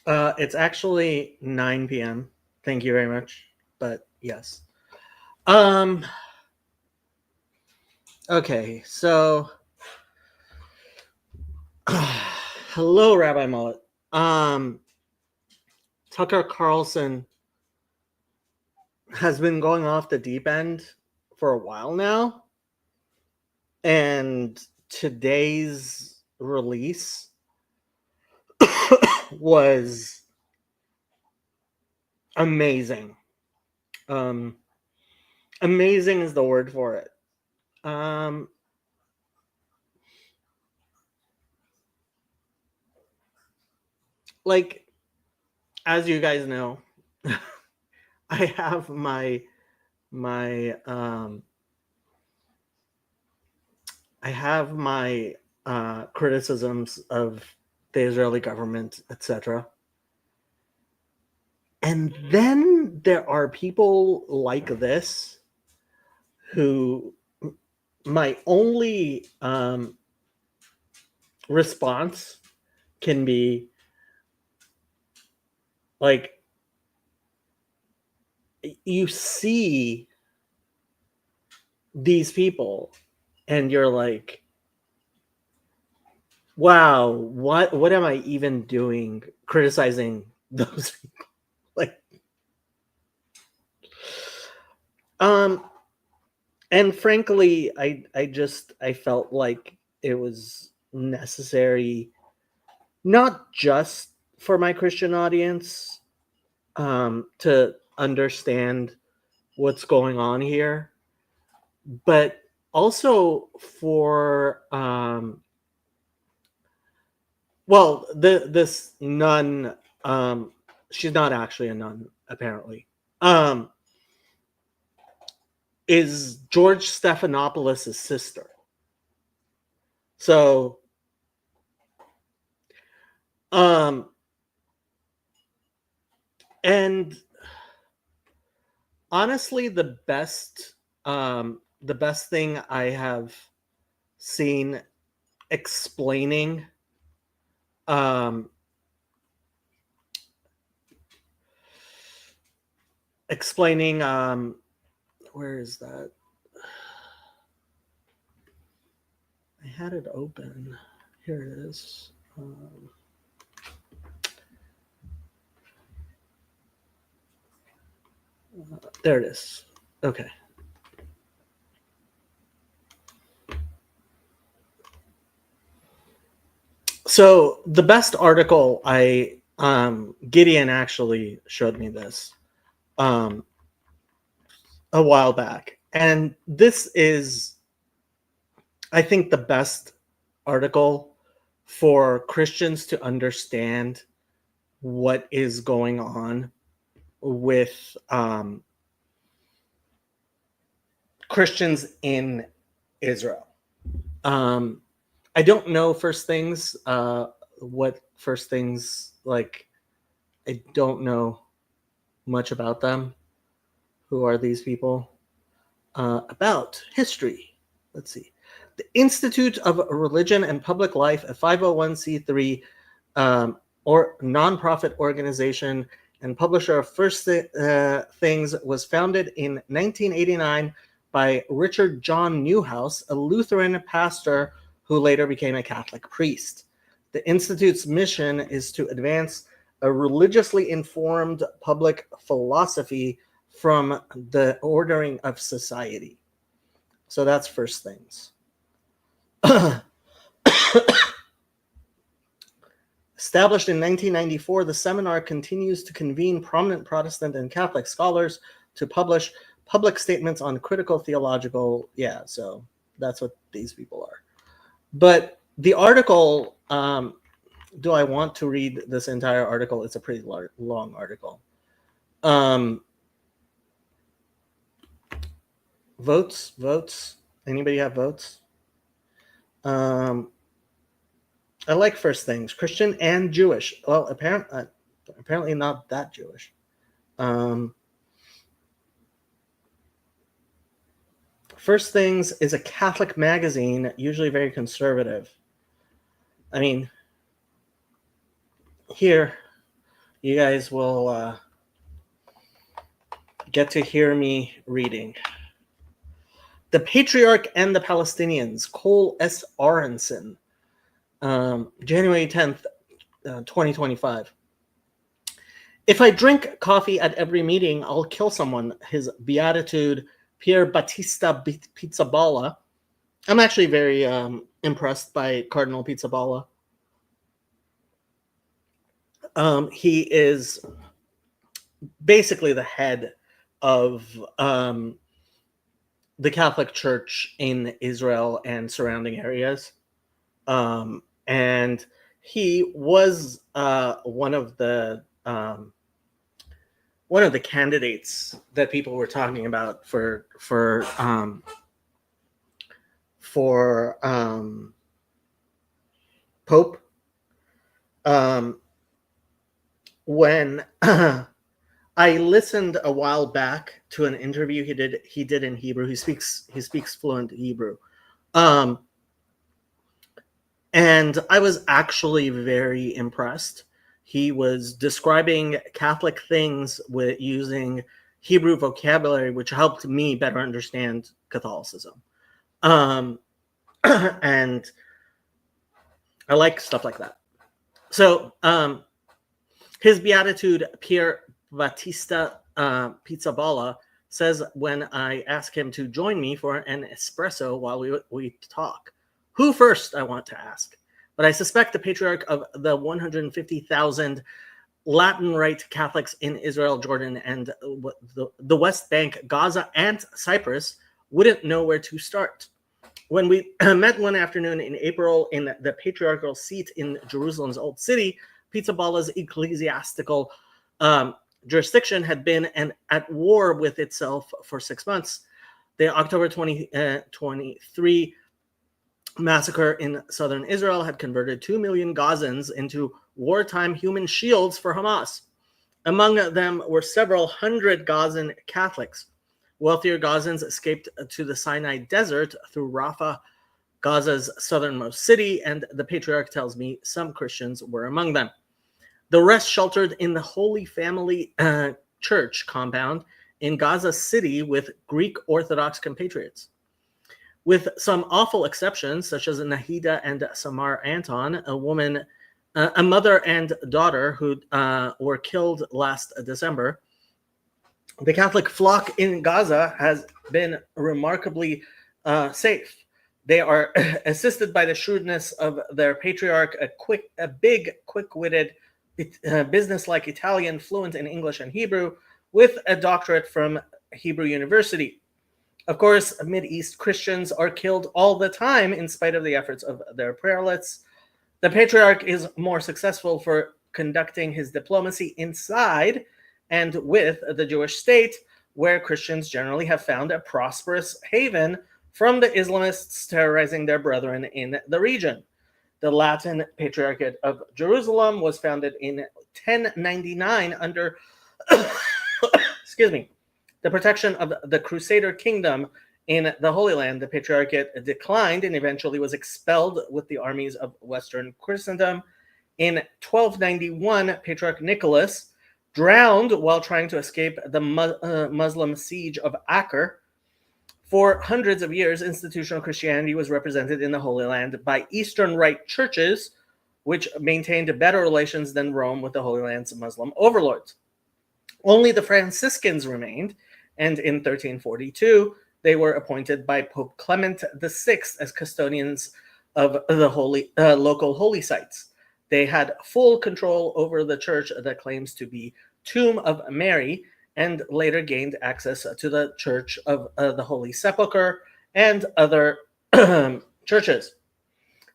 It's actually 9 p.m. Thank you very much. But yes. Um. Okay. So, hello, Rabbi Mullet. Um. Tucker Carlson has been going off the deep end for a while now, and today's release was amazing. Um. Amazing is the word for it. Um. Like, as you guys know, I have my I have my criticisms of the Israeli government, etc. And then there are people like this who my only response can be like, you see these people and you're like, wow, what am I even doing criticizing those people? Like, um and frankly, I felt like it was necessary, not just for my Christian audience, to understand what's going on here, but also for this nun, she's not actually a nun apparently, um is George Stephanopoulos' sister. So um and honestly, the best thing I have seen explaining um explaining where is that? I had it open. Here it is. There it is. Okay. So the best article Gideon actually showed me this um a while back. And this is, I think, the best article for Christians to understand what is going on with Christians in Israel. Um, I don't know first things. What first things like? I don't know much about them. Who are these people? About history. Let's see. The Institute of Religion and Public Life, a 501c3 or nonprofit organization and publisher of First Things, was founded in 1989 by Richard John Newhouse, a Lutheran pastor who later became a Catholic priest. The Institute's mission is to advance a religiously informed public philosophy from the ordering of society. So that's First Things. Established in 1994, the seminar continues to convene prominent Protestant and Catholic scholars to publish public statements on critical theological. Yeah, so that's what these people are. But the article, do I want to read this entire article? It's a pretty long article. Votes. Anybody have votes? I like First Things, Christian and Jewish. Well, apparently not that Jewish. First Things is a Catholic magazine, usually very conservative. I mean, here, you guys will get to hear me reading. The Patriarch and the Palestinians, Cole S. Aronson, January 10th, 2025. If I drink coffee at every meeting, I'll kill someone. His Beatitude, Pier Battista Pizzaballa. I'm actually very impressed by Cardinal Pizzaballa. He is basically the head of the Catholic Church in Israel and surrounding areas. And he was one of the candidates that people were talking about for Pope. When I listened a while back to an interview he did in Hebrew. He speaks fluent Hebrew. And I was actually very impressed. He was describing Catholic things with using Hebrew vocabulary, which helped me better understand Catholicism. And I like stuff like that. So his Beatitude, Pier Battista Pizzaballa, says, when I ask him to join me for an espresso while we talk, who first, I want to ask. But I suspect the Patriarch of the 150,000 Latin Rite Catholics in Israel, Jordan, and the West Bank, Gaza, and Cyprus wouldn't know where to start. When we met one afternoon in April in the patriarchal seat in Jerusalem's Old City, Pizzaballa's ecclesiastical jurisdiction had been at war with itself for 6 months. The October 2023 massacre in southern Israel had converted 2 million Gazans into wartime human shields for Hamas. Among them were several hundred Gazan Catholics. Wealthier Gazans escaped to the Sinai Desert through Rafah, Gaza's southernmost city, and the Patriarch tells me some Christians were among them. The rest sheltered in the Holy Family Church compound in Gaza City with Greek Orthodox compatriots. With some awful exceptions, such as Nahida and Samar Anton, a mother and daughter who were killed last December, the Catholic flock in Gaza has been remarkably safe. They are assisted by the shrewdness of their patriarch, a big, quick-witted, business-like Italian, fluent in English and Hebrew, with a doctorate from Hebrew University. Of course, Mideast Christians are killed all the time in spite of the efforts of their prelates. The Patriarch is more successful for conducting his diplomacy inside and with the Jewish state, where Christians generally have found a prosperous haven from the Islamists terrorizing their brethren in the region. The Latin Patriarchate of Jerusalem was founded in 1099 under the protection of the Crusader kingdom in the Holy Land. The Patriarchate declined and eventually was expelled with the armies of Western Christendom. In 1291, Patriarch Nicholas drowned while trying to escape the Muslim siege of Acre. For hundreds of years, institutional Christianity was represented in the Holy Land by Eastern Rite churches, which maintained better relations than Rome with the Holy Land's Muslim overlords. Only the Franciscans remained, and in 1342, they were appointed by Pope Clement VI as custodians of the local holy sites. They had full control over the church that claims to be Tomb of Mary, and later gained access to the Church of the Holy Sepulchre and other churches.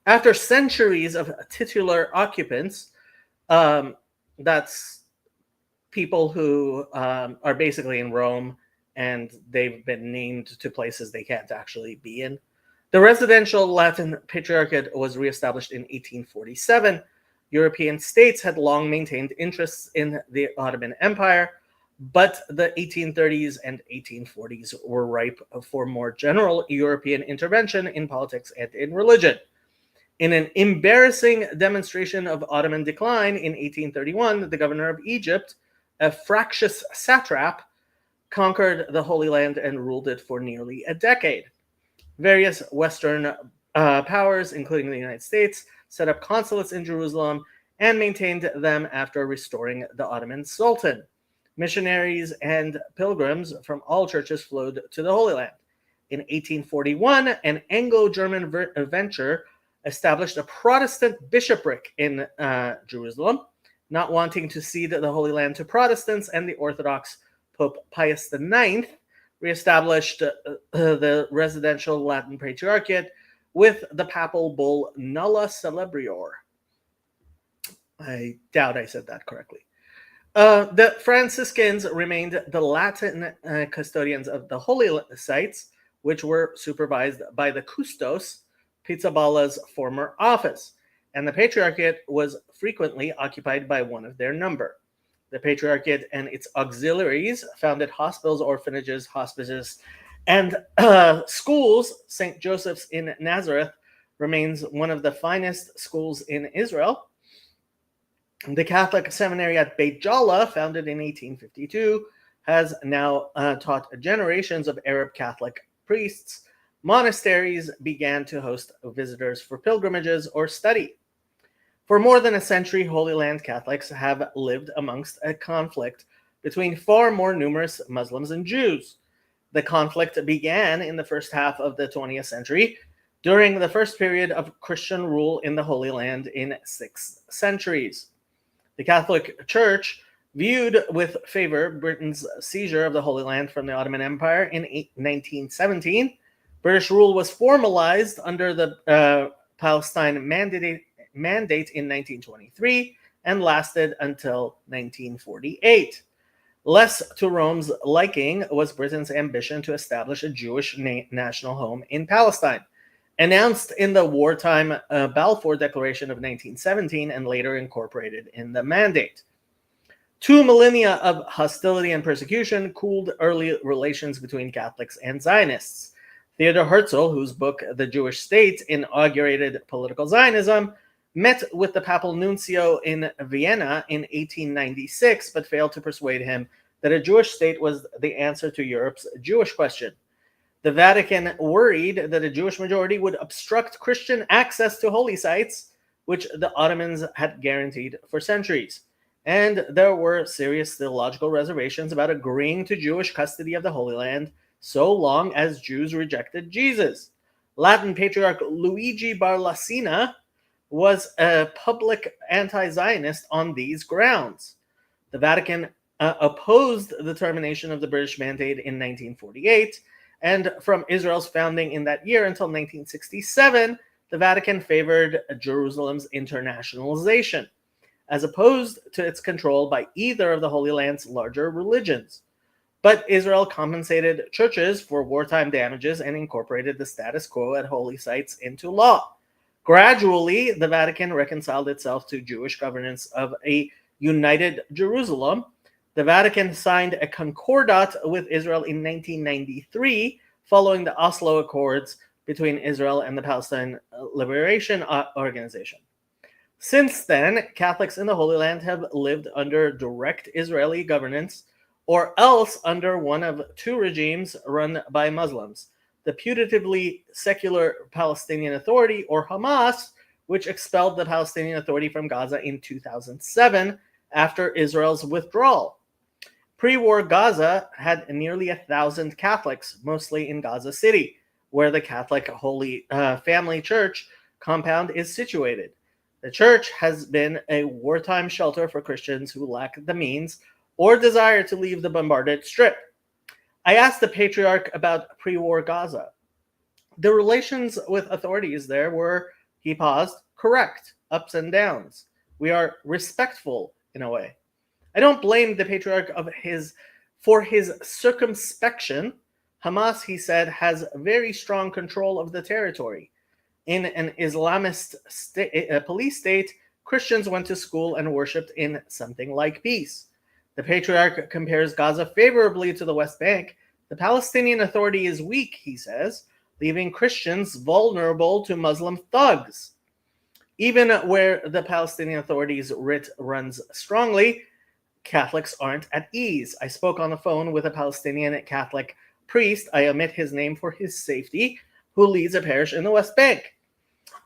After centuries of titular occupants, that's people who are basically in Rome and they've been named to places they can't actually be in. The residential Latin Patriarchate was reestablished in 1847. European states had long maintained interests in the Ottoman Empire, but the 1830s and 1840s were ripe for more general European intervention in politics and in religion. In an embarrassing demonstration of Ottoman decline in 1831, the governor of Egypt, a fractious satrap, conquered the Holy Land and ruled it for nearly a decade. Various Western powers, including the United States, set up consulates in Jerusalem and maintained them after restoring the Ottoman Sultan. Missionaries and pilgrims from all churches flowed to the Holy Land. In 1841, an Anglo-German venture established a Protestant bishopric in Jerusalem, not wanting to cede the Holy Land to Protestants, and the Orthodox Pope Pius IX reestablished the residential Latin Patriarchate with the papal bull Nulla Celebrior. I doubt I said that correctly. The Franciscans remained the Latin custodians of the holy sites, which were supervised by the Custos, Pizzaballa's former office, and the Patriarchate was frequently occupied by one of their number. The Patriarchate and its auxiliaries founded hospitals, orphanages, hospices, and schools. St. Joseph's in Nazareth remains one of the finest schools in Israel. The Catholic seminary at Beit Jala, founded in 1852, has now taught generations of Arab Catholic priests. Monasteries began to host visitors for pilgrimages or study. For more than a century, Holy Land Catholics have lived amongst a conflict between far more numerous Muslims and Jews. The conflict began in the first half of the 20th century, during the first period of Christian rule in the Holy Land in 6 centuries. The Catholic Church viewed with favor Britain's seizure of the Holy Land from the Ottoman Empire in 1917. British rule was formalized under the Palestine Mandate in 1923 and lasted until 1948. Less to Rome's liking was Britain's ambition to establish a Jewish national home in Palestine, announced in the wartime Balfour Declaration of 1917 and later incorporated in the Mandate. 2 millennia of hostility and persecution cooled early relations between Catholics and Zionists. Theodor Herzl, whose book The Jewish State inaugurated political Zionism, met with the papal nuncio in Vienna in 1896, but failed to persuade him that a Jewish state was the answer to Europe's Jewish question. The Vatican worried that a Jewish majority would obstruct Christian access to holy sites, which the Ottomans had guaranteed for centuries. And there were serious theological reservations about agreeing to Jewish custody of the Holy Land so long as Jews rejected Jesus. Latin Patriarch Luigi Barlassina was a public anti-Zionist on these grounds. The Vatican opposed the termination of the British Mandate in 1948, and from Israel's founding in that year until 1967, the Vatican favored Jerusalem's internationalization, as opposed to its control by either of the Holy Land's larger religions. But Israel compensated churches for wartime damages and incorporated the status quo at holy sites into law. Gradually, the Vatican reconciled itself to Jewish governance of a united Jerusalem. The Vatican signed a concordat with Israel in 1993, following the Oslo Accords between Israel and the Palestine Liberation Organization. Since then, Catholics in the Holy Land have lived under direct Israeli governance, or else under one of 2 regimes run by Muslims: the putatively secular Palestinian Authority, or Hamas, which expelled the Palestinian Authority from Gaza in 2007 after Israel's withdrawal. Pre-war Gaza had nearly 1,000 Catholics, mostly in Gaza City, where the Catholic Holy Family Church compound is situated. The church has been a wartime shelter for Christians who lack the means or desire to leave the bombarded strip. I asked the Patriarch about pre-war Gaza. The relations with authorities there were, he paused, correct, ups and downs. We are respectful in a way. I don't blame the Patriarch for his circumspection. Hamas, he said, has very strong control of the territory. In an Islamist police state, Christians went to school and worshipped in something like peace. The Patriarch compares Gaza favorably to the West Bank. The Palestinian Authority is weak, he says, leaving Christians vulnerable to Muslim thugs. Even where the Palestinian Authority's writ runs strongly, Catholics aren't at ease. I spoke on the phone with a Palestinian Catholic priest, I omit his name for his safety, who leads a parish in the West Bank.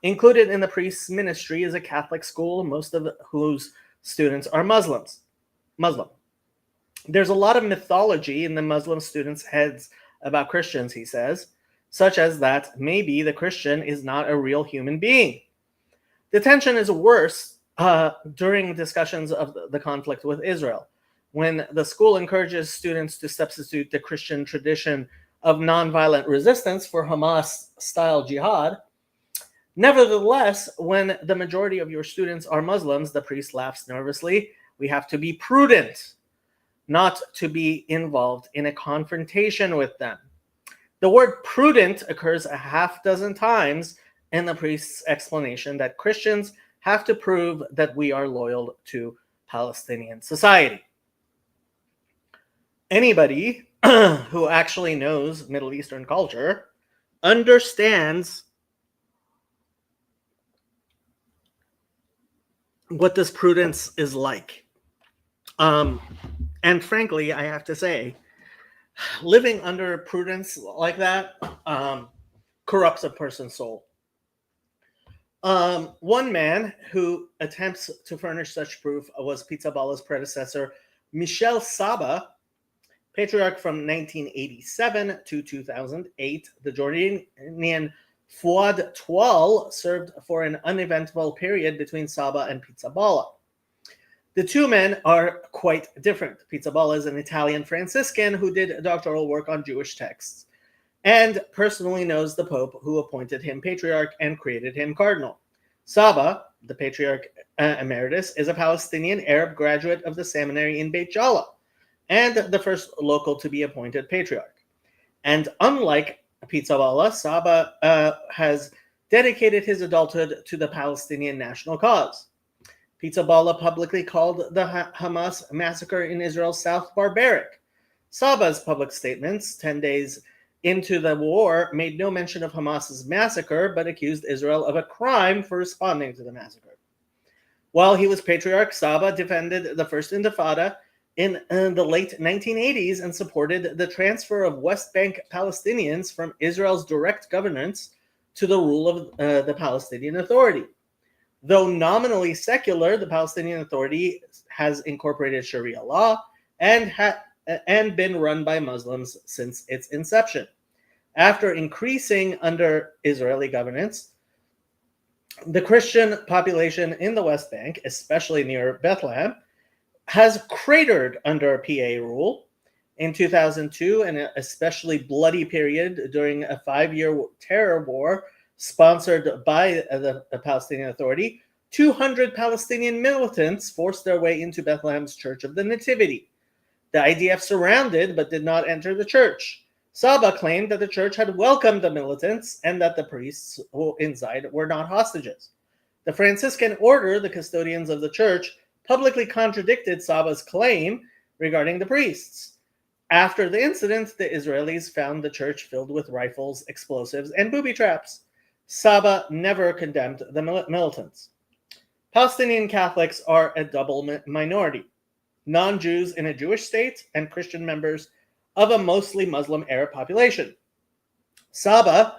Included in the priest's ministry is a Catholic school, most of whose students are Muslim. There's a lot of mythology in the Muslim students' heads about Christians, he says, such as that maybe the Christian is not a real human being. The tension is worse during discussions of the conflict with Israel, when the school encourages students to substitute the Christian tradition of nonviolent resistance for Hamas-style jihad. Nevertheless, when the majority of your students are Muslims, the priest laughs nervously, we have to be prudent, not to be involved in a confrontation with them. The word prudent occurs a half dozen times in the priest's explanation that Christians have to prove that we are loyal to Palestinian society. Anybody who actually knows Middle Eastern culture understands what this prudence is like. And frankly, I have to say, living under prudence like that corrupts a person's soul. One man who attempts to furnish such proof was Pizzaballa's predecessor, Michel Saba, Patriarch from 1987 to 2008. The Jordanian Fouad Toual served for an uneventful period between Saba and Pizzaballa. The two men are quite different. Pizzaballa is an Italian Franciscan who did doctoral work on Jewish texts and personally knows the Pope who appointed him Patriarch and created him Cardinal. Saba, the Patriarch Emeritus, is a Palestinian Arab graduate of the seminary in Beit Jala and the first local to be appointed Patriarch. And unlike Pizzaballa, Saba has dedicated his adulthood to the Palestinian national cause. Pizzaballa publicly called the Hamas massacre in Israel's South barbaric. Saba's public statements 10 days into the war made no mention of Hamas's massacre, but accused Israel of a crime for responding to the massacre. While he was Patriarch, Saba defended the First Intifada in the late 1980s and supported the transfer of West Bank Palestinians from Israel's direct governance to the rule of the Palestinian Authority. Though nominally secular, the Palestinian Authority has incorporated Sharia law and been run by Muslims since its inception. After increasing under Israeli governance, the Christian population in the West Bank, especially near Bethlehem, has cratered under PA rule. In 2002, an especially bloody period during a 5-year terror war sponsored by the Palestinian Authority, 200 Palestinian militants forced their way into Bethlehem's Church of the Nativity. The IDF surrounded but did not enter the church. Saba claimed that the church had welcomed the militants and that the priests who inside were not hostages. The Franciscan order, the custodians of the church, publicly contradicted Saba's claim regarding the priests. After the incident, the Israelis found the church filled with rifles, explosives, and booby traps. Saba never condemned the militants. Palestinian Catholics are a double minority: non-Jews in a Jewish state and Christian members of a mostly Muslim Arab population. Saba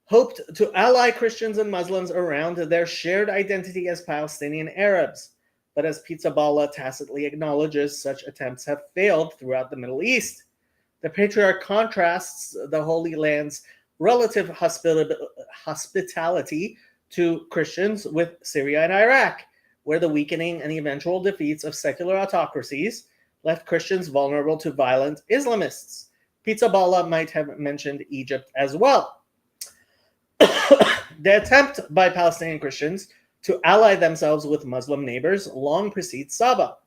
hoped to ally Christians and Muslims around their shared identity as Palestinian Arabs, but as Pizzaballa tacitly acknowledges, such attempts have failed throughout the Middle East. The Patriarch contrasts the Holy Land's relative hospitality to Christians with Syria and Iraq, where the weakening and eventual defeats of secular autocracies left Christians vulnerable to violent Islamists. Pizzaballa might have mentioned Egypt as well. The attempt by Palestinian Christians to ally themselves with Muslim neighbors long precedes Saba.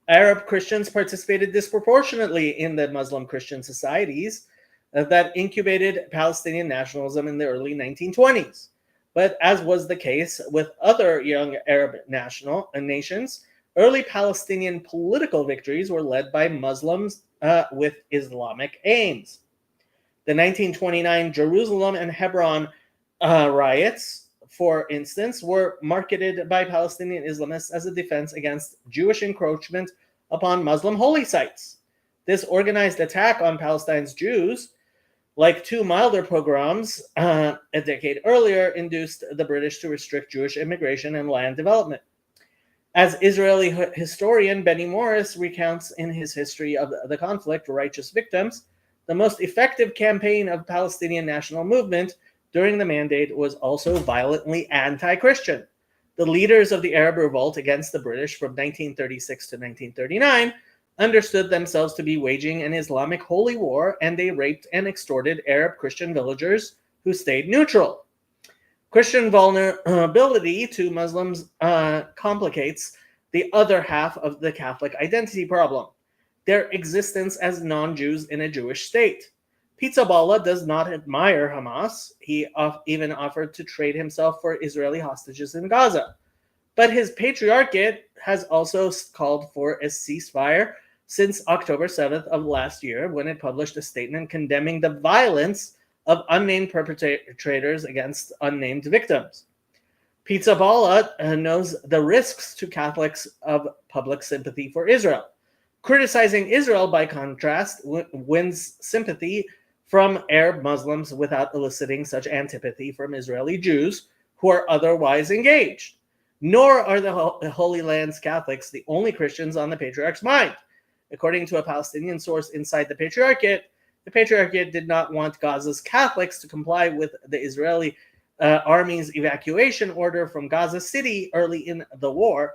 Arab Christians participated disproportionately in the Muslim Christian societies that incubated Palestinian nationalism in the early 1920s. But as was the case with other young Arab nations, early Palestinian political victories were led by Muslims with Islamic aims. The 1929 Jerusalem and Hebron riots for instance, were marketed by Palestinian Islamists as a defense against Jewish encroachment upon Muslim holy sites. This organized attack on Palestine's Jews, like two milder pogroms a decade earlier, induced the British to restrict Jewish immigration and land development. As Israeli historian Benny Morris recounts in his history of the conflict, Righteous Victims, the most effective campaign of Palestinian national movement during the Mandate was also violently anti-Christian. The leaders of the Arab revolt against the British from 1936 to 1939 understood themselves to be waging an Islamic holy war, and they raped and extorted Arab Christian villagers who stayed neutral. Christian vulnerability to Muslims complicates the other half of the Catholic identity problem, their existence as non-Jews in a Jewish state. Pizzaballa does not admire Hamas. He even offered to trade himself for Israeli hostages in Gaza. But his patriarchate has also called for a ceasefire since October 7th of last year, when it published a statement condemning the violence of unnamed perpetrators against unnamed victims. Pizzaballa knows the risks to Catholics of public sympathy for Israel. Criticizing Israel, by contrast, wins sympathy from Arab Muslims without eliciting such antipathy from Israeli Jews who are otherwise engaged. Nor are the Holy Land's Catholics the only Christians on the Patriarch's mind. According to a Palestinian source inside the Patriarchate did not want Gaza's Catholics to comply with the Israeli army's evacuation order from Gaza City early in the war.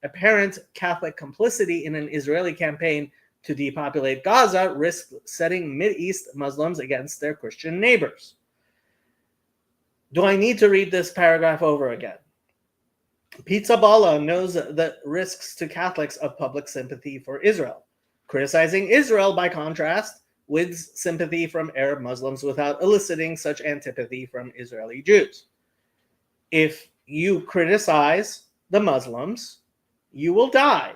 Apparent Catholic complicity in an Israeli campaign to depopulate Gaza risked setting Mideast Muslims against their Christian neighbors. Do I need to read this paragraph over again? Pizzaballa knows the risks to Catholics of public sympathy for Israel. Criticizing Israel, by contrast, wins sympathy from Arab Muslims without eliciting such antipathy from Israeli Jews. If you criticize the Muslims, you will die.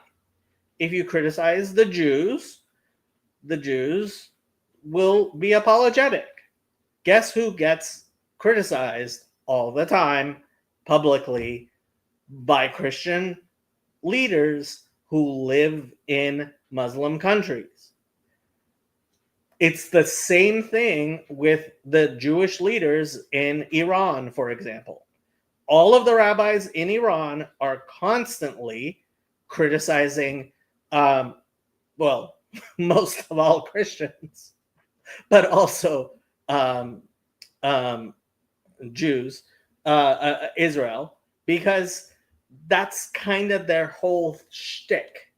If you criticize the Jews will be apologetic. Guess who gets criticized all the time publicly by Christian leaders who live in Muslim countries? It's the same thing with the Jewish leaders in Iran, for example. All of the rabbis in Iran are constantly criticizing, most of all Christians, but also Jews, Israel, because that's kind of their whole shtick.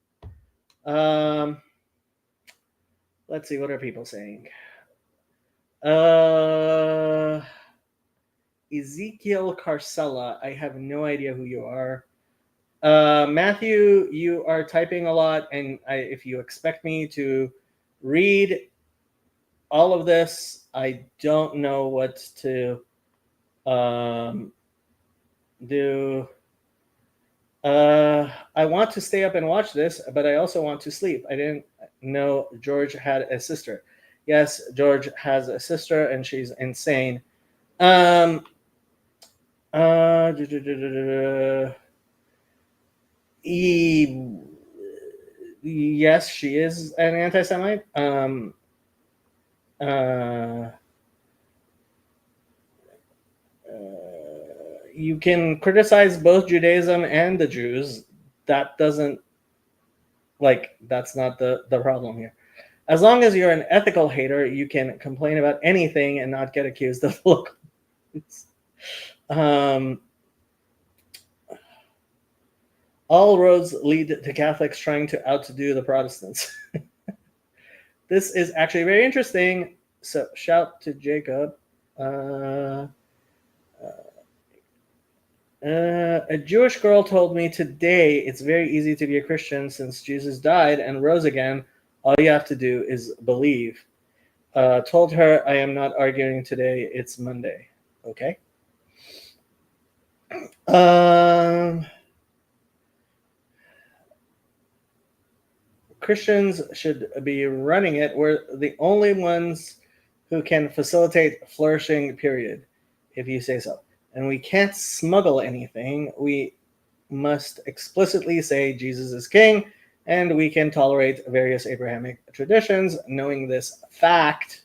Let's see, what are people saying? Ezekiel Carcella, I have no idea who you are. Matthew, you are typing a lot, and if you expect me to read all of this, I don't know what to do. I want to stay up and watch this, but I also want to sleep. I didn't know George had a sister. Yes, George has a sister, and she's insane. Yes, she is an anti-Semite. You can criticize both Judaism and the Jews. That doesn't, that's not the problem here. As long as you're an ethical hater, you can complain about anything and not get accused of local. All roads lead to Catholics trying to outdo the Protestants. This is actually very interesting. So shout to Jacob. A Jewish girl told me today it's very easy to be a Christian since Jesus died and rose again. All you have to do is believe. Told her I am not arguing today. It's Monday. Okay. Christians should be running it. We're the only ones who can facilitate flourishing, period, if you say so. and we can't smuggle anything. We must explicitly say Jesus is king, and we can tolerate various Abrahamic traditions. Knowing this fact,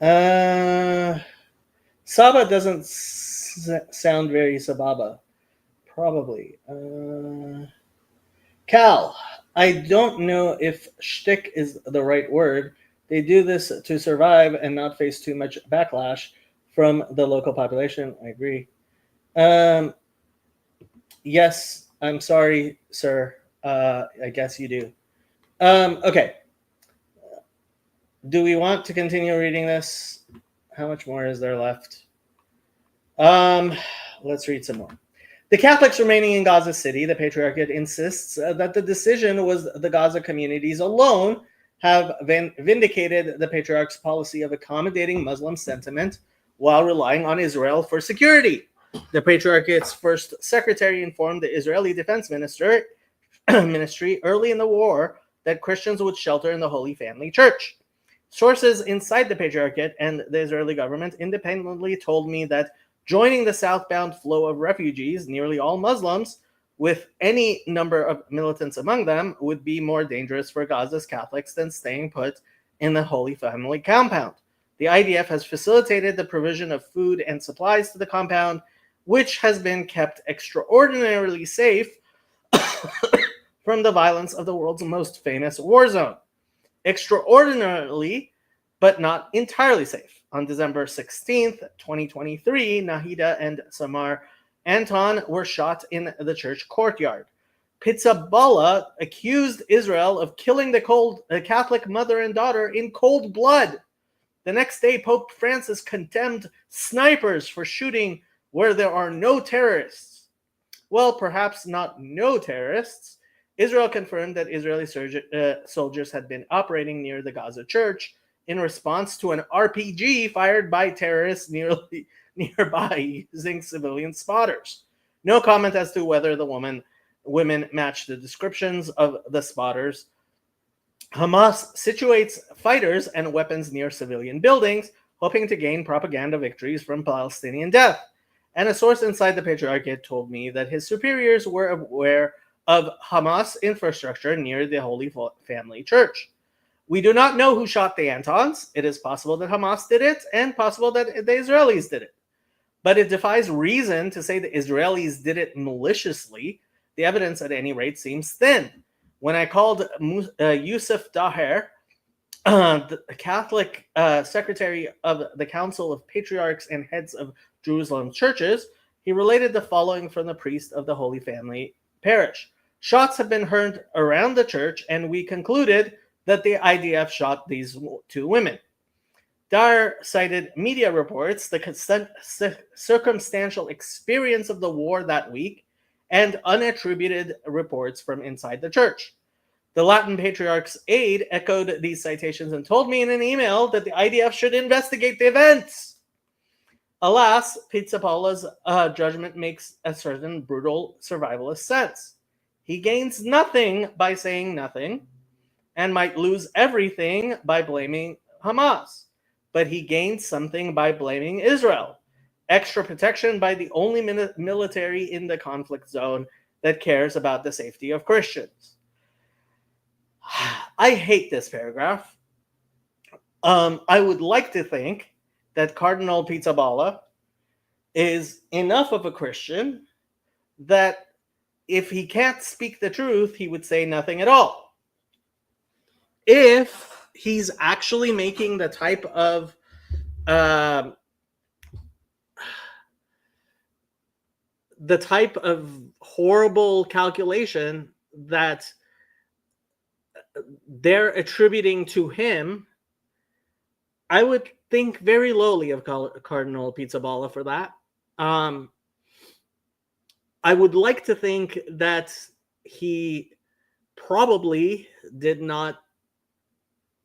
Saba doesn't sound very Sababa. Probably. Cal, I don't know if shtick is the right word. They do this to survive and not face too much backlash from the local population. I agree. Yes, I'm sorry, sir. I guess you do. Okay. Do we want to continue reading this? How much more is there left? Let's read some more. The Catholics remaining in Gaza City, the Patriarchate insists that the decision was the Gaza communities alone have vindicated the Patriarch's policy of accommodating Muslim sentiment while relying on Israel for security. The Patriarchate's first secretary informed the Israeli Defense Ministry early in the war that Christians would shelter in the Holy Family Church. Sources inside the Patriarchate and the Israeli government independently told me that joining the southbound flow of refugees, nearly all Muslims, with any number of militants among them, would be more dangerous for Gaza's Catholics than staying put in the Holy Family compound. The IDF has facilitated the provision of food and supplies to the compound, which has been kept extraordinarily safe from the violence of the world's most famous war zone. Extraordinarily, but not entirely safe. On December 16th, 2023, Nahida and Samar Anton were shot in the church courtyard. Pizzaballa accused Israel of killing the Catholic mother and daughter in cold blood. The next day, Pope Francis condemned snipers for shooting where there are no terrorists. Well, perhaps not no terrorists. Israel confirmed that Israeli soldiers had been operating near the Gaza church in response to an RPG fired by terrorists nearby using civilian spotters. No comment as to whether the women matched the descriptions of the spotters. Hamas situates fighters and weapons near civilian buildings, hoping to gain propaganda victories from Palestinian death. And a source inside the Patriarchate told me that his superiors were aware of Hamas infrastructure near the Holy Family Church. We do not know who shot the Antons. It is possible that Hamas did it and possible that the Israelis did it. But it defies reason to say the Israelis did it maliciously. The evidence, at any rate, seems thin. When I called Yusuf Daher, the Catholic secretary of the Council of Patriarchs and Heads of Jerusalem Churches, he related the following from the priest of the Holy Family Parish. Shots have been heard around the church, and we concluded that the IDF shot these two women. Daher cited media reports, the circumstantial experience of the war that week, and unattributed reports from inside the church. The Latin Patriarch's aide echoed these citations and told me in an email that the IDF should investigate the events. Alas, Pizzaballa's judgment makes a certain brutal survivalist sense. He gains nothing by saying nothing and might lose everything by blaming Hamas. But he gains something by blaming Israel. Extra protection by the only military in the conflict zone that cares about the safety of Christians. I hate this paragraph. I would like to think that Cardinal Pizzaballa is enough of a Christian that if he can't speak the truth, he would say nothing at all. If he's actually making the type of horrible calculation that they're attributing to him, I would think very lowly of Cardinal Pizzaballa for that. I would like to think that he probably did not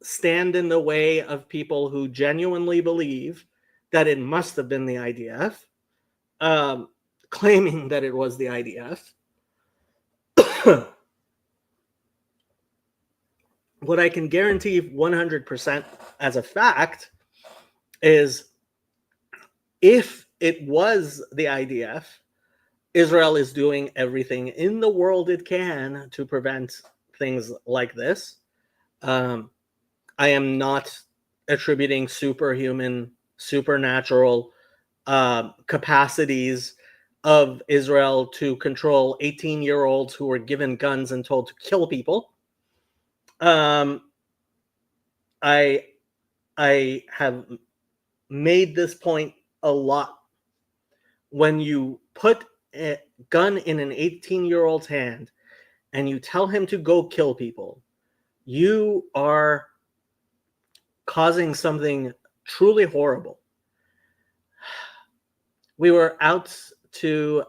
stand in the way of people who genuinely believe that it must have been the IDF, claiming that it was the IDF. What I can guarantee 100% as a fact is if it was the IDF. Israel is doing everything in the world it can to prevent things like this. I am not attributing superhuman, supernatural capacities of Israel to control 18-year-olds who were given guns and told to kill people. I have made this point a lot. When you put a gun in an 18-year-old's hand and you tell him to go kill people, you are causing something truly horrible. We were out to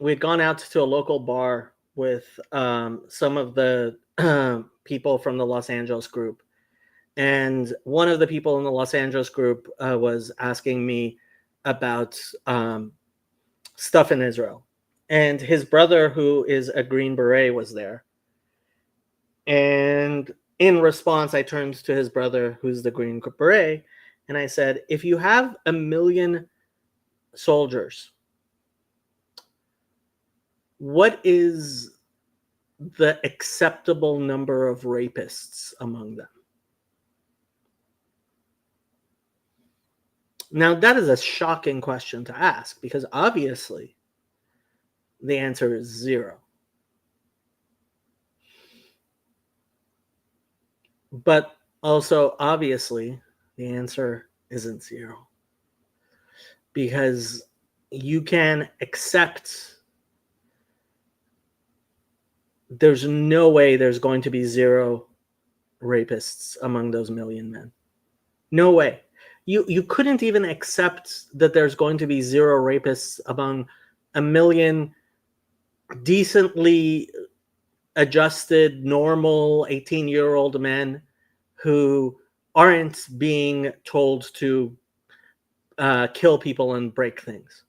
we'd gone out to a local bar with some of the people from the Los Angeles group, and one of the people in the Los Angeles group was asking me about stuff in Israel, and his brother, who is a Green Beret, was there. And in response, I turned to his brother, who's the Green Beret, and I said, if you have 1 million soldiers, what is the acceptable number of rapists among them? Now, that is a shocking question to ask, because obviously the answer is 0. But also, obviously, the answer isn't 0. Because you can accept, there's no way there's going to be 0 rapists among those 1 million men. No way. You couldn't even accept that there's going to be 0 rapists among 1 million decently adjusted, normal 18-year-old men who aren't being told to kill people and break things.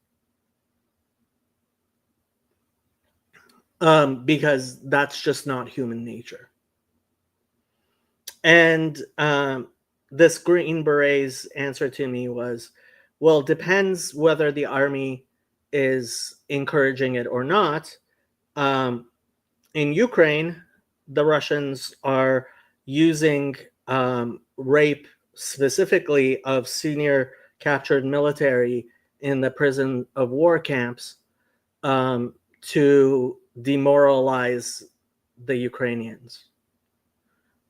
Because that's just not human nature. And this Green Beret's answer to me was, well, it depends whether the army is encouraging it or not. In Ukraine, the Russians are using rape specifically of senior captured military in the prison of war camps to demoralize the Ukrainians.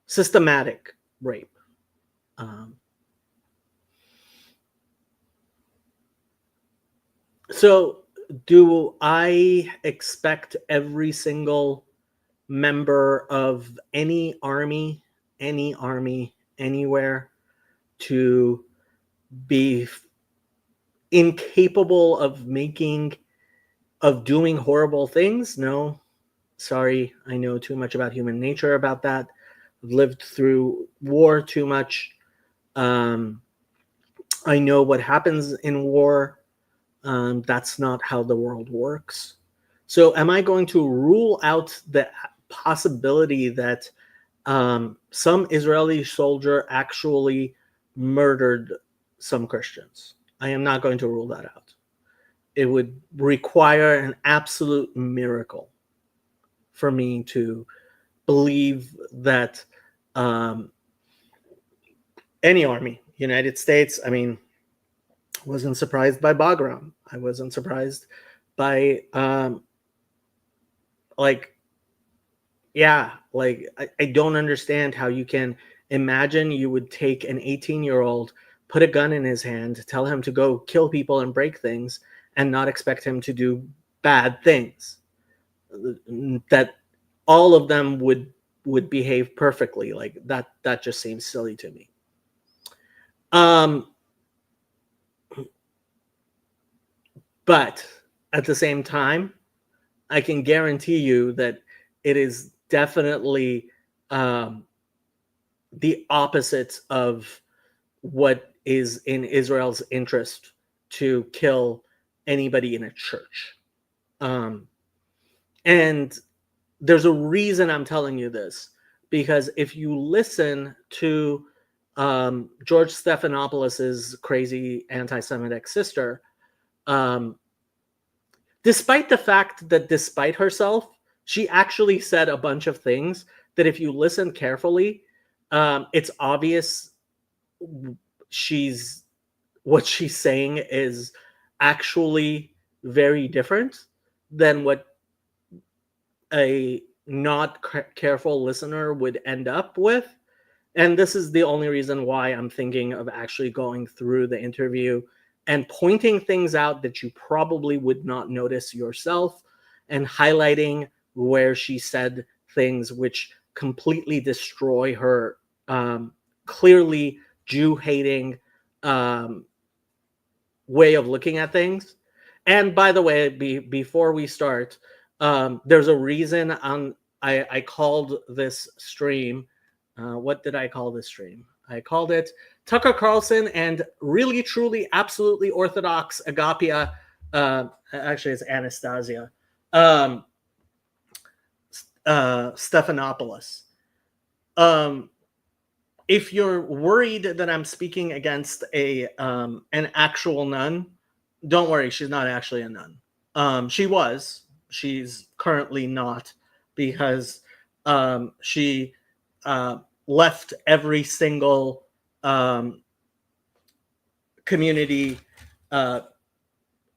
Systematic rape. So do I expect every single member of any army, anywhere, to be incapable of doing horrible things? No. Sorry, I know too much about human nature about that. I've lived through war too much. I know what happens in war. That's not how the world works. So am I going to rule out the possibility that some Israeli soldier actually murdered some Christians? I am not going to rule that out. It would require an absolute miracle for me to believe that any army, United States, I mean, wasn't surprised by Bagram. I wasn't surprised by I don't understand how you can imagine you would take an 18-year-old, put a gun in his hand, tell him to go kill people and break things, and not expect him to do bad things. That all of them would behave perfectly. Like that just seems silly to me. But at the same time, I can guarantee you that it is definitely the opposite of what is in Israel's interest to kill anybody in a church. And there's a reason I'm telling you this, because if you listen to George Stephanopoulos' crazy anti-Semitic sister, despite the fact that despite herself, she actually said a bunch of things that if you listen carefully, it's obvious what she's saying is actually very different than what a not careful listener would end up with. And this is the only reason why I'm thinking of actually going through the interview and pointing things out that you probably would not notice yourself, and highlighting where she said things which completely destroy her clearly Jew-hating way of looking at things. And by the way, before we start, there's a reason I called this stream. What did I call this stream? I called it Tucker Carlson and really, truly, absolutely Orthodox Agapia. Actually, it's Anastasia. Stephanopoulos. If you're worried that I'm speaking against an actual nun, don't worry. She's not actually a nun. She was. She's currently not, because she left every single community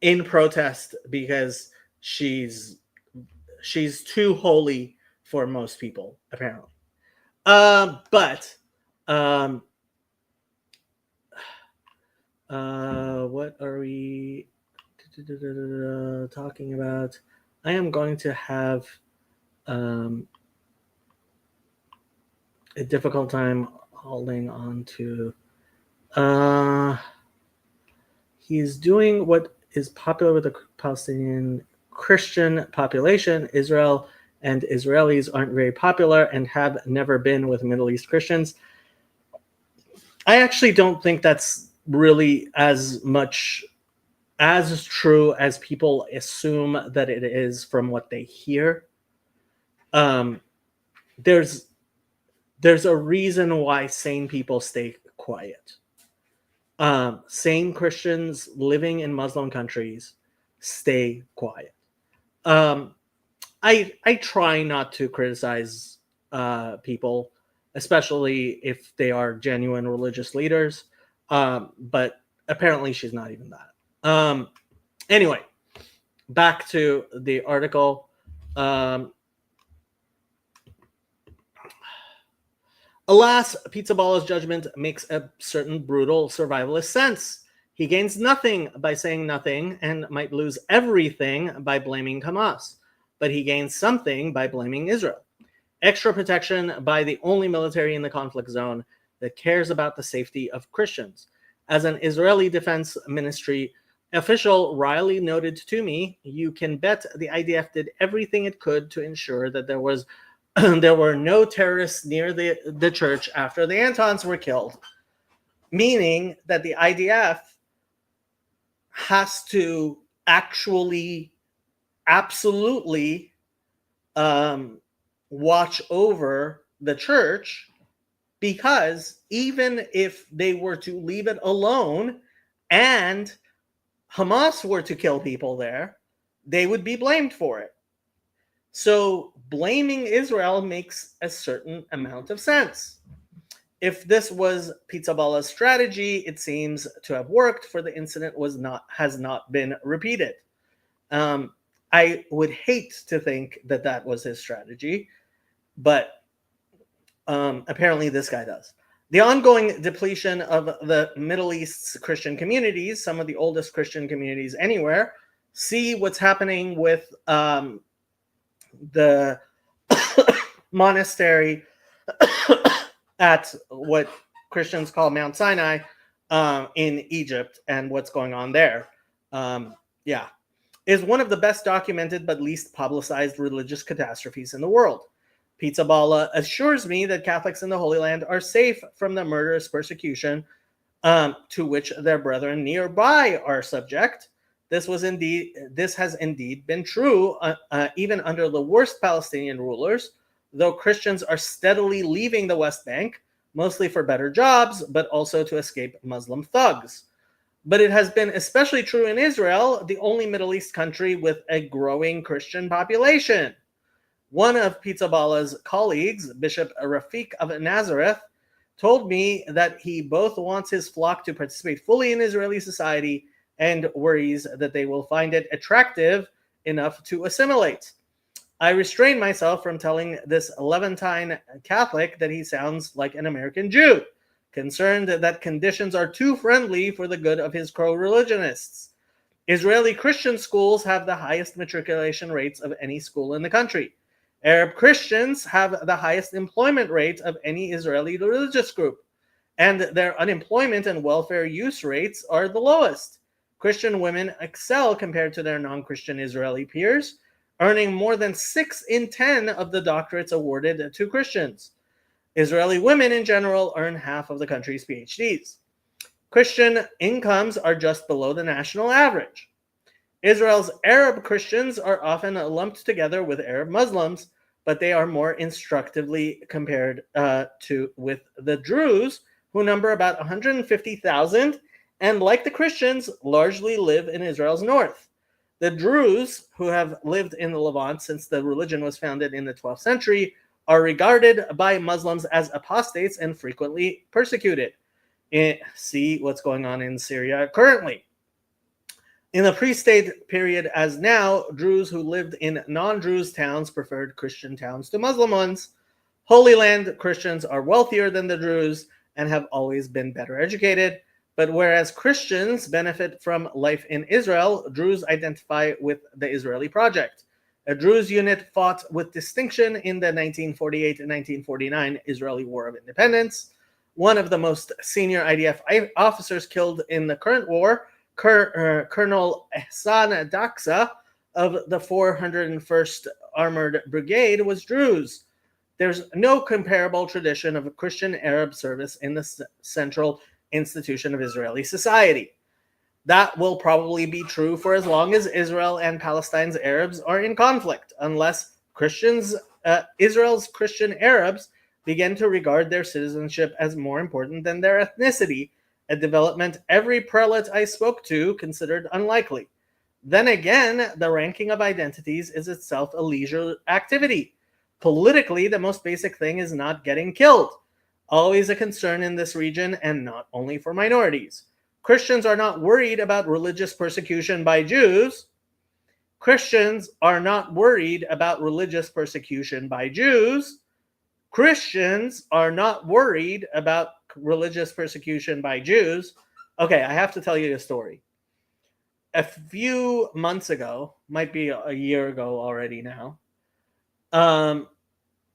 in protest because she's too holy for most people, apparently. But what are we talking about? I am going to have a difficult time holding on to. He's doing what is popular with the Palestinian Christian population. Israel and Israelis aren't very popular and have never been with Middle East Christians. I actually don't think that's really as much as true as people assume that it is from what they hear. There's a reason why sane people stay quiet. Sane Christians living in Muslim countries stay quiet. I try not to criticize people, especially if they are genuine religious leaders. But apparently she's not even that. Anyway, back to the article. Alas, Pizzaballa's judgment makes a certain brutal survivalist sense. He gains nothing by saying nothing and might lose everything by blaming Hamas. But he gains something by blaming Israel. Extra protection by the only military in the conflict zone that cares about the safety of Christians. As an Israeli Defense Ministry official Riley noted to me, you can bet the IDF did everything it could to ensure that there were no terrorists near the church after the Antons were killed. Meaning that the IDF has to actually absolutely watch over the church, because even if they were to leave it alone and Hamas were to kill people there, they would be blamed for it. So blaming Israel makes a certain amount of sense. If this was Pizzaballa's strategy, it seems to have worked, for the incident has not been repeated. I would hate to think that was his strategy, but apparently this guy does. The ongoing depletion of the Middle East's Christian communities, some of the oldest Christian communities anywhere, see what's happening with the monastery at what Christians call Mount Sinai in Egypt, and what's going on there. Is one of the best documented but least publicized religious catastrophes in the world. Pizzaballa assures me that Catholics in the Holy Land are safe from the murderous persecution to which their brethren nearby are subject. This has indeed been true even under the worst Palestinian rulers. Though Christians are steadily leaving the West Bank, mostly for better jobs, but also to escape Muslim thugs. But it has been especially true in Israel, the only Middle East country with a growing Christian population. One of Pizzaballa's colleagues, Bishop Rafiq of Nazareth, told me that he both wants his flock to participate fully in Israeli society and worries that they will find it attractive enough to assimilate. I restrain myself from telling this Levantine Catholic that he sounds like an American Jew, concerned that conditions are too friendly for the good of his co-religionists. Israeli Christian schools have the highest matriculation rates of any school in the country. Arab Christians have the highest employment rate of any Israeli religious group, and their unemployment and welfare use rates are the lowest. Christian women excel compared to their non-Christian Israeli peers, earning more than 6 in 10 of the doctorates awarded to Christians. Israeli women in general earn half of the country's PhDs. Christian incomes are just below the national average. Israel's Arab Christians are often lumped together with Arab Muslims, but they are more instructively compared with the Druze, who number about 150,000 and, like the Christians, largely live in Israel's north. The Druze, who have lived in the Levant since the religion was founded in the 12th century, are regarded by Muslims as apostates and frequently persecuted. See what's going on in Syria currently. In the pre-state period as now, Druze who lived in non-Druze towns preferred Christian towns to Muslim ones. Holy Land Christians are wealthier than the Druze and have always been better educated. But whereas Christians benefit from life in Israel, Druze identify with the Israeli project. A Druze unit fought with distinction in the 1948 and 1949 Israeli War of Independence. One of the most senior IDF officers killed in the current war, Colonel Ehsan Daksa of the 401st Armored Brigade, was Druze. There's no comparable tradition of a Christian-Arab service in the central institution of Israeli society. That will probably be true for as long as Israel and Palestine's Arabs are in conflict, unless Israel's Christian Arabs begin to regard their citizenship as more important than their ethnicity, a development every prelate I spoke to considered unlikely. Then again, the ranking of identities is itself a leisure activity. Politically, the most basic thing is not getting killed. Always a concern in this region, and not only for minorities. Christians are not worried about religious persecution by Jews. Christians are not worried about religious persecution by Jews. Christians are not worried about religious persecution by Jews. Okay, I have to tell you a story. A few months ago, might be a year ago already now,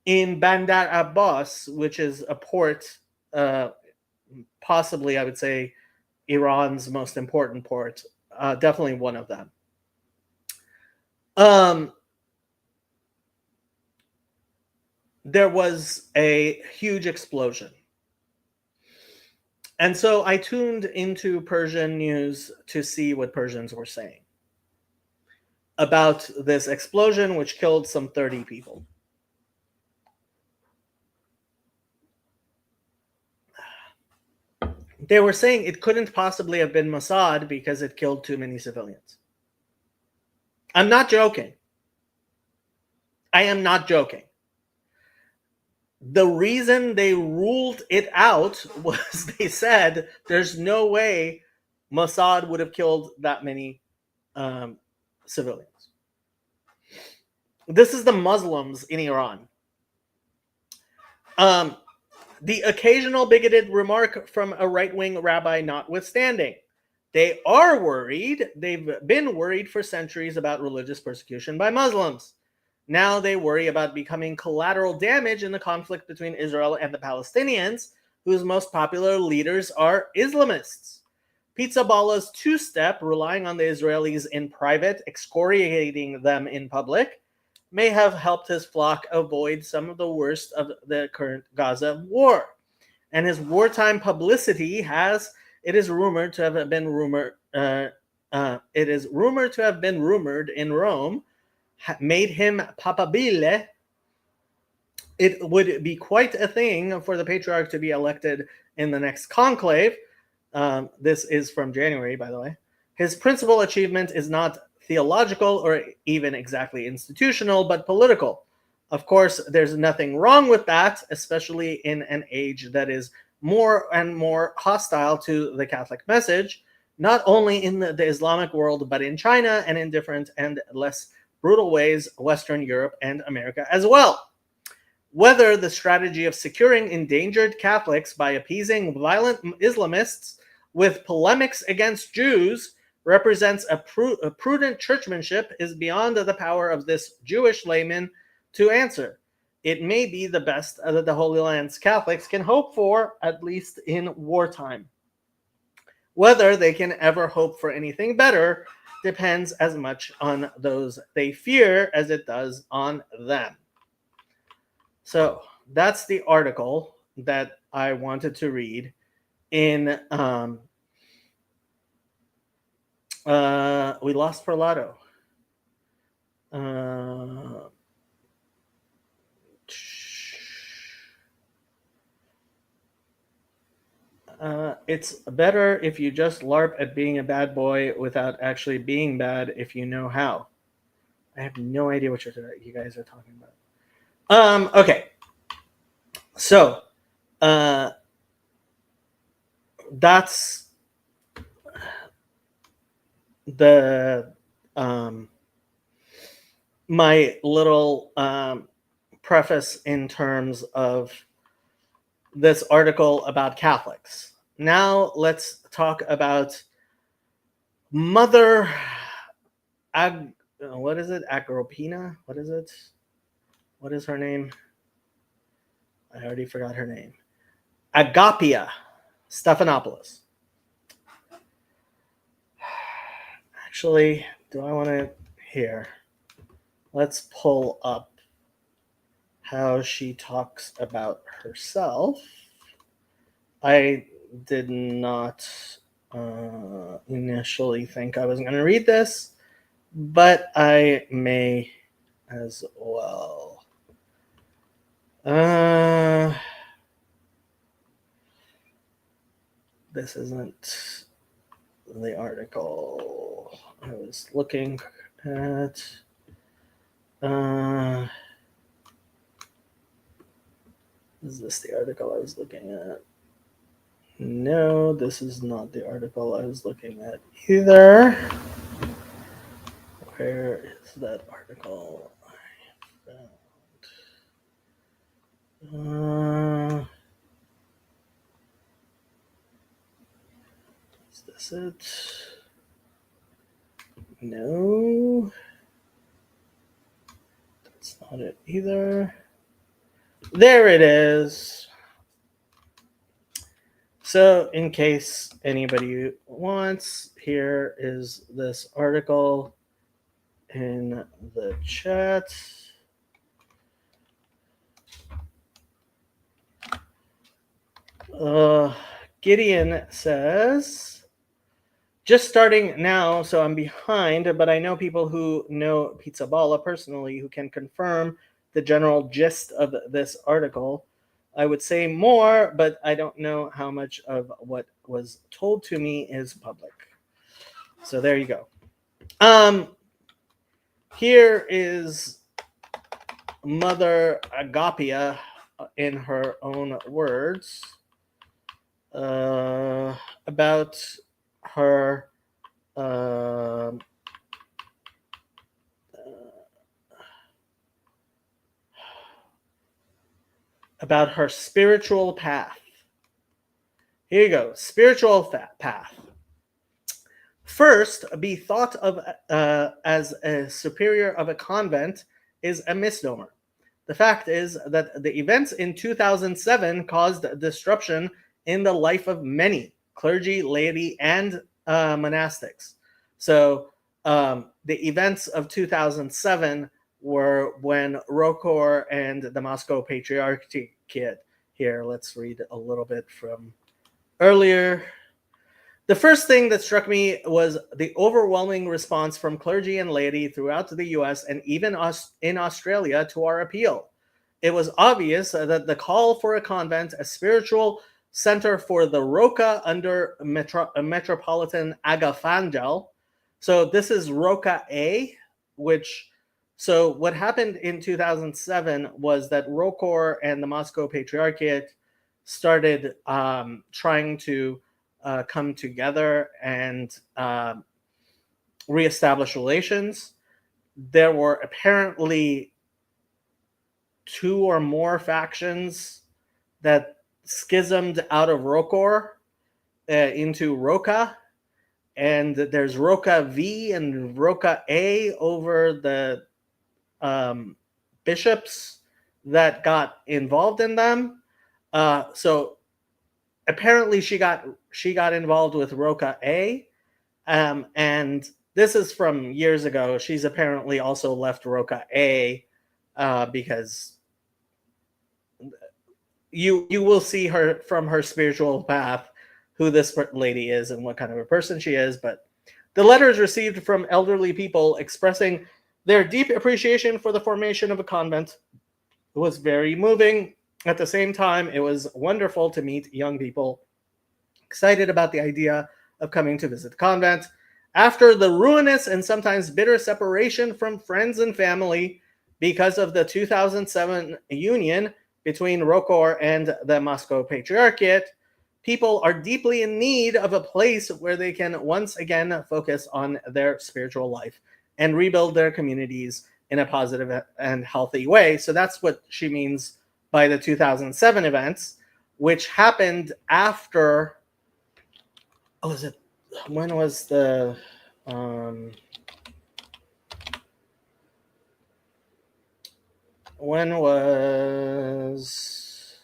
in Bandar Abbas, which is a port, possibly I would say Iran's most important port, definitely one of them. There was a huge explosion. And so I tuned into Persian news to see what Persians were saying about this explosion, which killed some 30 people. They were saying it couldn't possibly have been Mossad because it killed too many civilians. I'm not joking. I am not joking. The reason they ruled it out was they said there's no way Mossad would have killed that many civilians. This is the Muslims in Iran. The occasional bigoted remark from a right-wing rabbi notwithstanding, they are worried, they've been worried for centuries about religious persecution by Muslims. Now they worry about becoming collateral damage in the conflict between Israel and the Palestinians, whose most popular leaders are Islamists. Pizzaballa's two-step, relying on the Israelis in private, excoriating them in public, may have helped his flock avoid some of the worst of the current Gaza war. And his wartime publicity it is rumored to have been rumored in Rome, made him papabile It would be quite a thing for the Patriarch to be elected in the next conclave. This is from January, by the way. His principal achievement is not theological or even exactly institutional, but political. Of course, there's nothing wrong with that, especially in an age that is more and more hostile to the Catholic message, not only in the Islamic world, but in China and in different and less brutal ways, Western Europe and America as well. Whether the strategy of securing endangered Catholics by appeasing violent Islamists with polemics against Jews represents a prudent churchmanship is beyond the power of this Jewish layman to answer. It may be the best that the Holy Land's Catholics can hope for, at least in wartime. Whether they can ever hope for anything better depends as much on those they fear as it does on them. So that's the article that I wanted to read in we lost Parlato. It's better if you just LARP at being a bad boy without actually being bad if you know how. I have no idea what you guys are talking about. Okay. So, that's the my little preface in terms of this article about Catholics. Now let's talk about Mother what is it? Agapia? What is it? What is her name? I already forgot her name. Agapia Stephanopoulos. Actually, do I want to here? Let's pull up how she talks about herself. I did not initially think I was going to read this, but I may as well. This isn't the article I was looking at. Is this the article I was looking at? No, this is not the article I was looking at either. Where is that article I found? Is this it? No. That's not it either. There it is. So, in case anybody wants, here is this article in the chat. Gideon says, just starting now, so I'm behind, but I know people who know Pizzaballa personally who can confirm the general gist of this article. I would say more, but I don't know how much of what was told to me is public. So there you go. Here is Mother Agapia in her own words about her spiritual path. Here you go. Spiritual path. First, be thought of as a superior of a convent is a misnomer. The fact is that the events in 2007 caused disruption in the life of many clergy, laity, and monastics. So the events of 2007 were when Rokor and the Moscow Patriarchate. Here, let's read a little bit from earlier. The first thing that struck me was the overwhelming response from clergy and laity throughout the US and even in Australia to our appeal. it was obvious that the call for a convent, a spiritual center for the Roca under Metropolitan Agapangel. So this is Roca A, so what happened in 2007 was that ROCOR and the Moscow Patriarchate started trying to come together and reestablish relations. There were apparently 2 or more factions that schismed out of ROCOR into Roca, and there's Roca V and Roca A over the bishops that got involved in them. So apparently she got involved with Roca A, and this is from years ago. She's apparently also left Roca A because you will see her from her spiritual path who this lady is and what kind of a person she is. But the letters received from elderly people expressing their deep appreciation for the formation of a convent was very moving. At the same time, it was wonderful to meet young people excited about the idea of coming to visit the convent. After the ruinous and sometimes bitter separation from friends and family because of the 2007 union between ROCOR and the Moscow Patriarchate, people are deeply in need of a place where they can once again focus on their spiritual life and rebuild their communities in a positive and healthy way. So that's what she means by the 2007 events, which happened after. When was the when was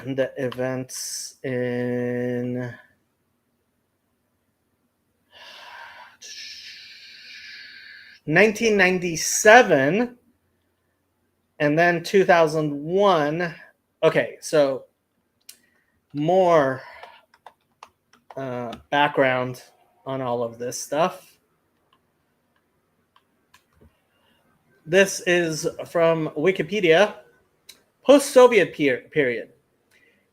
the events in 1997 and then 2001? Okay, so more background on all of this stuff. This is from Wikipedia. Post-Soviet period.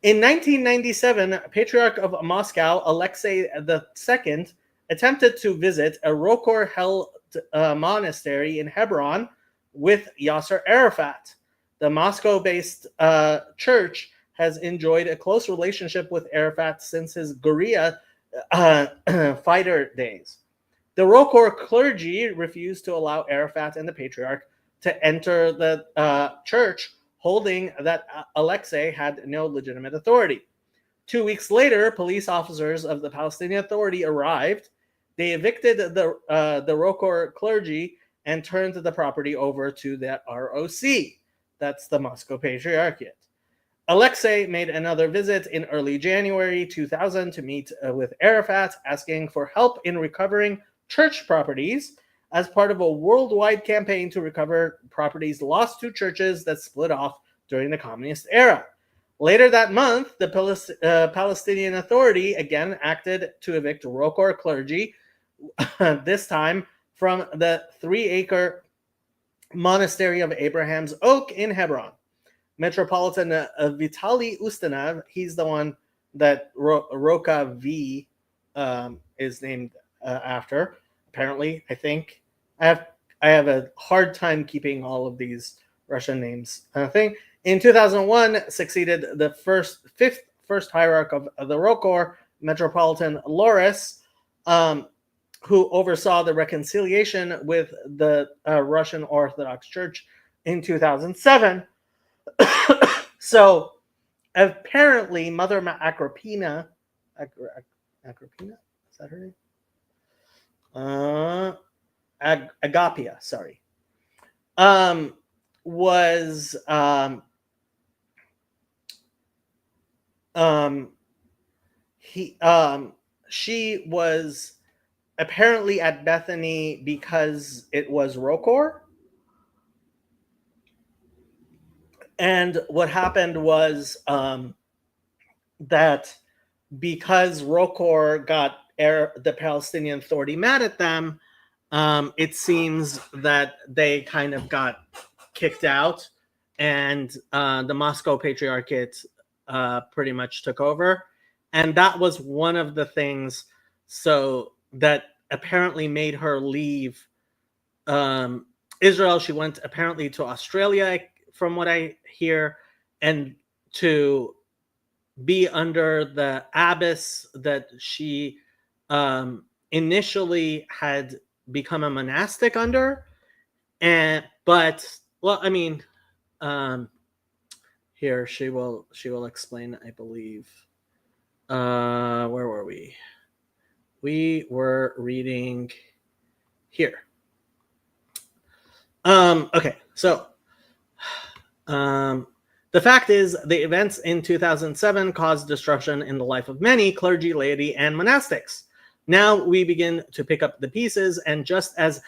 In 1997, Patriarch of Moscow, Alexei II, attempted to visit a ROCOR-held monastery in Hebron with Yasser Arafat. The Moscow-based church has enjoyed a close relationship with Arafat since his guerrilla fighter days. The ROCOR clergy refused to allow Arafat and the Patriarch to enter the church, holding that Alexei had no legitimate authority. 2 weeks later, police officers of the Palestinian Authority arrived. They evicted the ROCOR clergy and turned the property over to the ROC. That's the Moscow Patriarchate. Alexei made another visit in early January 2000 to meet with Arafat, asking for help in recovering church properties as part of a worldwide campaign to recover properties lost to churches that split off during the communist era. Later that month, the Palestinian Authority again acted to evict ROCOR clergy, this time from the 3-acre monastery of Abraham's Oak in Hebron. Metropolitan Vitaly Ustinov, he's the one that Roca V is named after. Apparently, I think I have a hard time keeping all of these Russian names. In 2001, succeeded the first hierarch of the ROCOR, Metropolitan Loris, who oversaw the reconciliation with the Russian Orthodox Church in 2007. So apparently, Mother Agapia, is that her name? Agapia, sorry, was she was apparently at Bethany because it was ROCOR. And what happened was that because ROCOR got the Palestinian Authority mad at them, it seems that they kind of got kicked out, and the Moscow Patriarchate pretty much took over. And that was one of the things that apparently made her leave Israel. She went apparently to Australia, from what I hear, and to be under the abbess that she initially had become a monastic under. But I mean, here she will explain, I believe. Where were we? We were reading here. Okay, so the fact is, the events in 2007 caused disruption in the life of many clergy, laity, and monastics. Now we begin to pick up the pieces, and just as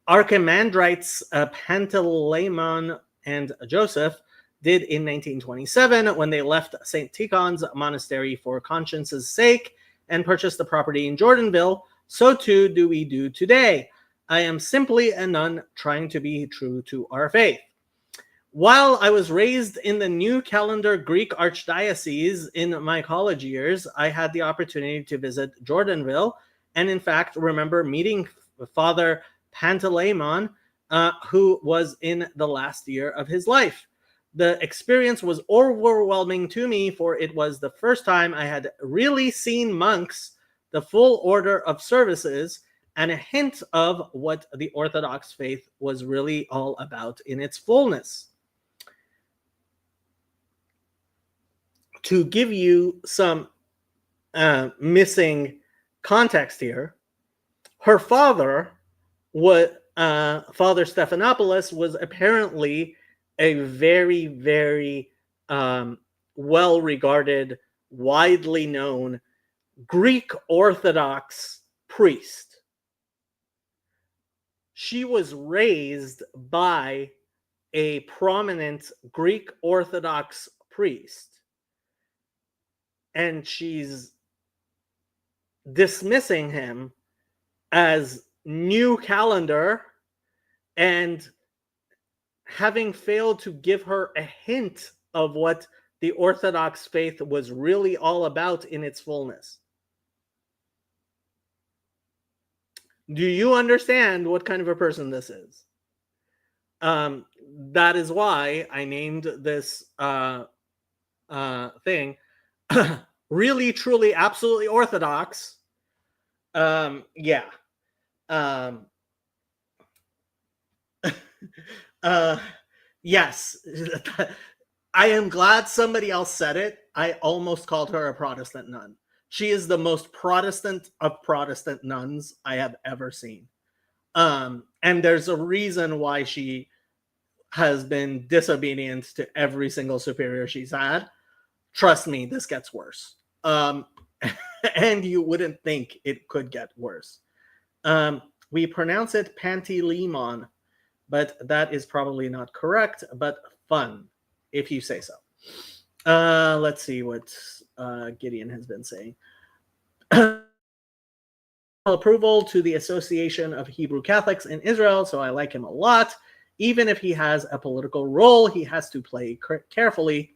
Archimandrites Panteleimon and Joseph did in 1927 when they left St. Tikhon's monastery for conscience's sake and purchased the property in Jordanville, so too do we do today. I am simply a nun trying to be true to our faith. While I was raised in the New Calendar Greek Archdiocese in my college years, I had the opportunity to visit Jordanville and, in fact, remember meeting Father Panteleimon, who was in the last year of his life. The experience was overwhelming to me, for it was the first time I had really seen monks, the full order of services, and a hint of what the Orthodox faith was really all about in its fullness. To give you some missing context here, her father, Father Stephanopoulos, was apparently a very, very well-regarded, widely known Greek Orthodox priest. She was raised by a prominent Greek Orthodox priest, and she's dismissing him as New Calendar and having failed to give her a hint of what the Orthodox faith was really all about in its fullness. Do you understand what kind of a person this is? That is why I named this thing really, truly, absolutely Orthodox. Yeah. Yes. I am glad somebody else said it. I almost called her a Protestant nun. She is the most Protestant of Protestant nuns I have ever seen. And there's a reason why she has been disobedient to every single superior she's had. Trust me, this gets worse. And you wouldn't think it could get worse. We pronounce it Panteleimon, but that is probably not correct, but fun, if you say so. Let's see what Gideon has been saying. Approval to the Association of Hebrew Catholics in Israel, so I like him a lot. Even if he has a political role, he has to play carefully.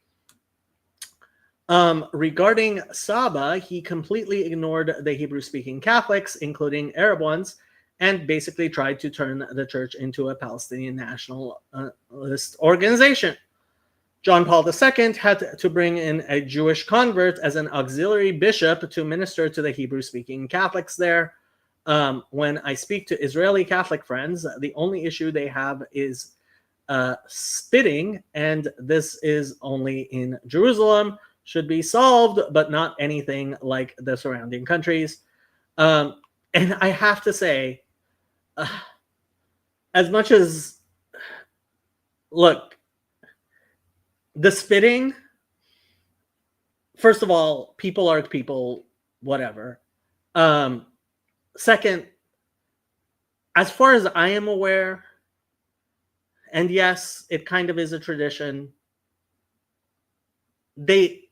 Regarding Saba, he completely ignored the Hebrew-speaking Catholics, including Arab ones, and basically tried to turn the church into a Palestinian nationalist organization. John Paul II had to bring in a Jewish convert as an auxiliary bishop to minister to the Hebrew-speaking Catholics there. When I speak to Israeli Catholic friends, the only issue they have is spitting, and this is only in Jerusalem, should be solved, but not anything like the surrounding countries. And I have to say, as much as, look, the spitting, first of all, people are people, whatever. Second, as far as I am aware, and yes, it kind of is a tradition, they,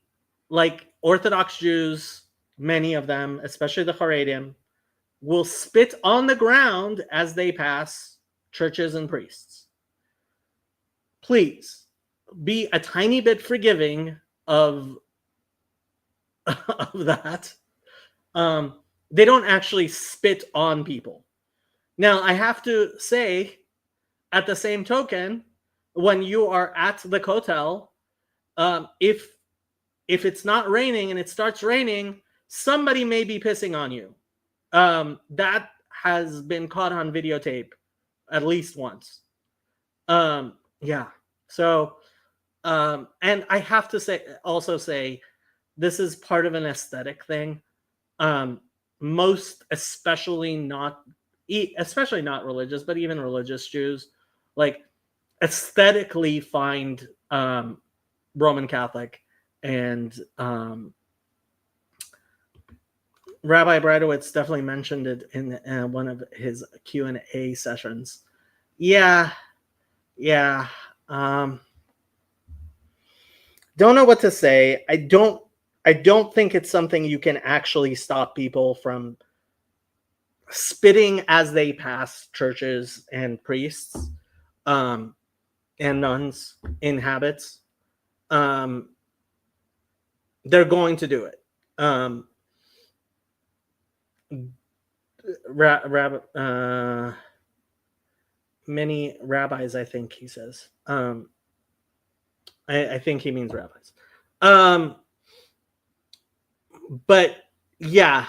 like Orthodox Jews, many of them, especially the Haredim, will spit on the ground as they pass churches and priests. please be a tiny bit forgiving of that. They don't actually spit on people. Now, I have to say, at the same token, when you are at the hotel, if it's not raining and it starts raining, somebody may be pissing on you. That has been caught on videotape at least once. Yeah. So, and I have to also say, this is part of an aesthetic thing. Most, especially not religious, but even religious Jews, like, aesthetically find Roman Catholic and Rabbi Bradowitz definitely mentioned it in one of his Q&A sessions. Yeah. Don't know what to say. I don't think it's something you can actually stop people from spitting as they pass churches and priests and nuns in habits. They're going to do it. Many rabbis, I think he says. I think he means rabbis. But yeah.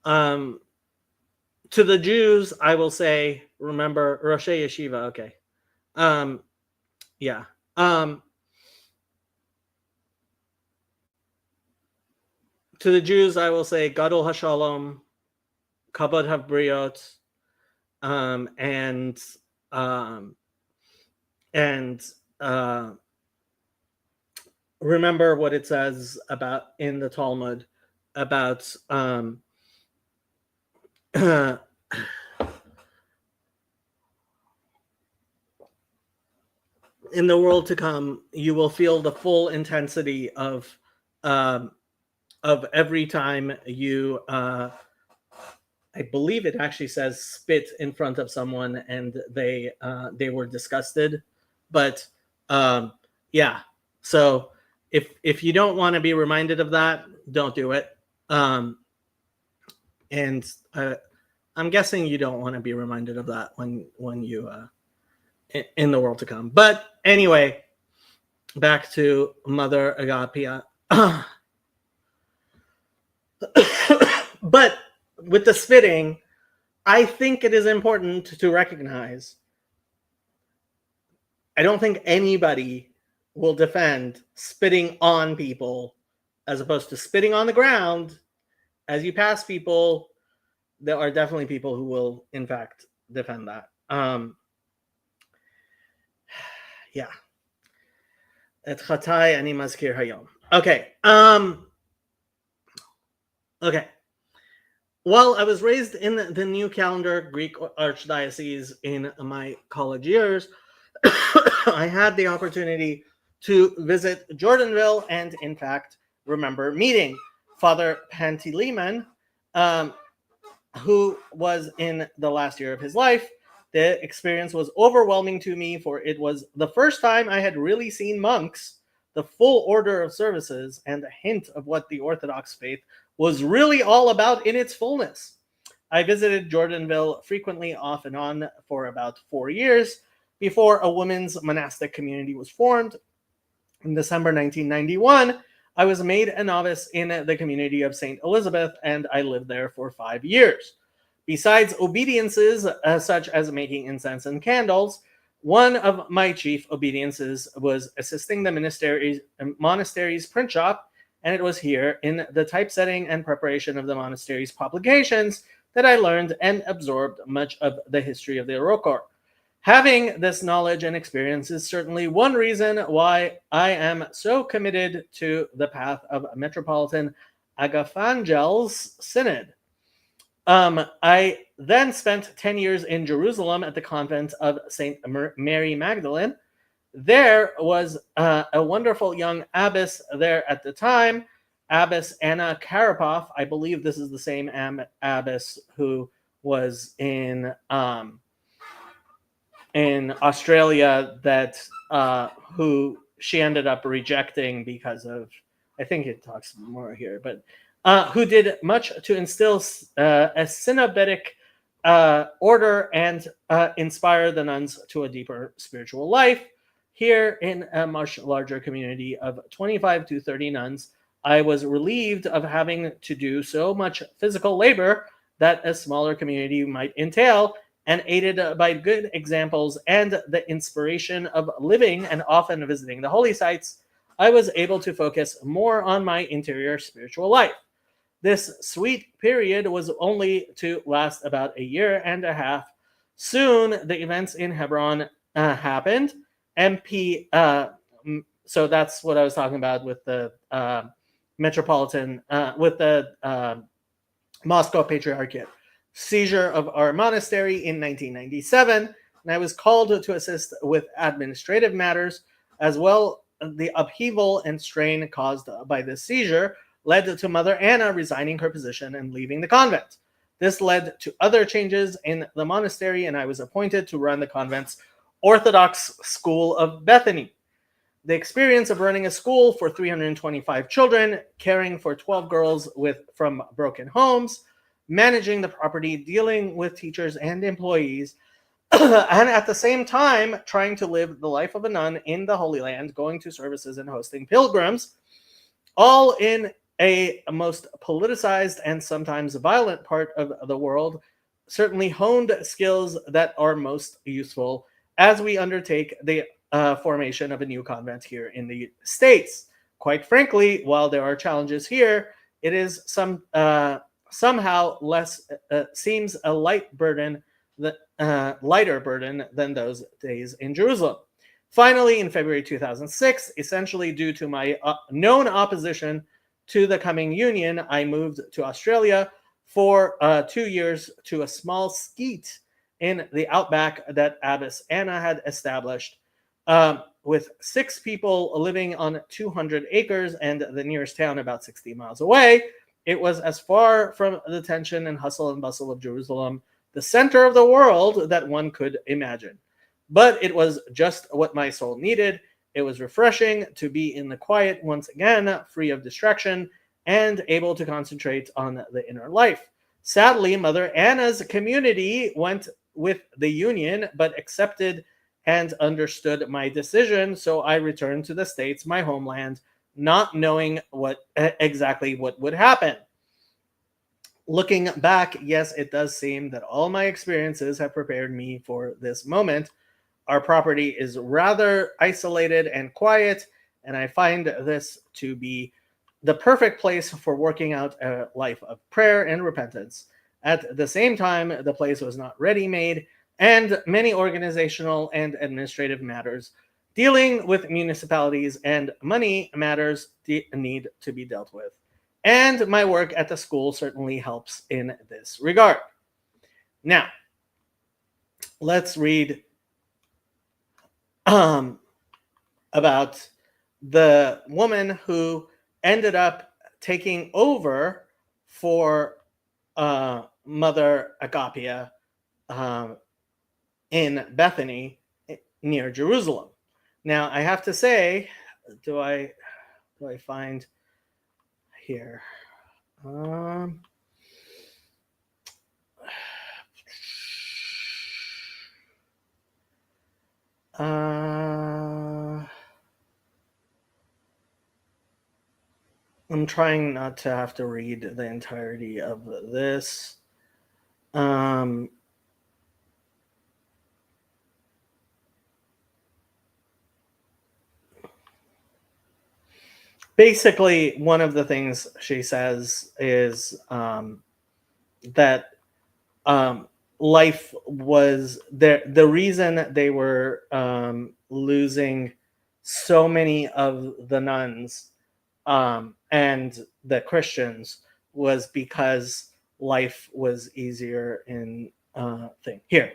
To the Jews, I will say, remember, Rosh Yeshiva, okay. Yeah. To the Jews, I will say, Gadol HaShalom, Kabod HaBriot, and remember what it says about in the Talmud about in the world to come, you will feel the full intensity of every time you I believe it actually says spit in front of someone and they were disgusted. But yeah, so if you don't want to be reminded of that, don't do it. And I'm guessing you don't want to be reminded of that when you in the world to come. But anyway, back to Mother Agapia. But with the spitting, I think it is important to recognize, I don't think anybody will defend spitting on people as opposed to spitting on the ground as you pass people. There are definitely people who will, in fact, defend that. Yeah. Et chatai ani mazkir hayom. Okay. Okay. Well, I was raised in the New Calendar Greek Archdiocese in my college years. I had the opportunity to visit Jordanville and, in fact, remember meeting Father Panteleimon, who was in the last year of his life. The experience was overwhelming to me, for it was the first time I had really seen monks, the full order of services, and a hint of what the Orthodox faith was really all about in its fullness. I visited Jordanville frequently, off and on, for about 4 years before a women's monastic community was formed. In December 1991, I was made a novice in the community of St. Elizabeth, and I lived there for 5 years. Besides obediences such as making incense and candles, one of my chief obediences was assisting the monastery's print shop, and it was here in the typesetting and preparation of the monastery's publications that I learned and absorbed much of the history of the Orokor. Having this knowledge and experience is certainly one reason why I am so committed to the path of Metropolitan Agafangel's Synod. I then spent 10 years in Jerusalem at the convent of St. Mary Magdalene. There was a wonderful young abbess there at the time, Abbess Anna Karapoff. I believe this is the same abbess who was in in Australia that who she ended up rejecting because of, I think it talks more here, but who did much to instill a Synobetic order and inspire the nuns to a deeper spiritual life. Here, in a much larger community of 25 to 30 nuns, I was relieved of having to do so much physical labor that a smaller community might entail, and aided by good examples and the inspiration of living and often visiting the holy sites, I was able to focus more on my interior spiritual life. This sweet period was only to last about a year and a half. Soon, the events in Hebron happened. So that's what I was talking about with the metropolitan, with the Moscow Patriarchate seizure of our monastery in 1997, and I was called to assist with administrative matters as well. The upheaval and strain caused by this seizure led to Mother Anna resigning her position and leaving the convent. This led to other changes in the monastery, and I was appointed to run the convent's Orthodox School of Bethany. The experience of running a school for 325 children, caring for 12 girls from broken homes, managing the property, dealing with teachers and employees, and at the same time trying to live the life of a nun in the Holy Land, going to services and hosting pilgrims, all in a most politicized and sometimes violent part of the world, certainly honed skills that are most useful as we undertake the formation of a new convent here in the States. Quite frankly, while there are challenges here, it is somehow less seems a lighter burden than those days in Jerusalem. Finally, in February 2006, essentially due to my known opposition to the coming union, I moved to Australia for 2 years to a small skeet in the outback that Abbess Anna had established, with 6 people living on 200 acres and the nearest town about 60 miles away. It was as far from the tension and hustle and bustle of Jerusalem, the center of the world, that one could imagine. But it was just what my soul needed. It was refreshing to be in the quiet once again, free of distraction, and able to concentrate on the inner life. Sadly, Mother Anna's community went with the union, but accepted and understood my decision, so I returned to the States, my homeland, not knowing exactly what would happen. Looking back, yes, it does seem that all my experiences have prepared me for this moment. Our property is rather isolated and quiet, and I find this to be the perfect place for working out a life of prayer and repentance. At the same time, the place was not ready-made, and many organizational and administrative matters dealing with municipalities and money matters need to be dealt with. And my work at the school certainly helps in this regard. Now, let's read about the woman who ended up taking over for Mother Agapia in Bethany near Jerusalem. Now, I have to say, do I find here? I'm trying not to have to read the entirety of this. Basically, one of the things she says is that life was there. The reason they were losing so many of the nuns and the Christians was because life was easier in thing. Here,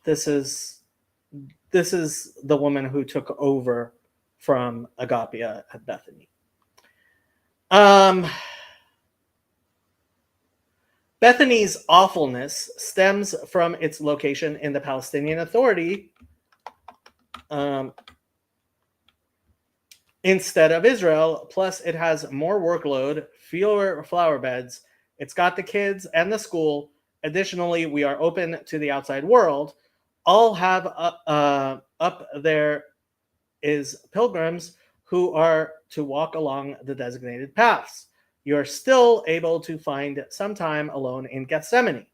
this is the woman who took over from Agapia at Bethany. Bethany's awfulness stems from its location in the Palestinian Authority instead of Israel. Plus, it has more workload, fewer flower beds. It's got the kids and the school. Additionally, we are open to the outside world. All have up there is pilgrims who are to walk along the designated paths. You're still able to find some time alone in Gethsemane.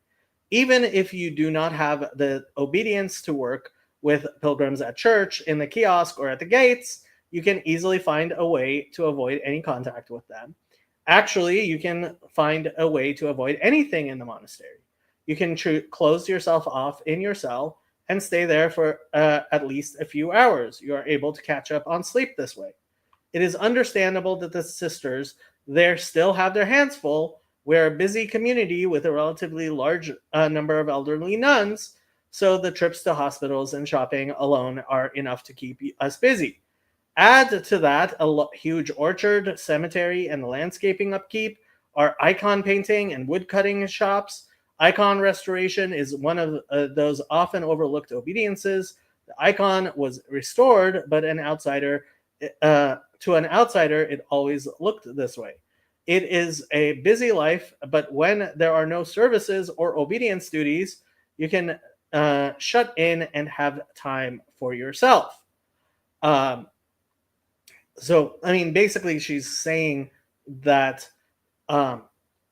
Even if you do not have the obedience to work with pilgrims at church, in the kiosk, or at the gates, you can easily find a way to avoid any contact with them. Actually, you can find a way to avoid anything in the monastery. You can close yourself off in your cell and stay there for at least a few hours. You are able to catch up on sleep this way. It is understandable that the sisters there still have their hands full. We're a busy community with a relatively large number of elderly nuns, so the trips to hospitals and shopping alone are enough to keep us busy. Add to that a huge orchard, cemetery, and landscaping upkeep, our icon painting and woodcutting shops. Icon restoration is one of those often overlooked obediences. The icon was restored, but to an outsider, it always looked this way. It is a busy life, but when there are no services or obedience duties, you can shut in and have time for yourself. So, I mean, basically, she's saying that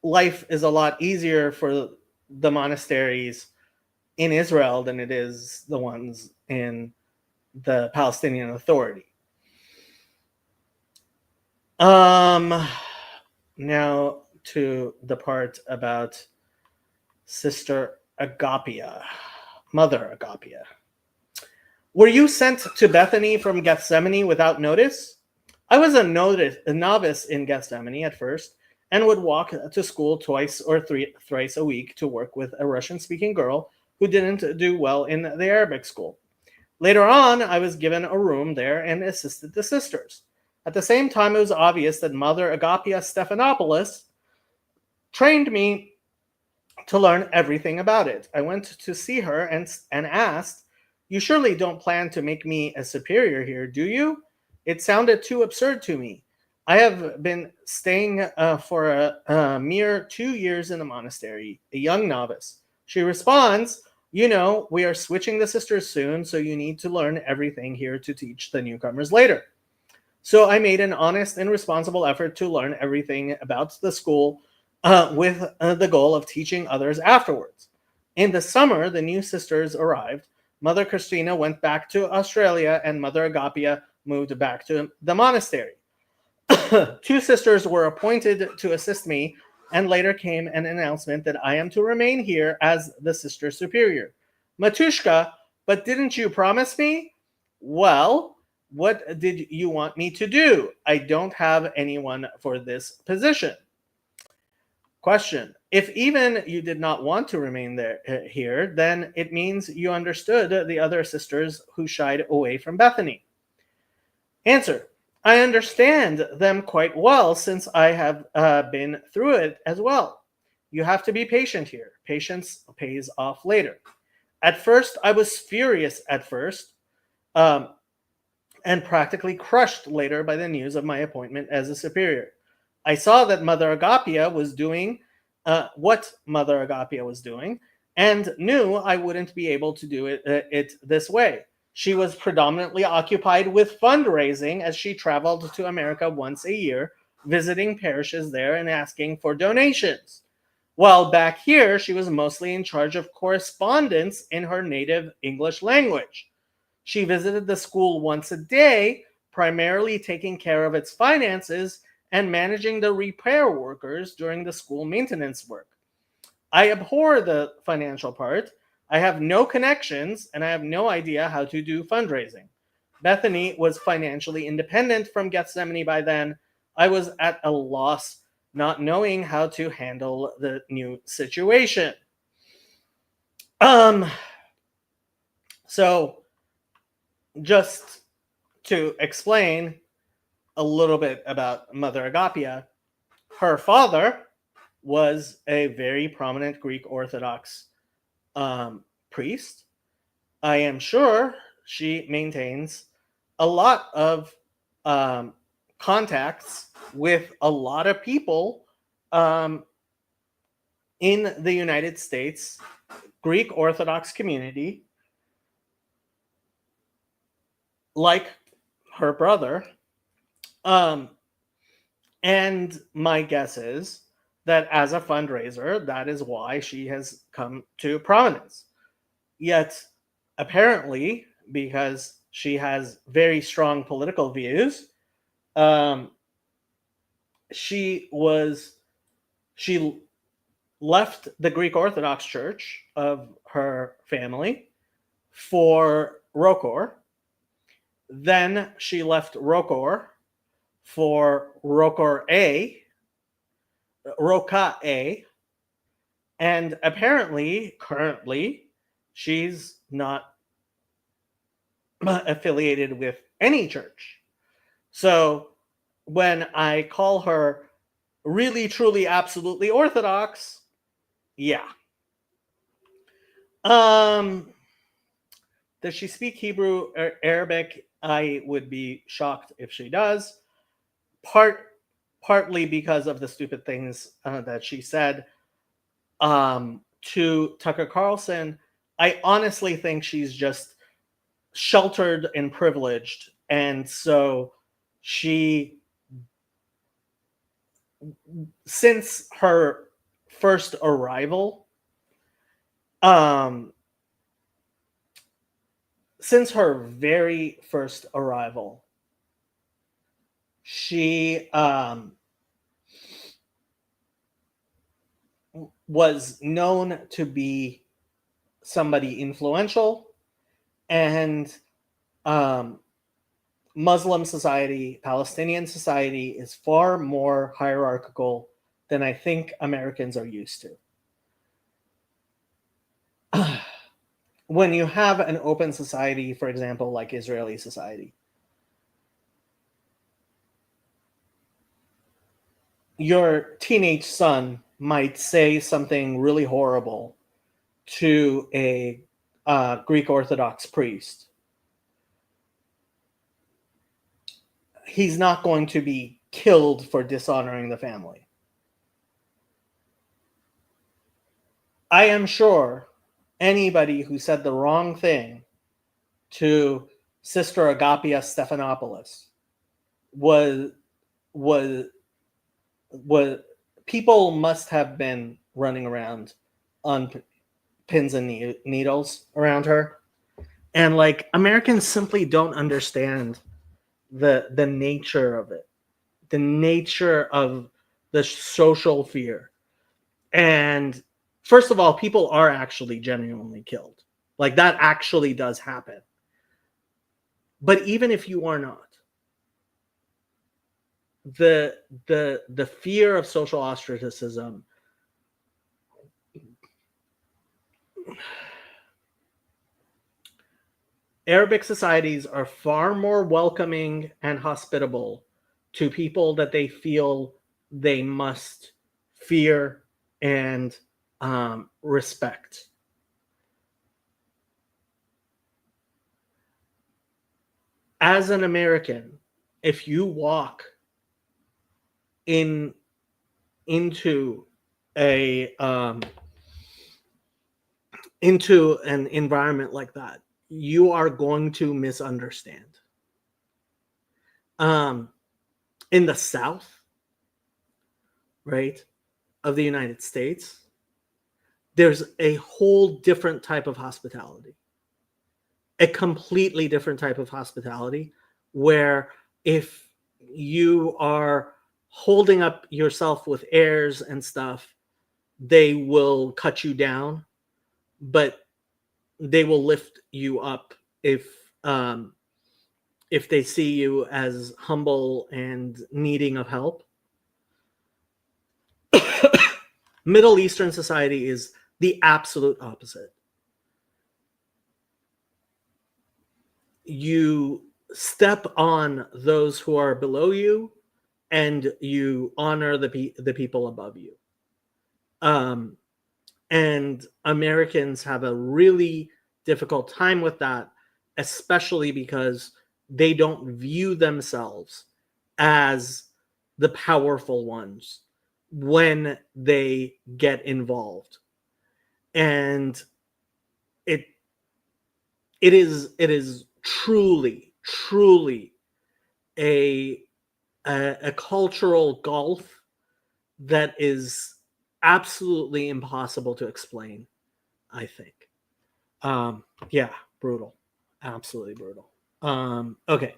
life is a lot easier for the monasteries in Israel than it is the ones in the Palestinian Authority. Now to the part about Sister Agapia, Mother Agapia. Were you sent to Bethany from Gethsemane without notice? I was a novice in Gethsemane at first, and would walk to school twice or thrice a week to work with a Russian-speaking girl who didn't do well in the Arabic school. Later on, I was given a room there and assisted the sisters. At the same time, it was obvious that Mother Agapia Stephanopoulos trained me to learn everything about it. I went to see her and asked, "You surely don't plan to make me a superior here, do you?" It sounded too absurd to me. I have been staying for a mere 2 years in the monastery, a young novice. She responds, "You know, we are switching the sisters soon, so you need to learn everything here to teach the newcomers later." So I made an honest and responsible effort to learn everything about the school with the goal of teaching others afterwards. In the summer, the new sisters arrived. Mother Christina went back to Australia, and Mother Agapia moved back to the monastery. 2 sisters were appointed to assist me, and later came an announcement that I am to remain here as the sister superior. Matushka, but didn't you promise me? Well, what did you want me to do? I don't have anyone for this position. Question. If even you did not want to remain here, then it means you understood the other sisters who shied away from Bethany. Answer. I understand them quite well since I have been through it as well. You have to be patient here. Patience pays off later. At first, I was furious and practically crushed later by the news of my appointment as a superior. I saw that Mother Agapia was doing what Mother Agapia was doing, and knew I wouldn't be able to do it this way. She was predominantly occupied with fundraising as she traveled to America once a year, visiting parishes there and asking for donations. While back here, she was mostly in charge of correspondence in her native English language. She visited the school once a day, primarily taking care of its finances and managing the repair workers during the school maintenance work. I abhor the financial part. I have no connections, and I have no idea how to do fundraising. Bethany was financially independent from Gethsemane by then. I was at a loss, not knowing how to handle the new situation. So just to explain a little bit about Mother Agapia, her father was a very prominent Greek Orthodox priest. I am sure she maintains a lot of contacts with a lot of people in the United States Greek Orthodox community, like her brother. And my guess is that as a fundraiser, that is why she has come to prominence. Yet, apparently, because she has very strong political views, she left the Greek Orthodox Church of her family for Rokor. Then she left Rokor for Roka A, and apparently, currently, she's not affiliated with any church. So when I call her really, truly, absolutely Orthodox, yeah. Does she speak Hebrew or Arabic? I would be shocked if she does. Partly because of the stupid things that she said to Tucker Carlson. I honestly think she's just sheltered and privileged, and so she, since her first arrival, since her very first arrival, she was known to be somebody influential, and Muslim society, Palestinian society is far more hierarchical than I think Americans are used to. When you have an open society, for example, like Israeli society, your teenage son might say something really horrible to a Greek Orthodox priest. He's not going to be killed for dishonoring the family. I am sure anybody who said the wrong thing to Sister Agapia Stephanopoulos was people must have been running around on pins and needles around her, and like Americans simply don't understand the nature of it, the nature of the social fear. And first of all, people are actually genuinely killed, like that actually does happen. But even if you are not, the fear of social ostracism, Arabic societies are far more welcoming and hospitable to people that they feel they must fear and respect. As an American, if you walk into an environment like that, you are going to misunderstand. In the South, right, of the United States, there's a whole different type of hospitality, a completely different type of hospitality, where if you are holding up yourself with airs and stuff, they will cut you down, but they will lift you up if they see you as humble and needing of help. Middle Eastern society is the absolute opposite. You step on those who are below you, and you honor the people above you. And Americans have a really difficult time with that, especially because they don't view themselves as the powerful ones when they get involved. And it is truly a cultural gulf that is absolutely impossible to explain, I think. Yeah, brutal. Absolutely brutal. Okay.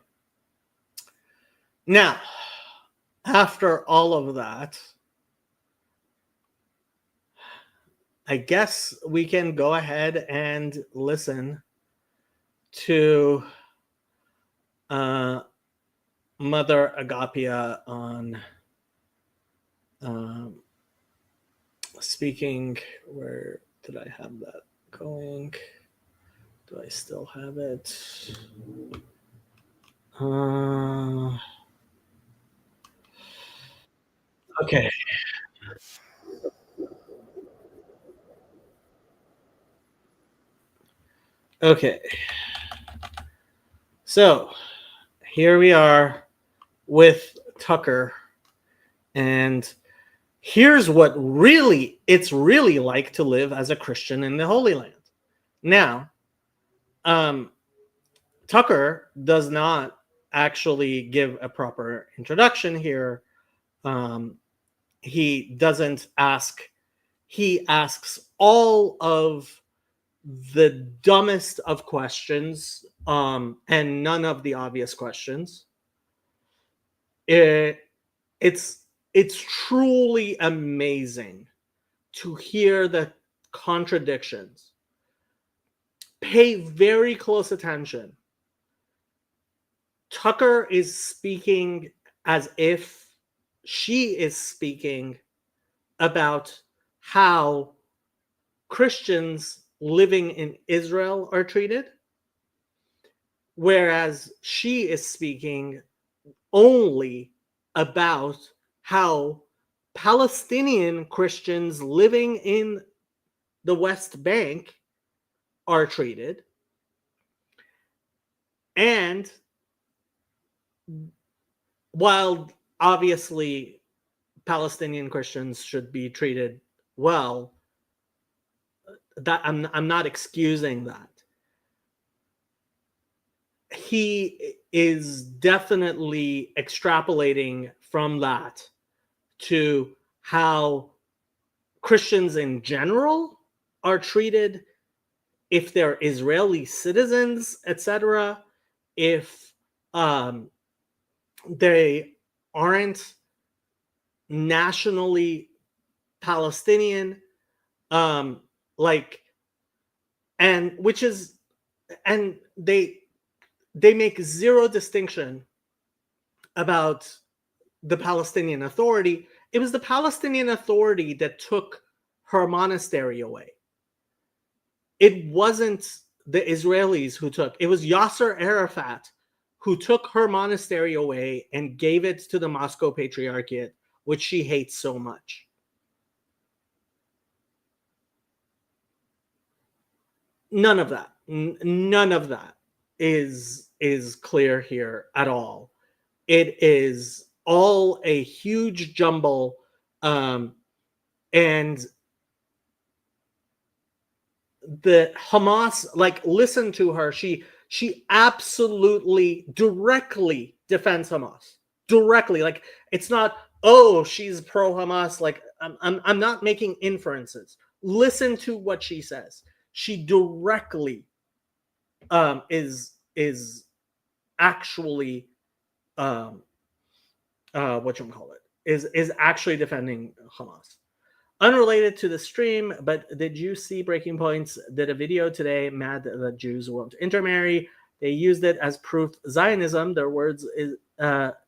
Now, after all of that, I guess we can go ahead and listen to Mother Agapia on speaking. Where did I have that going? Do I still have it? Okay. Okay. So here we are with Tucker, and here's what it's really like to live as a Christian in the Holy Land. Now, Tucker does not actually give a proper introduction here. He doesn't ask, he asks all of the dumbest of questions, and none of the obvious questions. It's truly amazing to hear the contradictions. Pay very close attention. Tucker is speaking as if she is speaking about how Christians living in Israel are treated, whereas she is speaking only about how Palestinian Christians living in the West Bank are treated. And while obviously Palestinian Christians should be treated well, that I'm not excusing that. He is definitely extrapolating from that to how Christians in general are treated, if they're Israeli citizens, etc., if they aren't nationally Palestinian, like, and which is, and they make zero distinction about the Palestinian Authority. It was the Palestinian Authority that took her monastery away. It wasn't the Israelis who took. It was Yasser Arafat who took her monastery away and gave it to the Moscow Patriarchate, which she hates so much. None of that. None of that is clear here at all. It is all a huge jumble, and the Hamas, like, listen to her. She absolutely directly defends Hamas. Directly. Like, it's not, oh, she's pro Hamas. Like, I'm not making inferences. Listen to what she says. She directly is actually whatchamacallit, is actually defending Hamas. Unrelated to the stream, but did you see Breaking Points did a video today mad that Jews won't intermarry? They used it as proof Zionism, their words,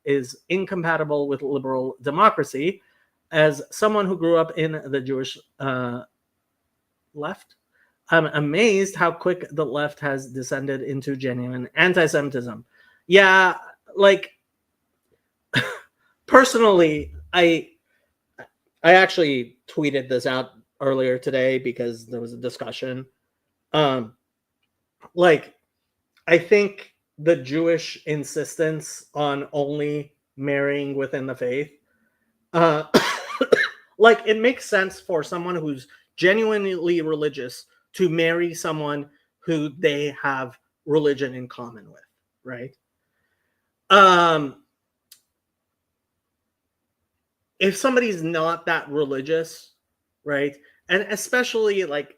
is incompatible with liberal democracy. As someone who grew up in the Jewish left, I'm amazed how quick the left has descended into genuine anti-Semitism. Yeah, like, personally, I actually tweeted this out earlier today because there was a discussion. Like, I think the Jewish insistence on only marrying within the faith, like, it makes sense for someone who's genuinely religious to marry someone who they have religion in common with, right? If somebody's not that religious, right, and especially like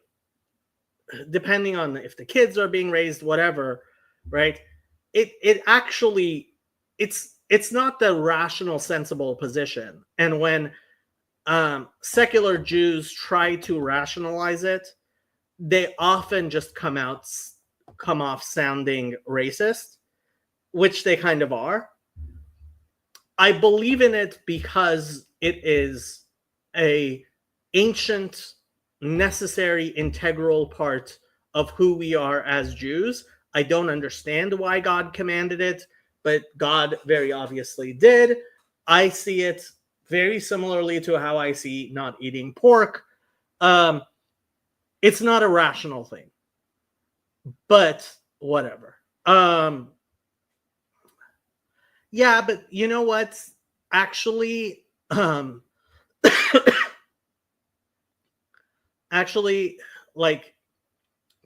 depending on if the kids are being raised, whatever, right, it actually it's not the rational, sensible position. And when secular Jews try to rationalize it, they often just come off sounding racist, which they kind of are. I believe in it because it is a ancient, necessary, integral part of who we are as Jews. I don't understand why God commanded it, but God very obviously did. I see it very similarly to how I see not eating pork. It's not a rational thing, but whatever. Yeah, but you know what? Actually, actually, like,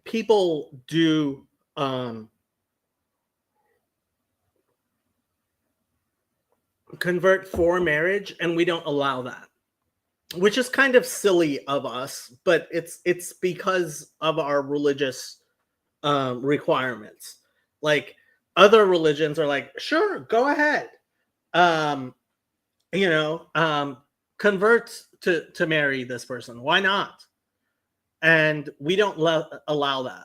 people do convert for marriage, and we don't allow that, which is kind of silly of us, but it's because of our religious requirements. Like, other religions are like, sure, go ahead, convert to marry this person. Why not? And we don't allow that.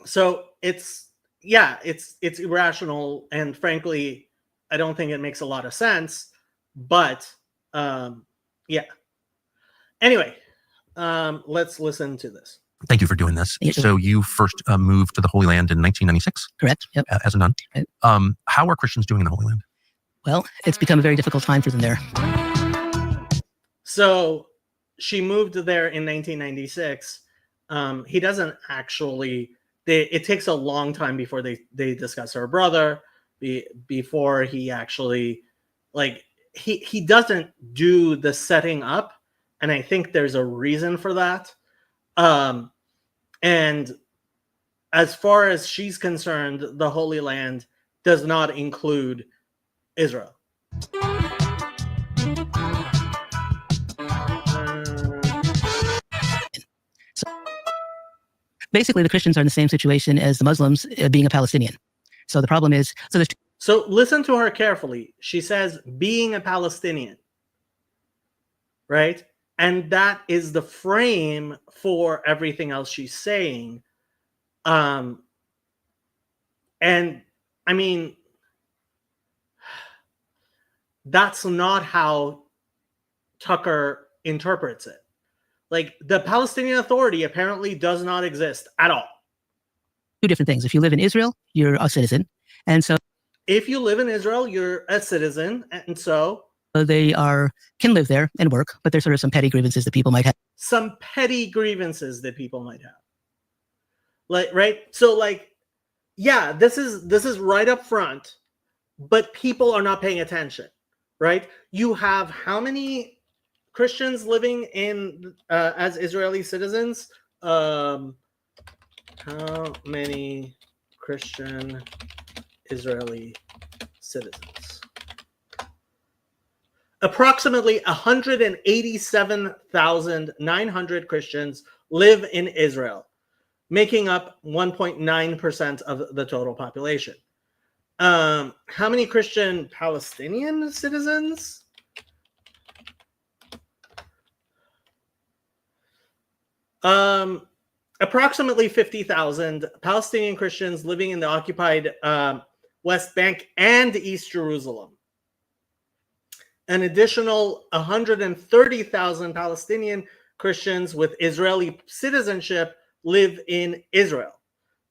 So it's irrational, and frankly, I don't think it makes a lot of sense. But yeah. Anyway, let's listen to this. Thank you for doing this. So you first moved to the Holy Land in 1996? Correct. Yep. As a nun. Right. How are Christians doing in the Holy Land? Well, it's become a very difficult time for them there. So she moved there in 1996. He doesn't actually. It takes a long time before they discuss her brother. Before he actually, like, he doesn't do the setting up, and I think there's a reason for that. And as far as she's concerned, the Holy Land does not include Israel. So basically, the Christians are in the same situation as the Muslims, being a Palestinian. So the problem is, so listen to her carefully. She says being a Palestinian, right? And that is the frame for everything else she's saying. And I mean, that's not how Tucker interprets it. Like, the Palestinian Authority apparently does not exist at all. Two different things. If you live in Israel, you're a citizen. And so if you live in Israel, you're a citizen. And so they can live there and work, but there's sort of some petty grievances that people might have. Like, right? So, like, yeah, this is right up front, but people are not paying attention, right? You have how many Christians living in as Israeli citizens? How many Christian Israeli citizens? Approximately 187,900 Christians live in Israel, making up 1.9% of the total population. How many Christian Palestinian citizens? Approximately 50,000 Palestinian Christians living in the occupied West Bank and East Jerusalem. An additional 130,000 Palestinian Christians with Israeli citizenship live in Israel.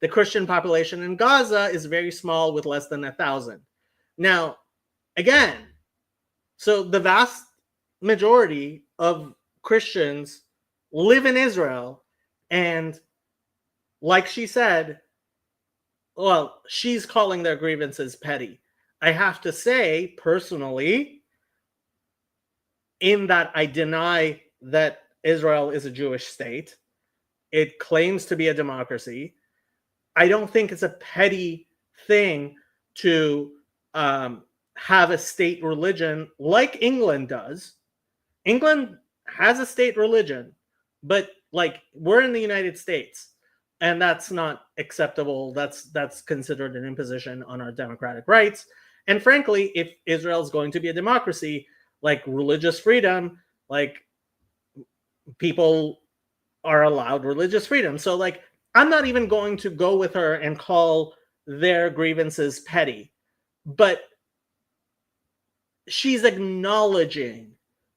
The Christian population in Gaza is very small, with less than 1,000. Now, again, so the vast majority of Christians live in Israel, and like she said, well, she's calling their grievances petty. I have to say, personally, in that I deny that Israel is a Jewish state. It claims to be a democracy. I don't think it's a petty thing to have a state religion like England does. England has a state religion, but like we're in the United States, and that's not acceptable. That's considered an imposition on our democratic rights. And frankly, if Israel is going to be a democracy, like religious freedom, like people are allowed religious freedom. So like I'm not even going to go with her and call their grievances petty, but she's acknowledging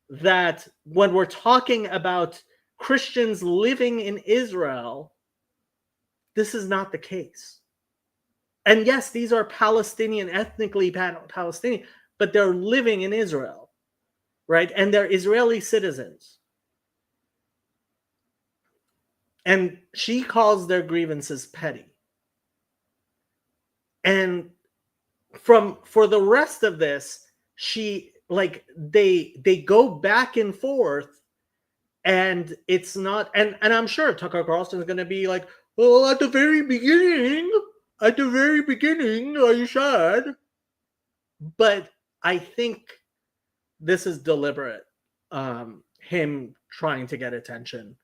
that when we're talking about Christians living in Israel, this is not the case. And yes, these are Palestinian, ethnically Palestinian, but they're living in Israel, right? And they're Israeli citizens. And she calls their grievances petty. And for the rest of this, she like they go back and forth, and it's not, and I'm sure Tucker Carlson is going to be like, well, at the very beginning, I said, but I think this is deliberate. Him trying to get attention.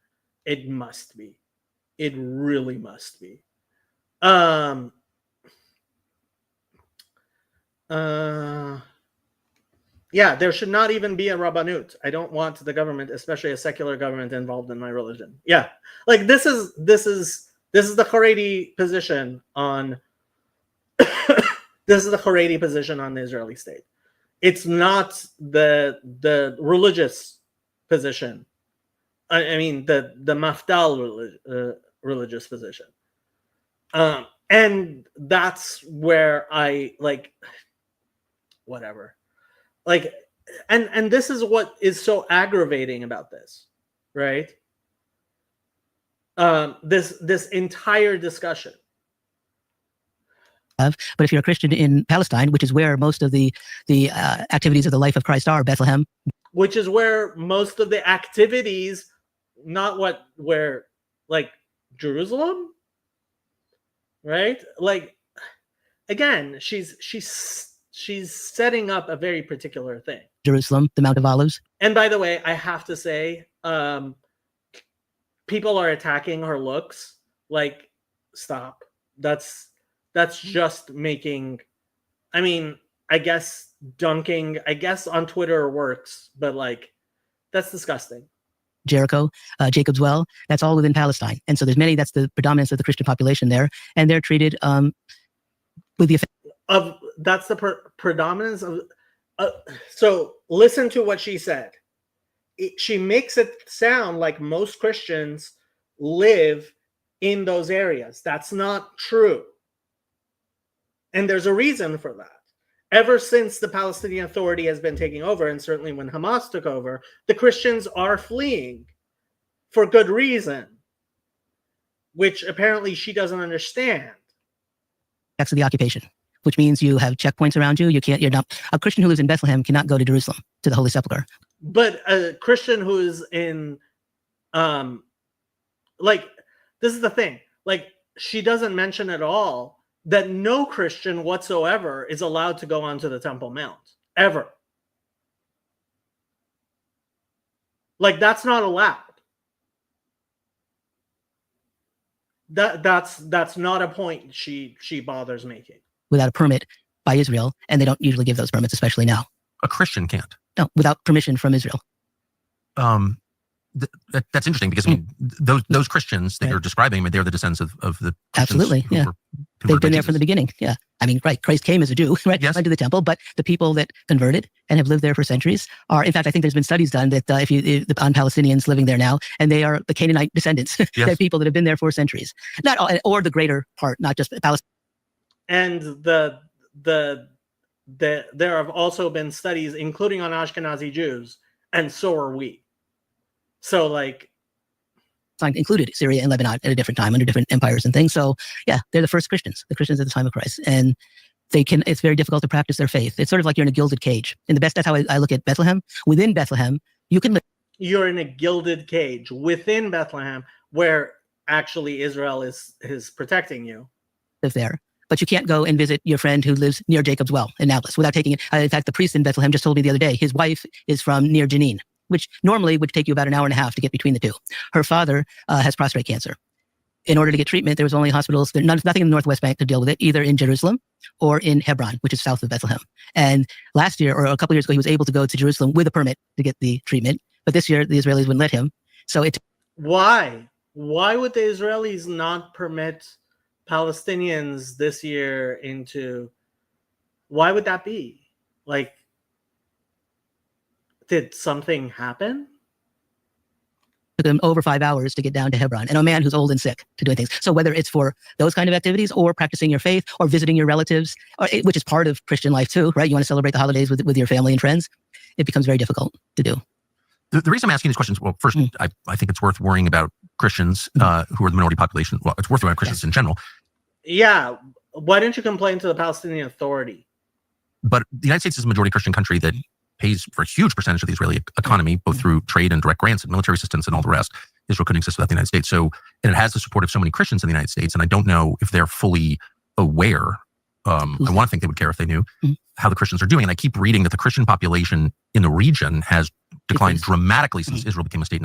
It must be. It really must be. Yeah, there should not even be a rabbanut. I don't want the government, especially a secular government, involved in my religion. Yeah, like this is the Haredi position on this is the Haredi position on the Israeli state. It's not the religious position. I mean the Mafdal religious position. And that's where I like whatever. Like and this is what is so aggravating about this, right? This entire discussion. But if you're a Christian in Palestine, which is where most of the activities of the life of Christ are, Bethlehem, which is where most of the activities, not where like Jerusalem, right? Like again, she's setting up a very particular thing. Jerusalem, the Mount of Olives. And by the way, I have to say, people are attacking her looks. Like, stop. That's just making. I mean, I guess dunking. I guess on Twitter works, but like, that's disgusting. Jericho, Jacob's Well. That's all within Palestine, and so there's many. That's the predominance of the Christian population there, and they're treated with the effect of. That's the predominance of. So listen to what she said. She makes it sound like most Christians live in those areas. That's not true. And there's a reason for that. Ever since the Palestinian Authority has been taking over, and certainly when Hamas took over, the Christians are fleeing for good reason, which apparently she doesn't understand. That's the occupation, which means you have checkpoints around you. You're not a Christian who lives in Bethlehem cannot go to Jerusalem, to the Holy Sepulchre. But a Christian who is in, like, this is the thing. Like, she doesn't mention at all that no Christian whatsoever is allowed to go onto the Temple Mount, ever. Like, that's not allowed. That's not a point she bothers making. Without a permit by Israel, and they don't usually give those permits, especially now. A Christian can't. No, without permission from Israel. That's interesting because I mean, those Christians that you're describing, I mean, they're the descendants of the Christians. Absolutely, yeah. They've been there from the beginning. Yeah, I mean, right? Christ came as a Jew, right? Yes. Went to the temple, but the people that converted and have lived there for centuries are, in fact, I think there's been studies done that on Palestinians living there now, and they are the Canaanite descendants. Yes. They're people that have been there for centuries, not all, or the greater part, not just Palestine. And there have also been studies, including on Ashkenazi Jews, and so are we. So like, included Syria and Lebanon at a different time under different empires and things. So yeah, they're the first Christians, the Christians at the time of Christ. And it's very difficult to practice their faith. It's sort of like you're in a gilded cage. And that's how I look at Bethlehem. Within Bethlehem, you can live. You're in a gilded cage within Bethlehem where actually Israel is protecting you. Live there. But you can't go and visit your friend who lives near Jacob's well in Nablus without taking it. In fact, the priest in Bethlehem just told me the other day, his wife is from near Jenin, which normally would take you about an hour and a half to get between the two. Her father has prostate cancer. In order to get treatment, there was only hospitals, nothing in the Northwest Bank to deal with it, either in Jerusalem or in Hebron, which is south of Bethlehem. And last year, or a couple of years ago, he was able to go to Jerusalem with a permit to get the treatment. But this year, the Israelis wouldn't let him. So why? Why would the Israelis not permit Palestinians this year into? Why would that be? Like, did something happen? Took him over 5 hours to get down to Hebron, and a man who's old and sick to doing things. So whether it's for those kind of activities or practicing your faith or visiting your relatives, which is part of Christian life too, right? You want to celebrate the holidays with your family and friends. It becomes very difficult to do. The reason I'm asking these questions, well, first, I think it's worth worrying about Christians who are the minority population. Well, it's worth worrying about Christians in general. Yeah. Why didn't you complain to the Palestinian Authority? But the United States is a majority Christian country that pays for a huge percentage of the Israeli economy, both through trade and direct grants and military assistance and all the rest. Israel couldn't exist without the United States. So, and it has the support of so many Christians in the United States. And I don't know if they're fully aware. I want to think they would care if they knew how the Christians are doing. And I keep reading that the Christian population in the region has declined dramatically since Israel became a state.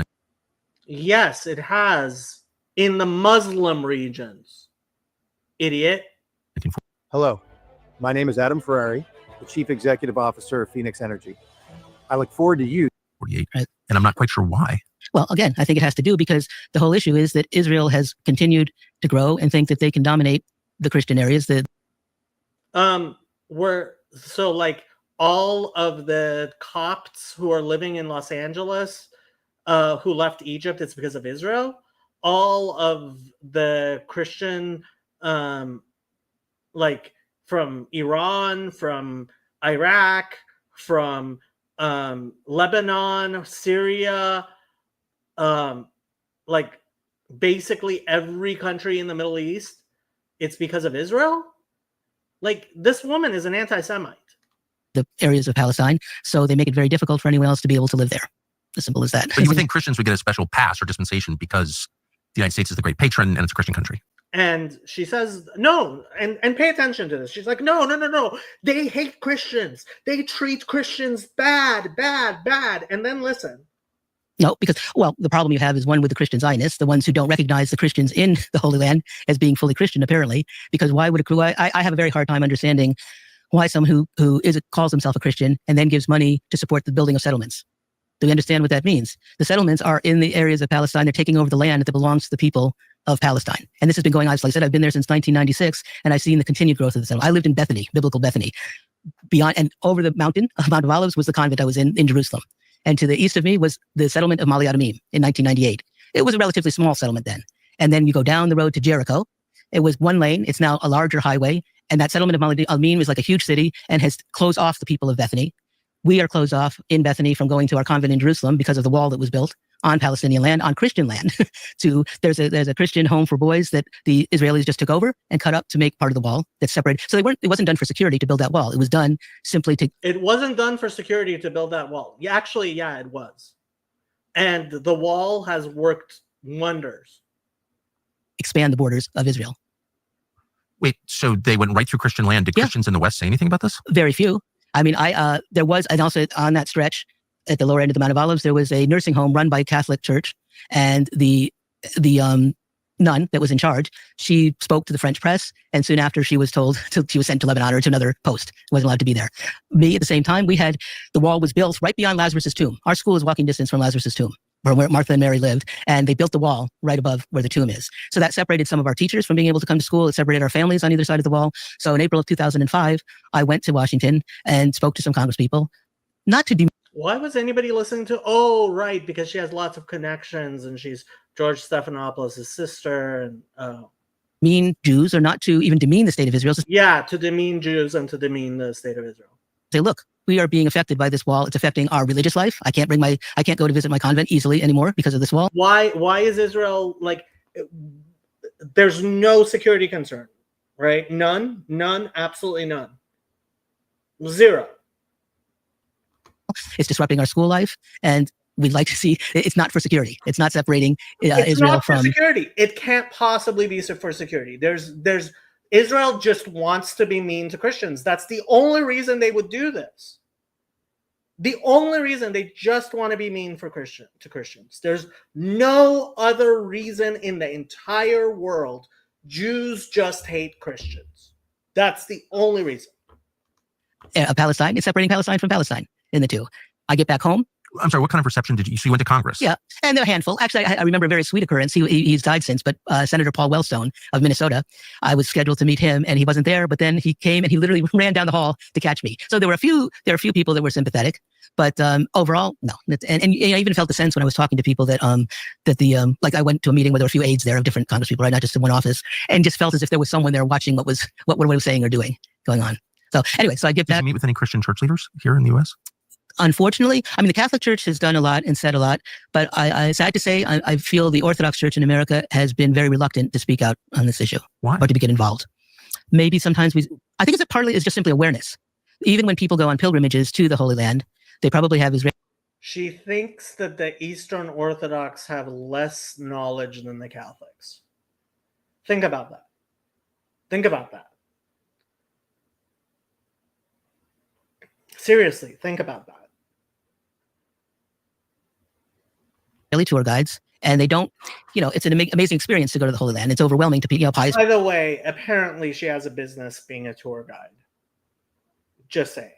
Yes, it has. In the Muslim regions. Idiot. Hello, my name is Adam Ferrari, the Chief Executive Officer of Phoenix Energy. I look forward to you. 48, and I'm not quite sure why. Well, again, I think it has to do because the whole issue is that Israel has continued to grow and think that they can dominate the Christian areas. So like all of the Copts who are living in Los Angeles, who left Egypt, it's because of Israel. All of the Christian, like from Iran, from Iraq, from Lebanon, Syria, like basically every country in the Middle East, it's because of Israel. Like, this woman is an anti-Semite. The areas of Palestine, so they make it very difficult for anyone else to be able to live there. As simple as that. But you would think Christians would get a special pass or dispensation because the United States is the great patron and it's a Christian country. And she says, no, and pay attention to this. She's like, no. They hate Christians. They treat Christians bad. And then listen. No, because, well, the problem you have is one with the Christian Zionists, the ones who don't recognize the Christians in the Holy Land as being fully Christian, apparently. Because why would I have a very hard time understanding why someone who calls himself a Christian and then gives money to support the building of settlements. Do we understand what that means? The settlements are in the areas of Palestine. They're taking over the land that belongs to the people of Palestine. And this has been going on, like I said, I've been there since 1996, and I've seen the continued growth of the settlement. I lived in Bethany, biblical Bethany. Beyond and over the mountain, Mount of Olives, was the convent I was in Jerusalem. And to the east of me was the settlement of Mali Adumim in 1998. It was a relatively small settlement then. And then you go down the road to Jericho. It was one lane. It's now a larger highway. And that settlement of Mali Adumim is like a huge city and has closed off the people of Bethany. We are closed off in Bethany from going to our convent in Jerusalem because of the wall that was built on Palestinian land, on Christian land. There's a Christian home for boys that the Israelis just took over and cut up to make part of the wall that's separated. So it wasn't done for security to build that wall. It was done simply to... It wasn't done for security to build that wall. Yeah, actually, yeah, it was. And the wall has worked wonders. Expand the borders of Israel. Wait, so they went right through Christian land. Did Christians in the West say anything about this? Very few. I mean, there was, and also on that stretch, at the lower end of the Mount of Olives, there was a nursing home run by a Catholic church, and the nun that was in charge, she spoke to the French press, and soon after she was she was sent to Lebanon or to another post. Wasn't allowed to be there. Me, at the same time, the wall was built right beyond Lazarus's tomb. Our school is walking distance from Lazarus's tomb, where Martha and Mary lived, and they built the wall right above where the tomb is. So that separated some of our teachers from being able to come to school. It separated our families on either side of the wall. So in April of 2005, I went to Washington and spoke to some congresspeople, not to Why was anybody listening to? Oh, right, because she has lots of connections and she's George Stephanopoulos' sister. And mean Jews, or not to even demean the state of Israel. Yeah, to demean Jews and to demean the state of Israel. Say, look, we are being affected by this wall. It's affecting our religious life. I can't go to visit my convent easily anymore because of this wall. Why is Israel like, there's no security concern, right? None, absolutely none. Zero. It's disrupting our school life, and we'd like to see it's not for security. It's not separating it's Israel not for from security. It can't possibly be for security. There's Israel just wants to be mean to Christians. That's the only reason they would do this. The only reason, they just want to be mean to Christians. There's no other reason in the entire world. Jews just hate Christians. That's the only reason. Palestine. It's separating Palestine from Palestine in the two. I get back home. I'm sorry, what kind of reception did you? So you went to Congress? Yeah, and a handful. Actually, I remember a very sweet occurrence. He's died since, but Senator Paul Wellstone of Minnesota, I was scheduled to meet him, and he wasn't there. But then he came, and he literally ran down the hall to catch me. So there were a few people that were sympathetic, but overall, no. And I even felt the sense when I was talking to people that like I went to a meeting where there were a few aides there of different Congress people, right, not just in one office, and just felt as if there was someone there watching what I was saying or doing going on. So anyway, so I get back. Did you meet with any Christian church leaders here in the U.S.? Unfortunately, I mean, the Catholic Church has done a lot and said a lot, but I sad to say, I feel the Orthodox Church in America has been very reluctant to speak out on this issue. Why? Or to get involved. Maybe sometimes I think it's just simply awareness. Even when people go on pilgrimages to the Holy Land, they probably have Israeli. She thinks that the Eastern Orthodox have less knowledge than the Catholics. Think about that. Think about that. Seriously, think about that. Tour guides, and they don't, it's an amazing experience to go to the Holy Land. It's overwhelming to people, pious. By the way, apparently she has a business being a tour guide. Just saying.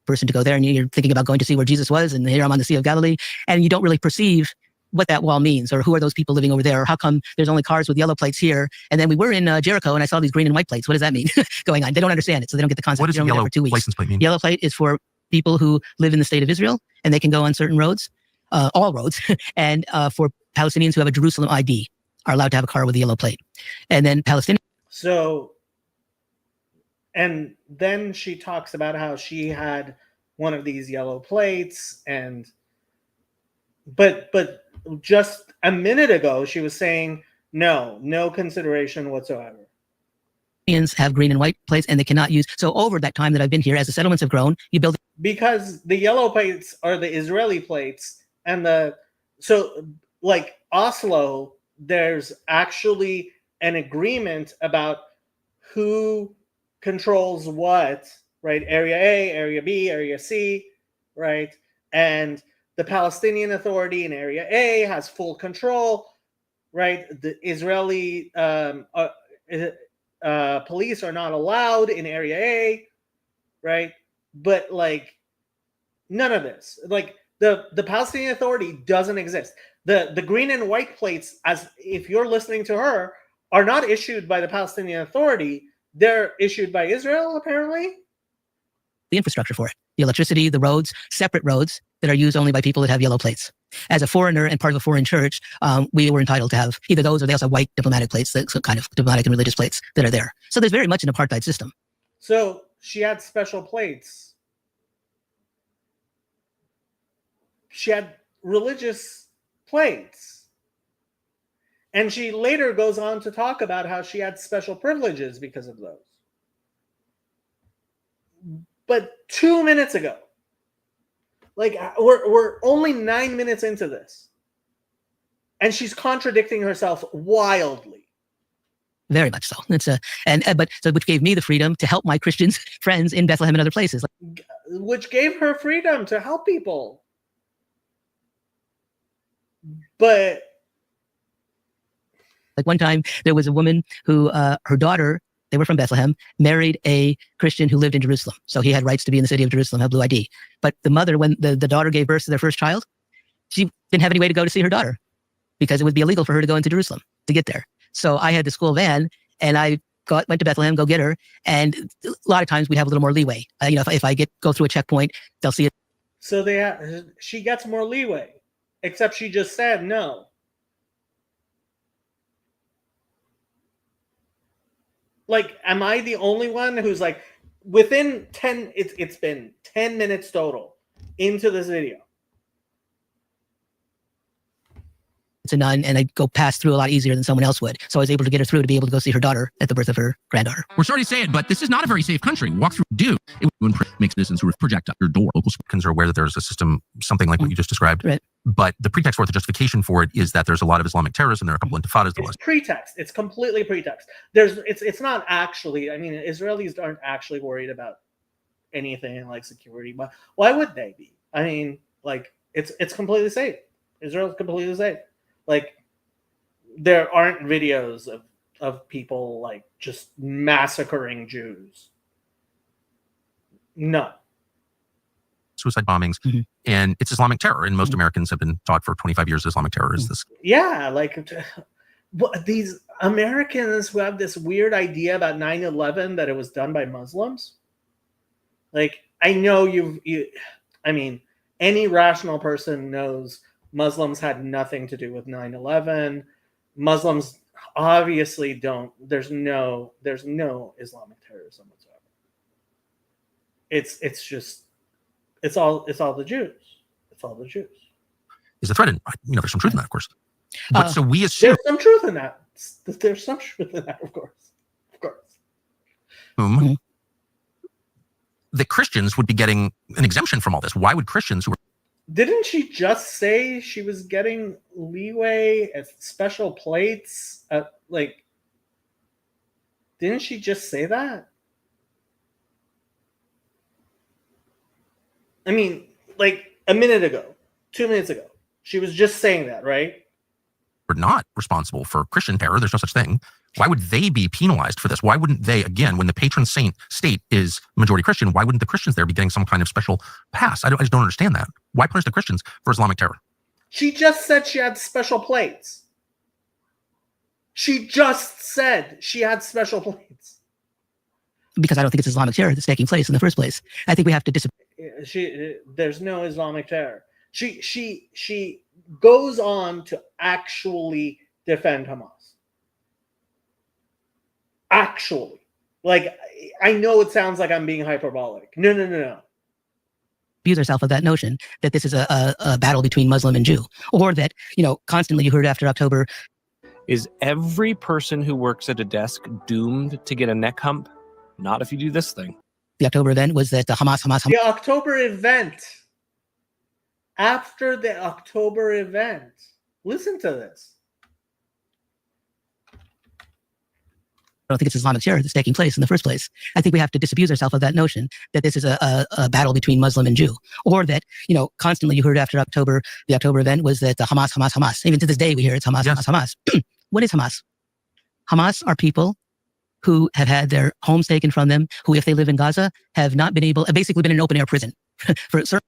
Person to go there, and you're thinking about going to see where Jesus was, and here I'm on the Sea of Galilee, and you don't really perceive what that wall means, or who are those people living over there, or how come there's only cars with yellow plates here, and then we were in Jericho, and I saw these green and white plates. What does that mean going on? They don't understand it, so they don't get the concept. What does yellow license plate mean? Yellow plate is for people who live in the state of Israel, and they can go on certain roads, all roads, and for Palestinians who have a Jerusalem ID are allowed to have a car with a yellow plate. And then Palestinians. So, and then she talks about how she had one of these yellow plates, but just a minute ago she was saying no consideration whatsoever. Have green and white plates, and they cannot use. So over that time that I've been here, as the settlements have grown, you build. Because the yellow plates are the Israeli plates, and so like Oslo, there's actually an agreement about who controls what, right? Area A, Area B, Area C, right? And the Palestinian Authority in Area A has full control, right? The Israeli police are not allowed in Area A, right? But like none of this, like the Palestinian Authority doesn't exist. The green and white plates, as if you're listening to her, are not issued by the Palestinian Authority. They're issued by Israel, apparently. The infrastructure for it, the electricity, the roads, separate roads that are used only by people that have yellow plates. As a foreigner and part of a foreign church, we were entitled to have either those, or they also have white diplomatic plates, so kind of diplomatic and religious plates that are there. So there's very much an apartheid system. So she had special plates. She had religious plates. And she later goes on to talk about how she had special privileges because of those. But 2 minutes ago, like we're only 9 minutes into this, and she's contradicting herself wildly. Very much so. It's which gave me the freedom to help my Christian friends in Bethlehem and other places. Which gave her freedom to help people. But like one time, there was a woman who her daughter, they were from Bethlehem, married a Christian who lived in Jerusalem. So he had rights to be in the city of Jerusalem, have blue ID. But the mother, when the daughter gave birth to their first child, she didn't have any way to go to see her daughter because it would be illegal for her to go into Jerusalem to get there. So I had the school van, and I went to Bethlehem, go get her. And a lot of times we'd have a little more leeway. If I go through a checkpoint, they'll see it. So she gets more leeway, except she just said no. Like, am I the only one who's like, within 10, it's been 10 minutes total into this video. It's a nun, and I'd go pass through a lot easier than someone else would. So I was able to get her through to be able to go see her daughter at the birth of her granddaughter. We're sorry to say it, but this is not a very safe country. Walk through, it makes this and sort of project out your door. Local Americans are aware that there's a system, something like what you just described. Right. But the pretext for it, the justification for it, is that there's a lot of Islamic terrorism. There are a couple of intifadas. It's pretext. It's completely pretext. It's not actually. I mean, Israelis aren't actually worried about anything like security. But why would they be? I mean, like it's completely safe. Israel's completely safe. Like, there aren't videos of people like just massacring Jews. No. Suicide bombings, and it's Islamic terror. And most Americans have been taught for 25 years Islamic terror is this. Yeah, like these Americans who have this weird idea about 9/11 that it was done by Muslims. Like, I know I mean, any rational person knows Muslims had nothing to do with 9/11. Muslims obviously don't. There's no Islamic terrorism whatsoever. It's all the Jews. It's all the Jews. Is a threat, and there's some truth in that, of course. But so we assume there's some truth in that. There's some truth in that, of course. The Christians would be getting an exemption from all this. Why would Christians who are... Didn't she just say she was getting leeway at special plates? Didn't she just say that? I mean, like a minute ago, 2 minutes ago, she was just saying that, right? We're not responsible for Christian terror. There's no such thing. Why would they be penalized for this? Why wouldn't they, again, when the patron saint state is majority Christian, why wouldn't the Christians there be getting some kind of special pass? I just don't understand that. Why punish the Christians for Islamic terror? She just said she had special plates. She just said she had special plates. Because I don't think it's Islamic terror that's taking place in the first place. I think we have to there's no Islamic terror. She goes on to actually defend Hamas. Actually, like, I know it sounds like I'm being hyperbolic. No. Abuse ourselves of that notion that this is a battle between Muslim and Jew, or that, constantly you heard after October. Is every person who works at a desk doomed to get a neck hump? Not if you do this thing. The October event was that Hamas. The October event. After the October event. Listen to this. I don't think it's Islamic terror that's taking place in the first place. I think we have to disabuse ourselves of that notion that this is a battle between Muslim and Jew, or that, constantly you heard after October, the October event was that Hamas. Even to this day, we hear it's Hamas, yes. Hamas. What is Hamas? Hamas are people who have had their homes taken from them, who, if they live in Gaza, have not been basically been in an open air prison for certain.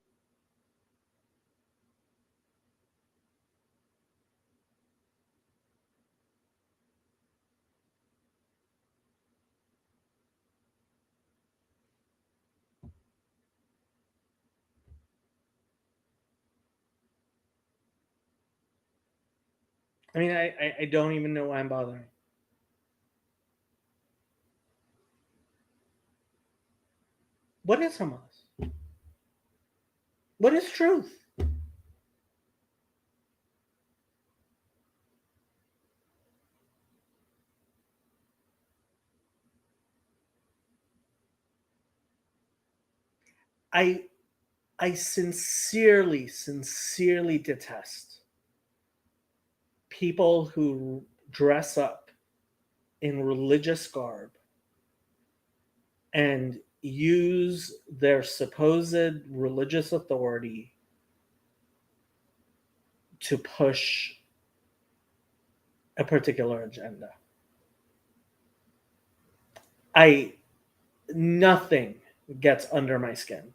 I mean, I don't even know why I'm bothering. What is Hamas? What is truth? I sincerely detest people who dress up in religious garb and use their supposed religious authority to push a particular agenda. Nothing gets under my skin.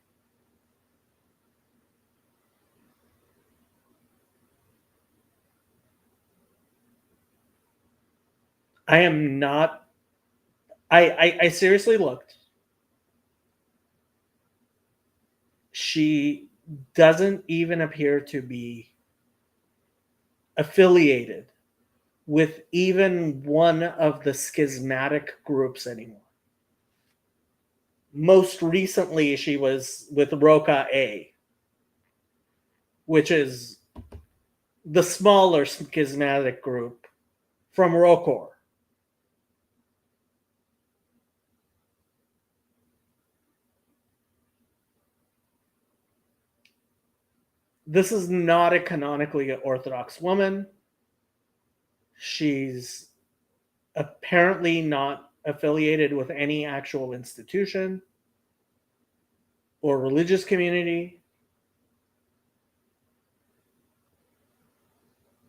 I am not. I seriously looked. She doesn't even appear to be affiliated with even one of the schismatic groups anymore. Most recently, she was with Roca A, which is the smaller schismatic group from Rokor. This is not a canonically Orthodox woman. She's apparently not affiliated with any actual institution or religious community.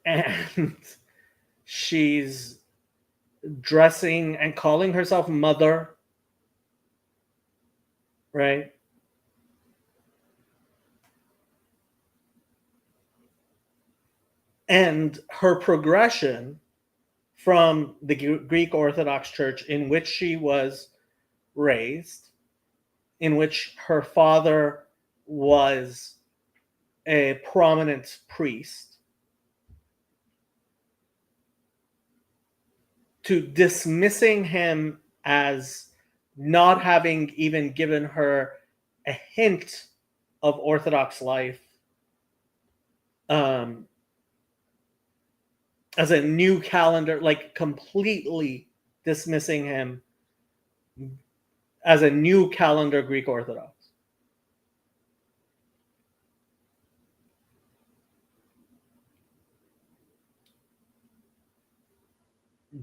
And she's dressing and calling herself Mother, right? And her progression from the Greek Orthodox Church in which she was raised, in which her father was a prominent priest, to dismissing him as not having even given her a hint of Orthodox life, as a new calendar, like completely dismissing him as a new calendar Greek Orthodox.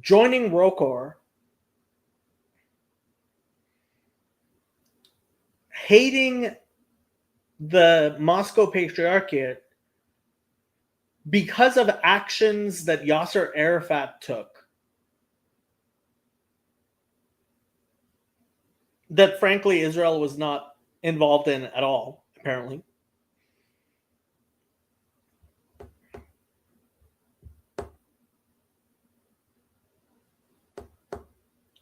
Joining Rokor, hating the Moscow Patriarchate because of actions that Yasser Arafat took that, frankly, Israel was not involved in at all, apparently.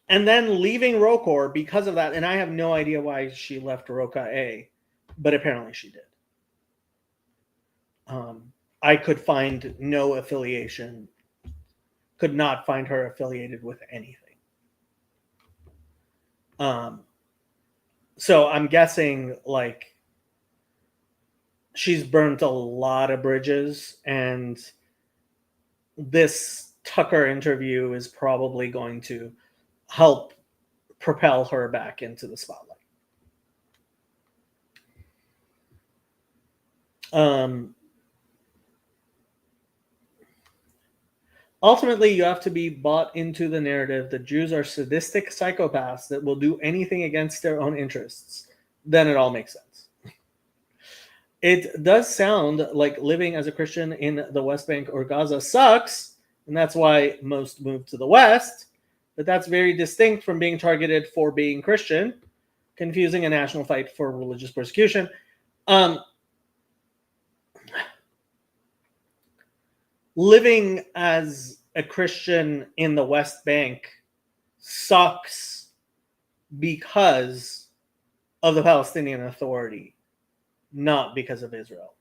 And then leaving Rokor because of that, and I have no idea why she left Roca A, but apparently she did. I could find no affiliation, could not find her affiliated with anything. So I'm guessing, like, she's burnt a lot of bridges, and this Tucker interview is probably going to help propel her back into the spotlight. Ultimately, you have to be bought into the narrative that Jews are sadistic psychopaths that will do anything against their own interests. Then it all makes sense. It does sound like living as a Christian in the West Bank or Gaza sucks, and that's why most move to the West. But that's very distinct from being targeted for being Christian, confusing a national fight for religious persecution. Living as a Christian in the West Bank sucks because of the Palestinian Authority, not because of Israel.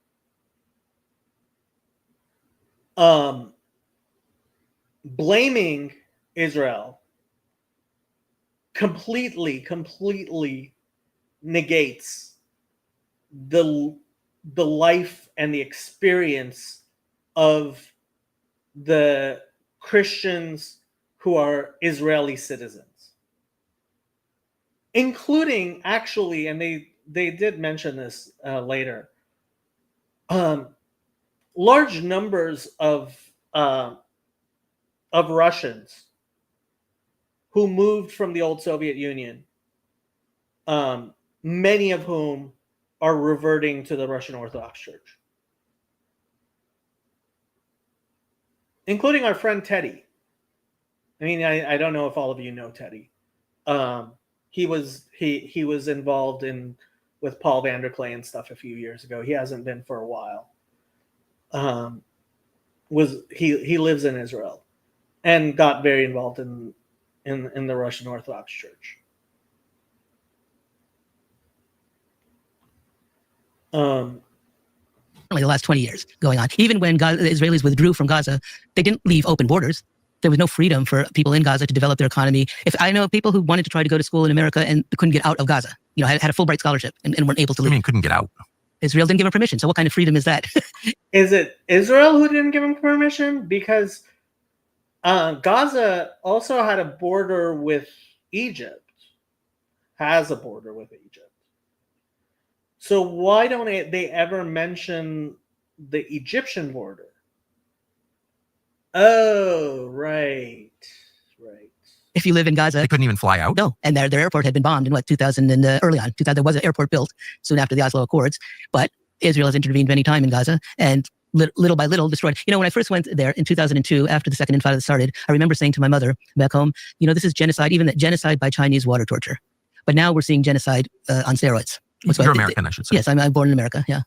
Blaming Israel completely negates the life and the experience of the Christians who are Israeli citizens, including, actually, and they did mention this later, large numbers of Russians who moved from the old Soviet Union, many of whom are reverting to the Russian Orthodox Church, including our friend Teddy. I mean, I don't know if all of you know Teddy. He was involved with Paul Vanderklay and stuff a few years ago. He hasn't been for a while. He lives in Israel and got very involved in the Russian Orthodox Church. The last 20 years going on. Even when the Israelis withdrew from Gaza, they didn't leave open borders. There was no freedom for people in Gaza to develop their economy. If I know people who wanted to try to go to school in America and couldn't get out of Gaza had a Fulbright scholarship and weren't able to I leave. mean, couldn't get out. Israel didn't give him permission. So what kind of freedom is that? Is it Israel who didn't give him permission? Because Gaza also had a border with Egypt, has a border with Egypt. So why don't they ever mention the Egyptian border? Oh, right. If you live in Gaza, They couldn't even fly out. no, and their airport had been bombed in 2000 and early on. 2000, there was an airport built soon after the Oslo Accords, but Israel has intervened many times in Gaza and little by little destroyed. When I first went there in 2002, after the second intifada started, I remember saying to my mother back home, this is genocide, even that genocide by Chinese water torture. But now we're seeing genocide on steroids. You're American, I should say. Yes, I'm born in America. Yeah.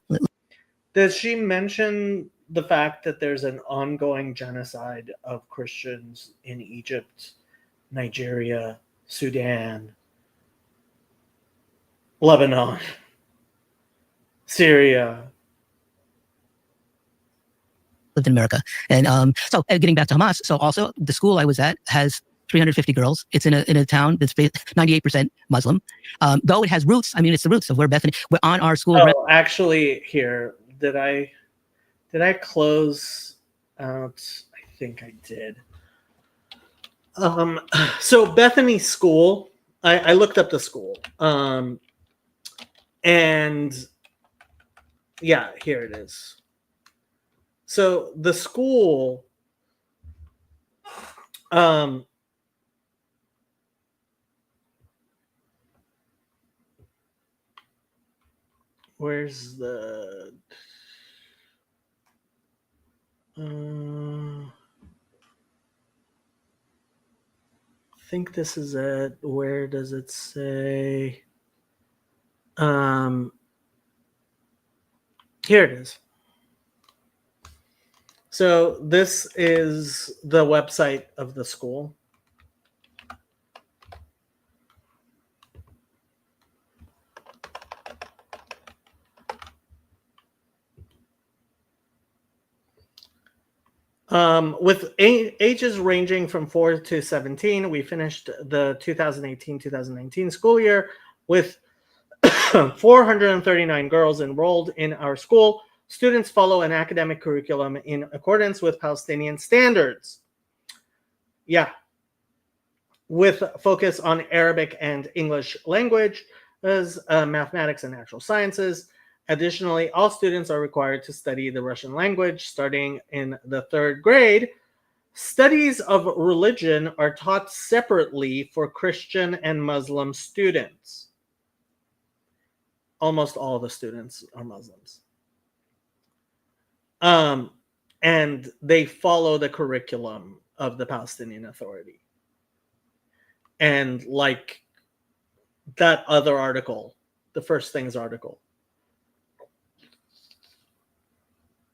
Does she mention the fact that there's an ongoing genocide of Christians in Egypt, Nigeria, Sudan, Lebanon, Syria? Lived in America. And so getting back to Hamas, so also the school I was at has 350 girls. It's in a town that's 98% Muslim. Though it has roots, it's the roots of where Bethany, we're on our school. Oh, actually, here, did I close out? I think I did. So Bethany School, I looked up the school. And yeah, here it is. So the school, where's the, I think this is it. Where does it say? Here it is. So this is the website of the school. With ages ranging from 4 to 17, we finished the 2018-2019 school year with 439 girls enrolled in our school. Students follow an academic curriculum in accordance with Palestinian standards. Yeah. With focus on Arabic and English language, as mathematics and natural sciences. Additionally, all students are required to study the Russian language starting in the 3rd grade. Studies of religion are taught separately for Christian and Muslim students. Almost all the students are Muslims. And they follow the curriculum of the Palestinian Authority. And like that other article, the First Things article,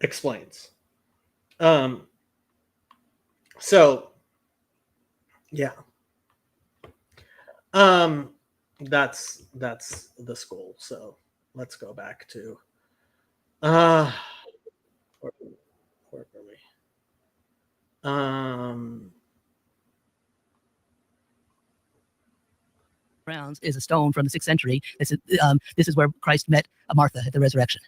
explains. So yeah. That's the school. So let's go back to where were we? Browns is a stone from the 6th century. This is where Christ met Martha at the resurrection.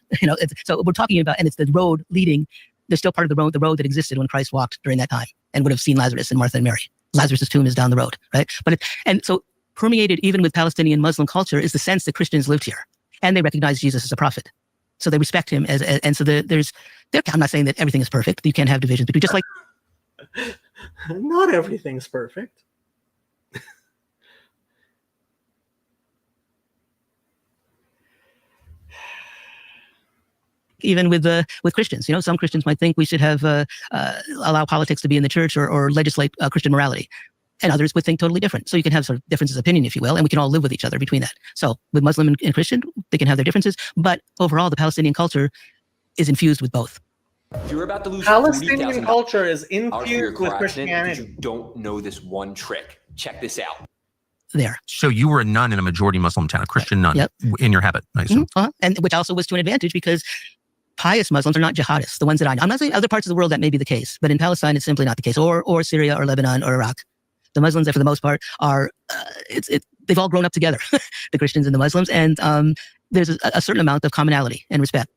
So we're talking about, and it's the road leading. There's still part of the road that existed when Christ walked during that time and would have seen Lazarus and Martha and Mary. Lazarus' tomb is down the road, right? And so permeated even with Palestinian Muslim culture is the sense that Christians lived here and they recognize Jesus as a prophet. So they respect him and so I'm not saying that everything is perfect. You can't have divisions, but just like not everything's perfect. even with Christians, some Christians might think we should have allow politics to be in the church or legislate Christian morality. And others would think totally different. So you can have sort of differences of opinion, if you will, and we can all live with each other between that. So with Muslim and Christian, they can have their differences, but overall, the Palestinian culture is infused with both. You're about to lose Palestinian culture is infused with Christianity. You don't know this one trick. Check this out. There. So you were a nun in a majority Muslim town, a Christian nun, in your habit, I assume. Mm-hmm. And which also was to an advantage because pious Muslims are not jihadists, the ones that I know. I'm not saying other parts of the world that may be the case, but in Palestine, it's simply not the case, or Syria or Lebanon or Iraq. The Muslims, for the most part, are they've all grown up together, the Christians and the Muslims, and there's a certain amount of commonality and respect.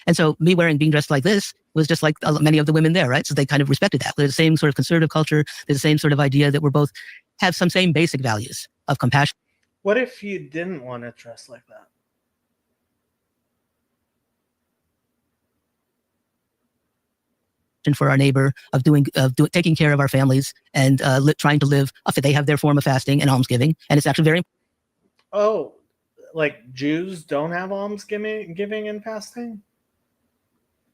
And so me being dressed like this was just like many of the women there, right? So they kind of respected that. There's the same sort of conservative culture. There's the same sort of idea that we're both have some same basic values of compassion. What if you didn't want to dress like that? For our neighbor, of taking care of our families, and trying to live. They have their form of fasting and almsgiving, and it's actually very. Oh, like Jews don't have almsgiving and fasting?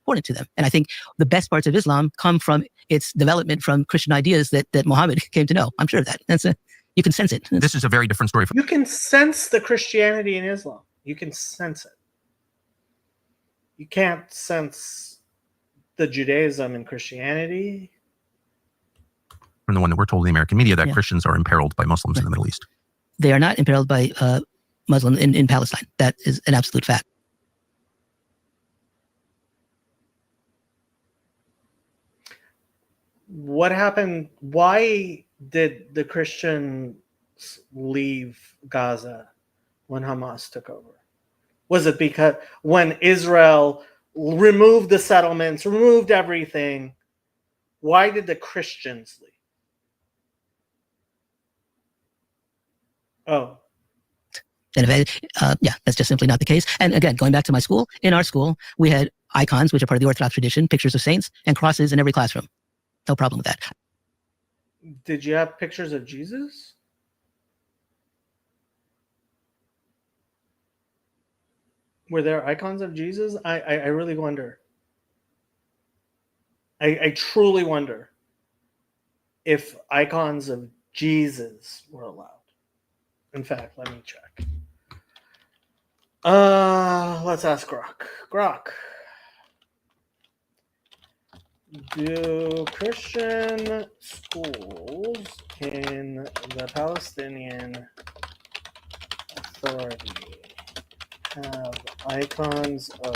Important to them, and I think the best parts of Islam come from its development from Christian ideas that Muhammad came to know. I'm sure of that. You can sense it. This is a very different story. You can sense the Christianity in Islam. You can sense it. You can't sense the Judaism and Christianity. From the one that we're told in the American media that Christians are imperiled by Muslims in the Middle East. They are not imperiled by Muslims in Palestine. That is an absolute fact. What happened? Why did the Christians leave Gaza when Hamas took over? Was it because when Israel removed the settlements, removed everything, why did the Christians leave? Oh. And that's just simply not the case. And again, going back to my school, in our school, we had icons, which are part of the Orthodox tradition, pictures of saints, and crosses in every classroom. No problem with that. Did you have pictures of Jesus? Were there icons of Jesus? I really wonder. I truly wonder if icons of Jesus were allowed. In fact, let me check. Let's ask Grok. Grok, do Christian schools in the Palestinian Authority have icons of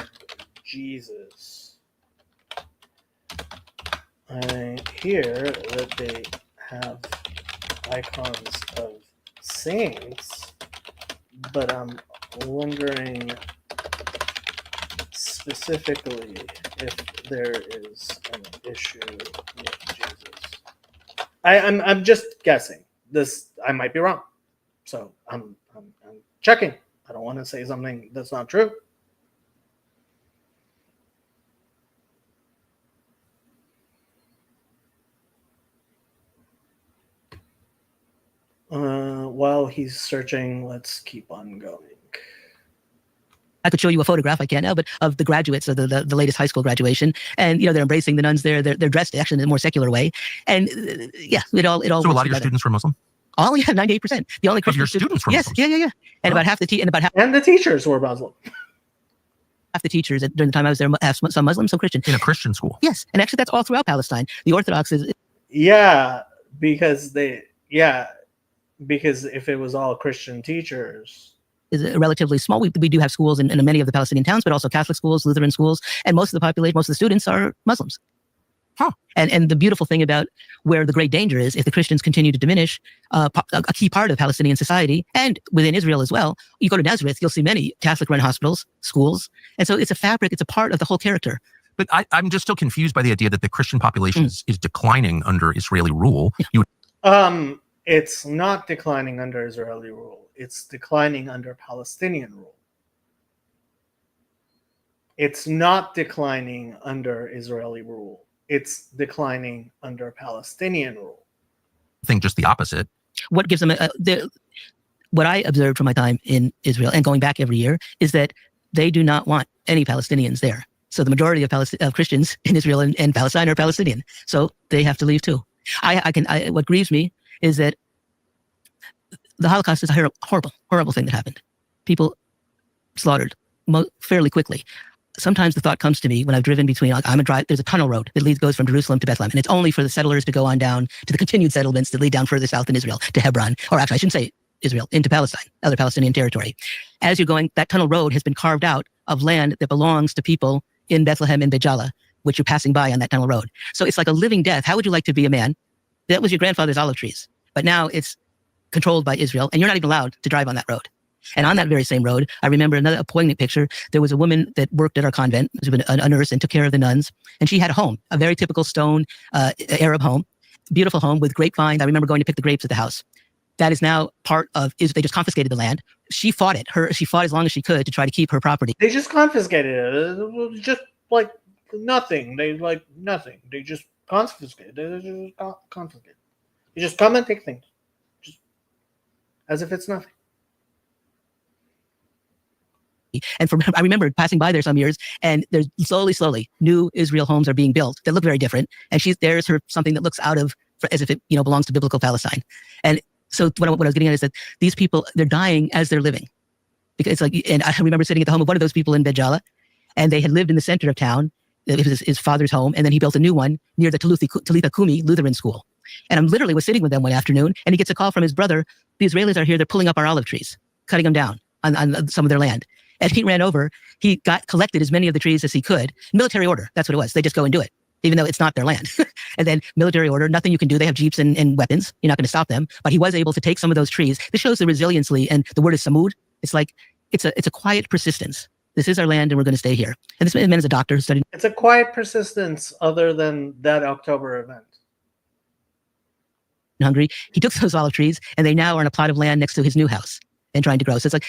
Jesus? I hear that they have icons of saints, but I'm wondering specifically if there is an issue with Jesus. I'm just guessing. This I might be wrong, so I'm checking. I don't want to say something that's not true. While he's searching, let's keep on going. I could show you a photograph, I can't now, but of the graduates of the latest high school graduation, and they're embracing the nuns there. They're dressed actually in a more secular way, and it all. So a lot of your students were Muslim. All 98%. The only Christian your students were Muslims? Yeah. And about half the and the teachers were Muslim. Half the teachers during the time I was there have some Muslim, some Christian. In a Christian school. Yes, and actually that's all throughout Palestine. The Orthodox is. Because if it was all Christian teachers. Is relatively small. We do have schools in many of the Palestinian towns, but also Catholic schools, Lutheran schools, and most of the population, most of the students are Muslims. Huh. And the beautiful thing about where the great danger is, if the Christians continue to diminish, a key part of Palestinian society and within Israel as well, you go to Nazareth, you'll see many Catholic-run hospitals, schools, and so it's a fabric, it's a part of the whole character. But I'm just still confused by the idea that the Christian population is declining under Israeli rule. Yeah. It's not declining under Israeli rule. It's declining under Palestinian rule. It's not declining under Israeli rule. It's declining under Palestinian rule. I think just the opposite. What gives them what I observed from my time in Israel and going back every year is that they do not want any Palestinians there. So the majority of Christians in Israel and Palestine are Palestinian. So they have to leave too. What grieves me is that the Holocaust is a horrible thing that happened. People slaughtered fairly quickly. Sometimes the thought comes to me when I've driven between, there's a tunnel road that goes from Jerusalem to Bethlehem, and it's only for the settlers to go on down to the continued settlements that lead down further south in Israel, to Hebron, or actually I shouldn't say Israel, into Palestine, other Palestinian territory. As you're going, that tunnel road has been carved out of land that belongs to people in Bethlehem and Pizzaballa, which you're passing by on that tunnel road. So it's like a living death. How would you like to be a man? That was your grandfather's olive trees, but now it's controlled by Israel, and you're not even allowed to drive on that road. And on that very same road, I remember a poignant picture. There was a woman that worked at our convent, she was a nurse and took care of the nuns, and she had a home, a very typical stone Arab home, beautiful home with grapevines. I remember going to pick the grapes at the house. That is now part of, they just confiscated the land. She fought it. She fought as long as she could to try to keep her property. They just confiscated it. It was just like nothing. They just confiscated. They just confiscated. You just come and take things, just as if it's nothing. And I remember passing by there some years, and there's slowly new Israel homes are being built that look very different. And there's something that looks out of, as if it belongs to biblical Palestine. And so what I was getting at is that these people, they're dying as they're living. Because it's like, and I remember sitting at the home of one of those people in Pizzaballa, and they had lived in the center of town. It was his father's home, and then he built a new one near the Talitha Kumi Lutheran School. And I literally was sitting with them one afternoon, and he gets a call from his brother. The Israelis are here. They're pulling up our olive trees, cutting them down on some of their land. And he ran over. He collected as many of the trees as he could. Military order. That's what it was. They just go and do it, even though it's not their land. And then military order, nothing you can do. They have jeeps and weapons. You're not going to stop them. But he was able to take some of those trees. This shows the resiliency. And the word is samud. It's like, it's a quiet persistence. This is our land, and we're going to stay here. And this man is a doctor who studied. It's a quiet persistence other than that October event. Hungry. He took those olive trees, and they now are on a plot of land next to his new house and trying to grow. So it's like,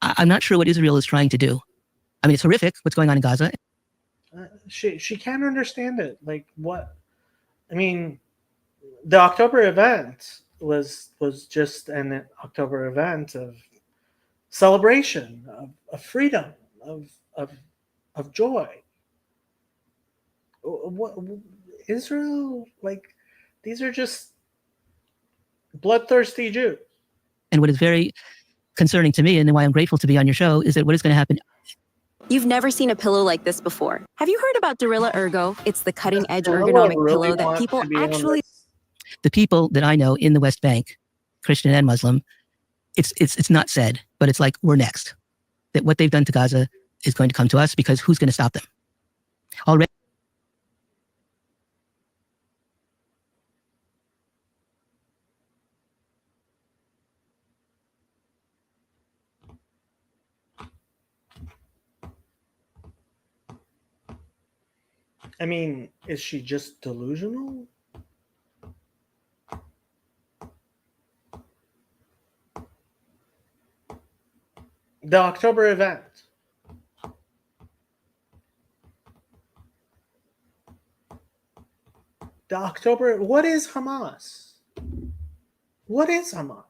I'm not sure what Israel is trying to do. I mean, it's horrific what's going on in Gaza. She can't understand it. Like what? I mean, the October event was just an October event of celebration, of freedom, of joy. What Israel, like, these are just bloodthirsty Jews. And what is very concerning to me, and why I'm grateful to be on your show, is that what is going to happen. You've never seen a pillow like this before. Have you heard about Dorilla Ergo? It's the cutting-edge ergonomic pillow that people actually... The people that I know in the West Bank, Christian and Muslim, it's not said, but it's like, we're next. That what they've done to Gaza is going to come to us, because who's going to stop them? Already. I mean, is she just delusional? The October event. What is Hamas? What is Hamas?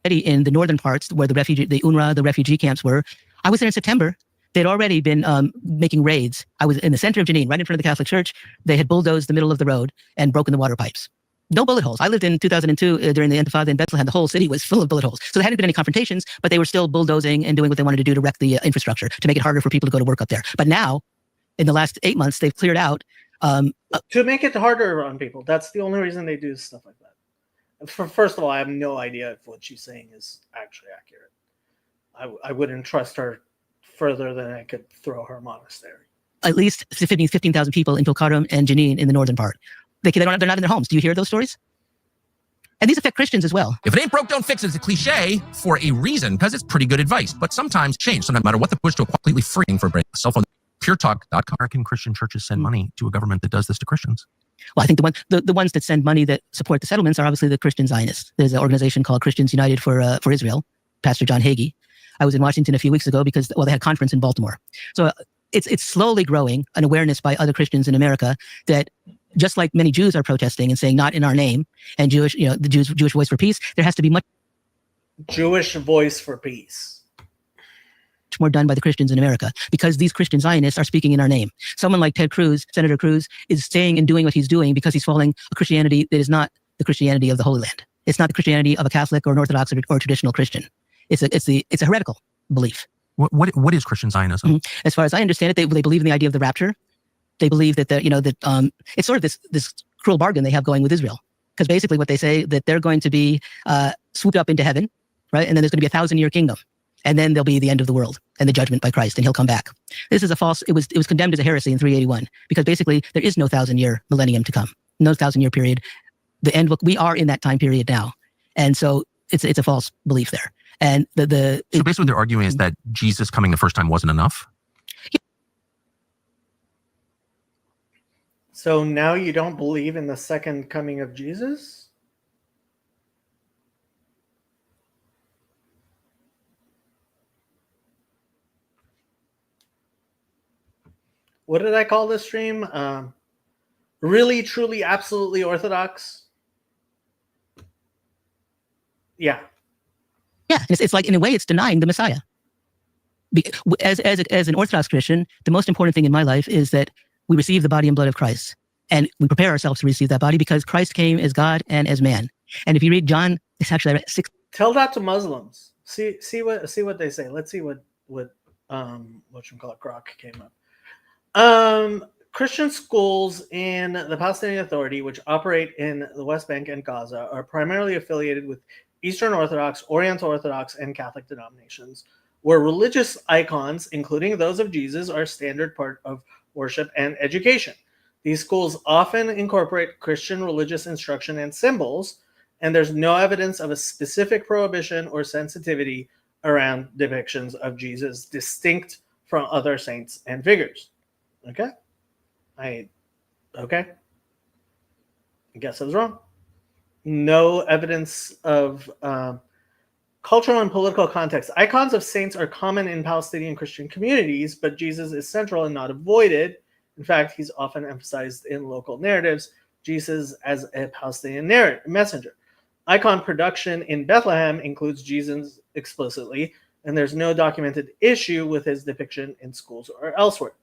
In the northern parts where the UNRWA, the refugee camps were. I was there in September. They'd already been making raids. I was in the center of Jenin, right in front of the Catholic Church. They had bulldozed the middle of the road and broken the water pipes. No bullet holes. I lived in 2002 during the Intifada in Bethlehem. The whole city was full of bullet holes. So there hadn't been any confrontations, but they were still bulldozing and doing what they wanted to do to wreck the infrastructure, to make it harder for people to go to work up there. But now, in the last 8 months, they've cleared out. To make it harder on people. That's the only reason they do stuff like that. First of all, I have no idea if what she's saying is actually accurate. I wouldn't trust her further than I could throw her monastery. At least 15,000 people in Tulkarm and Jenin in the northern part. They're not in their homes. Do you hear those stories? And these affect Christians as well. If it ain't broke, don't fix it. It's a cliche for a reason, because it's pretty good advice. But sometimes change, no matter what the push to a completely freeing for a cell phone. PureTalk.com. American Christian churches send money to a government that does this to Christians. Well, I think the ones that send money that support the settlements are obviously the Christian Zionists. There's an organization called Christians United for Israel, Pastor John Hagee. I was in Washington a few weeks ago because, they had a conference in Baltimore. So it's slowly growing an awareness by other Christians in America that just like many Jews are protesting and saying not in our name, and Jewish voice for peace, there has to be much Jewish voice for peace. More done by the Christians in America, because these Christian Zionists are speaking in our name. Someone like Ted Cruz, Senator Cruz, is saying and doing what he's doing because he's following a Christianity that is not the Christianity of the Holy Land. It's not the Christianity of a Catholic or an Orthodox or traditional Christian. It's a heretical belief. What is Christian Zionism? Mm-hmm. As far as I understand it, they believe in the idea of the rapture. They believe that it's sort of this cruel bargain they have going with Israel, because basically what they say that they're going to be swooped up into heaven right? And then there's going to be a 1,000-year kingdom. And then there'll be the end of the world and the judgment by Christ, and he'll come back. This is a false, it was condemned as a heresy in 381, because basically there is no 1,000-year millennium to come, no 1,000-year period. The end, we are in that time period now. And so it's a false belief there. And so basically what they're arguing is that Jesus coming the first time wasn't enough? So now you don't believe in the second coming of Jesus? What did I call this stream? Really, truly, absolutely orthodox? Yeah. Yeah, it's like, in a way, it's denying the Messiah. As an Orthodox Christian, the most important thing in my life is that we receive the body and blood of Christ. And we prepare ourselves to receive that body because Christ came as God and as man. And if you read John, it's actually 6. Tell that to Muslims. See what they say. Let's see what Grok came up. Christian schools in the Palestinian Authority, which operate in the West Bank and Gaza, are primarily affiliated with Eastern Orthodox, Oriental Orthodox, and Catholic denominations, where religious icons, including those of Jesus, are a standard part of worship and education. These schools often incorporate Christian religious instruction and symbols, and there's no evidence of a specific prohibition or sensitivity around depictions of Jesus distinct from other saints and figures. Okay? I guess I was wrong. No evidence of cultural and political context. Icons of saints are common in Palestinian Christian communities, but Jesus is central and not avoided. In fact, he's often emphasized in local narratives, Jesus as a Palestinian messenger. Icon production in Bethlehem includes Jesus explicitly, and there's no documented issue with his depiction in schools or elsewhere.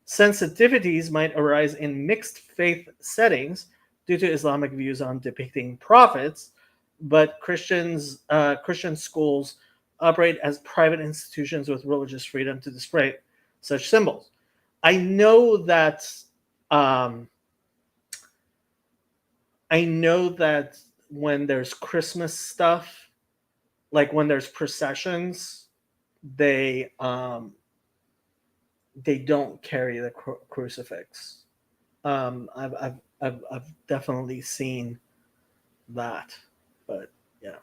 Sensitivities might arise in mixed faith settings due to Islamic views on depicting prophets, but Christian schools operate as private institutions with religious freedom to display such symbols. I know that when there's Christmas stuff, like when there's processions, they don't carry the crucifix. I've definitely seen that, but yeah.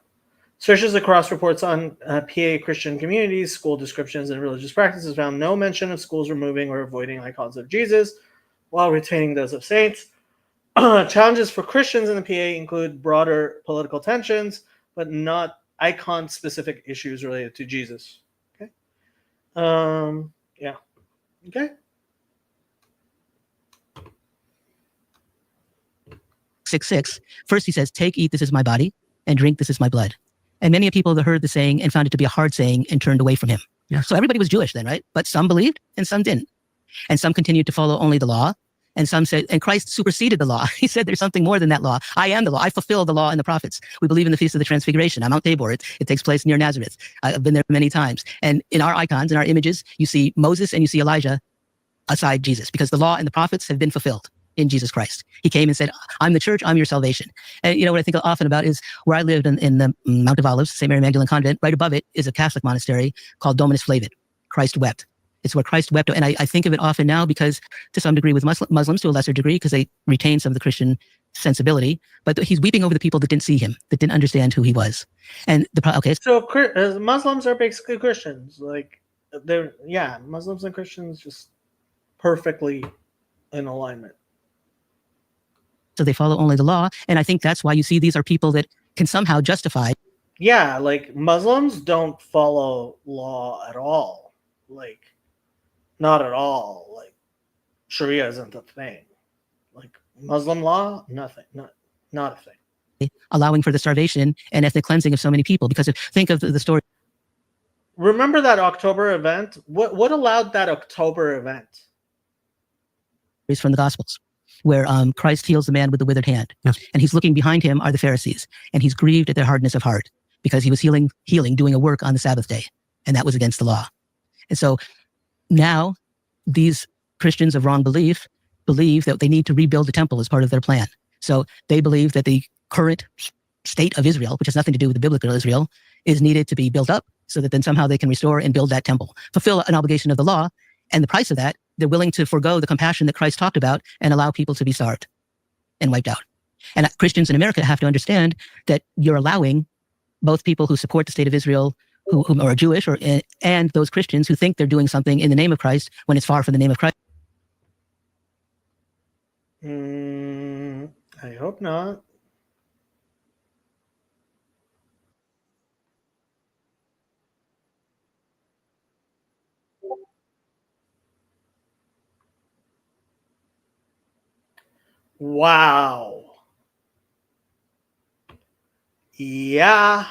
Searches across reports on PA Christian communities, school descriptions, and religious practices found no mention of schools removing or avoiding icons of Jesus while retaining those of saints. Challenges for Christians in the PA include broader political tensions, but not icon-specific issues related to Jesus. Okay. Yeah. Okay. 6:6. First he says, "Take, eat, this is my body, and drink, this is my blood." And many people that heard the saying and found it to be a hard saying and turned away from him. Yeah. So everybody was Jewish then, right? But some believed and some didn't. And some continued to follow only the law. And some said, and Christ superseded the law. He said, there's something more than that law. I am the law. I fulfill the law and the prophets. We believe in the Feast of the Transfiguration. On Mount Tabor. It takes place near Nazareth. I've been there many times. And in our icons, in our images, you see Moses and you see Elijah aside Jesus, because the law and the prophets have been fulfilled in Jesus Christ. He came and said, I'm the church, I'm your salvation. And you know what I think often about is where I lived in the Mount of Olives, St. Mary Magdalene Convent, right above it is a Catholic monastery called Dominus Flavit, Christ wept. It's where Christ wept. And I think of it often now because to some degree with Muslims to a lesser degree, because they retain some of the Christian sensibility, but he's weeping over the people that didn't see him, that didn't understand who he was. And so Muslims are basically Christians. Like Muslims and Christians just perfectly in alignment. So they follow only the law. And I think that's why you see these are people that can somehow justify. Yeah, like Muslims don't follow law at all. Like, not at all. Like, Sharia isn't a thing. Like, Muslim law, nothing. Not a thing. Allowing for the starvation and ethnic cleansing of so many people. Because think of the story. Remember that October event? What allowed that October event? From the Gospels, where Christ heals the man with the withered hand. Yes. And he's looking behind him are the Pharisees. And he's grieved at their hardness of heart because he was healing, doing a work on the Sabbath day. And that was against the law. And so now these Christians of wrong belief believe that they need to rebuild the temple as part of their plan. So they believe that the current state of Israel, which has nothing to do with the biblical Israel, is needed to be built up so that then somehow they can restore and build that temple, fulfill an obligation of the law. And the price of that, they're willing to forego the compassion that Christ talked about and allow people to be starved and wiped out. And Christians in America have to understand that you're allowing both people who support the state of Israel, who are Jewish, and those Christians who think they're doing something in the name of Christ when it's far from the name of Christ. I hope not. Wow. Yeah.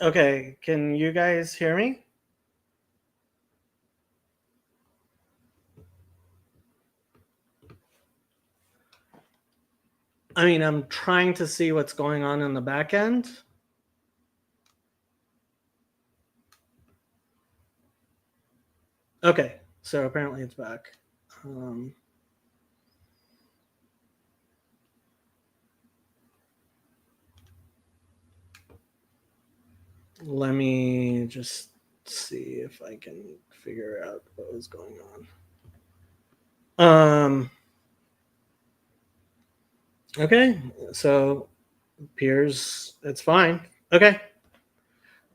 Okay, can you guys hear me? I mean, I'm trying to see what's going on in the back end. Okay, so apparently it's back. Let me just see if I can figure out what was going on. Okay, so appears it's fine. Okay.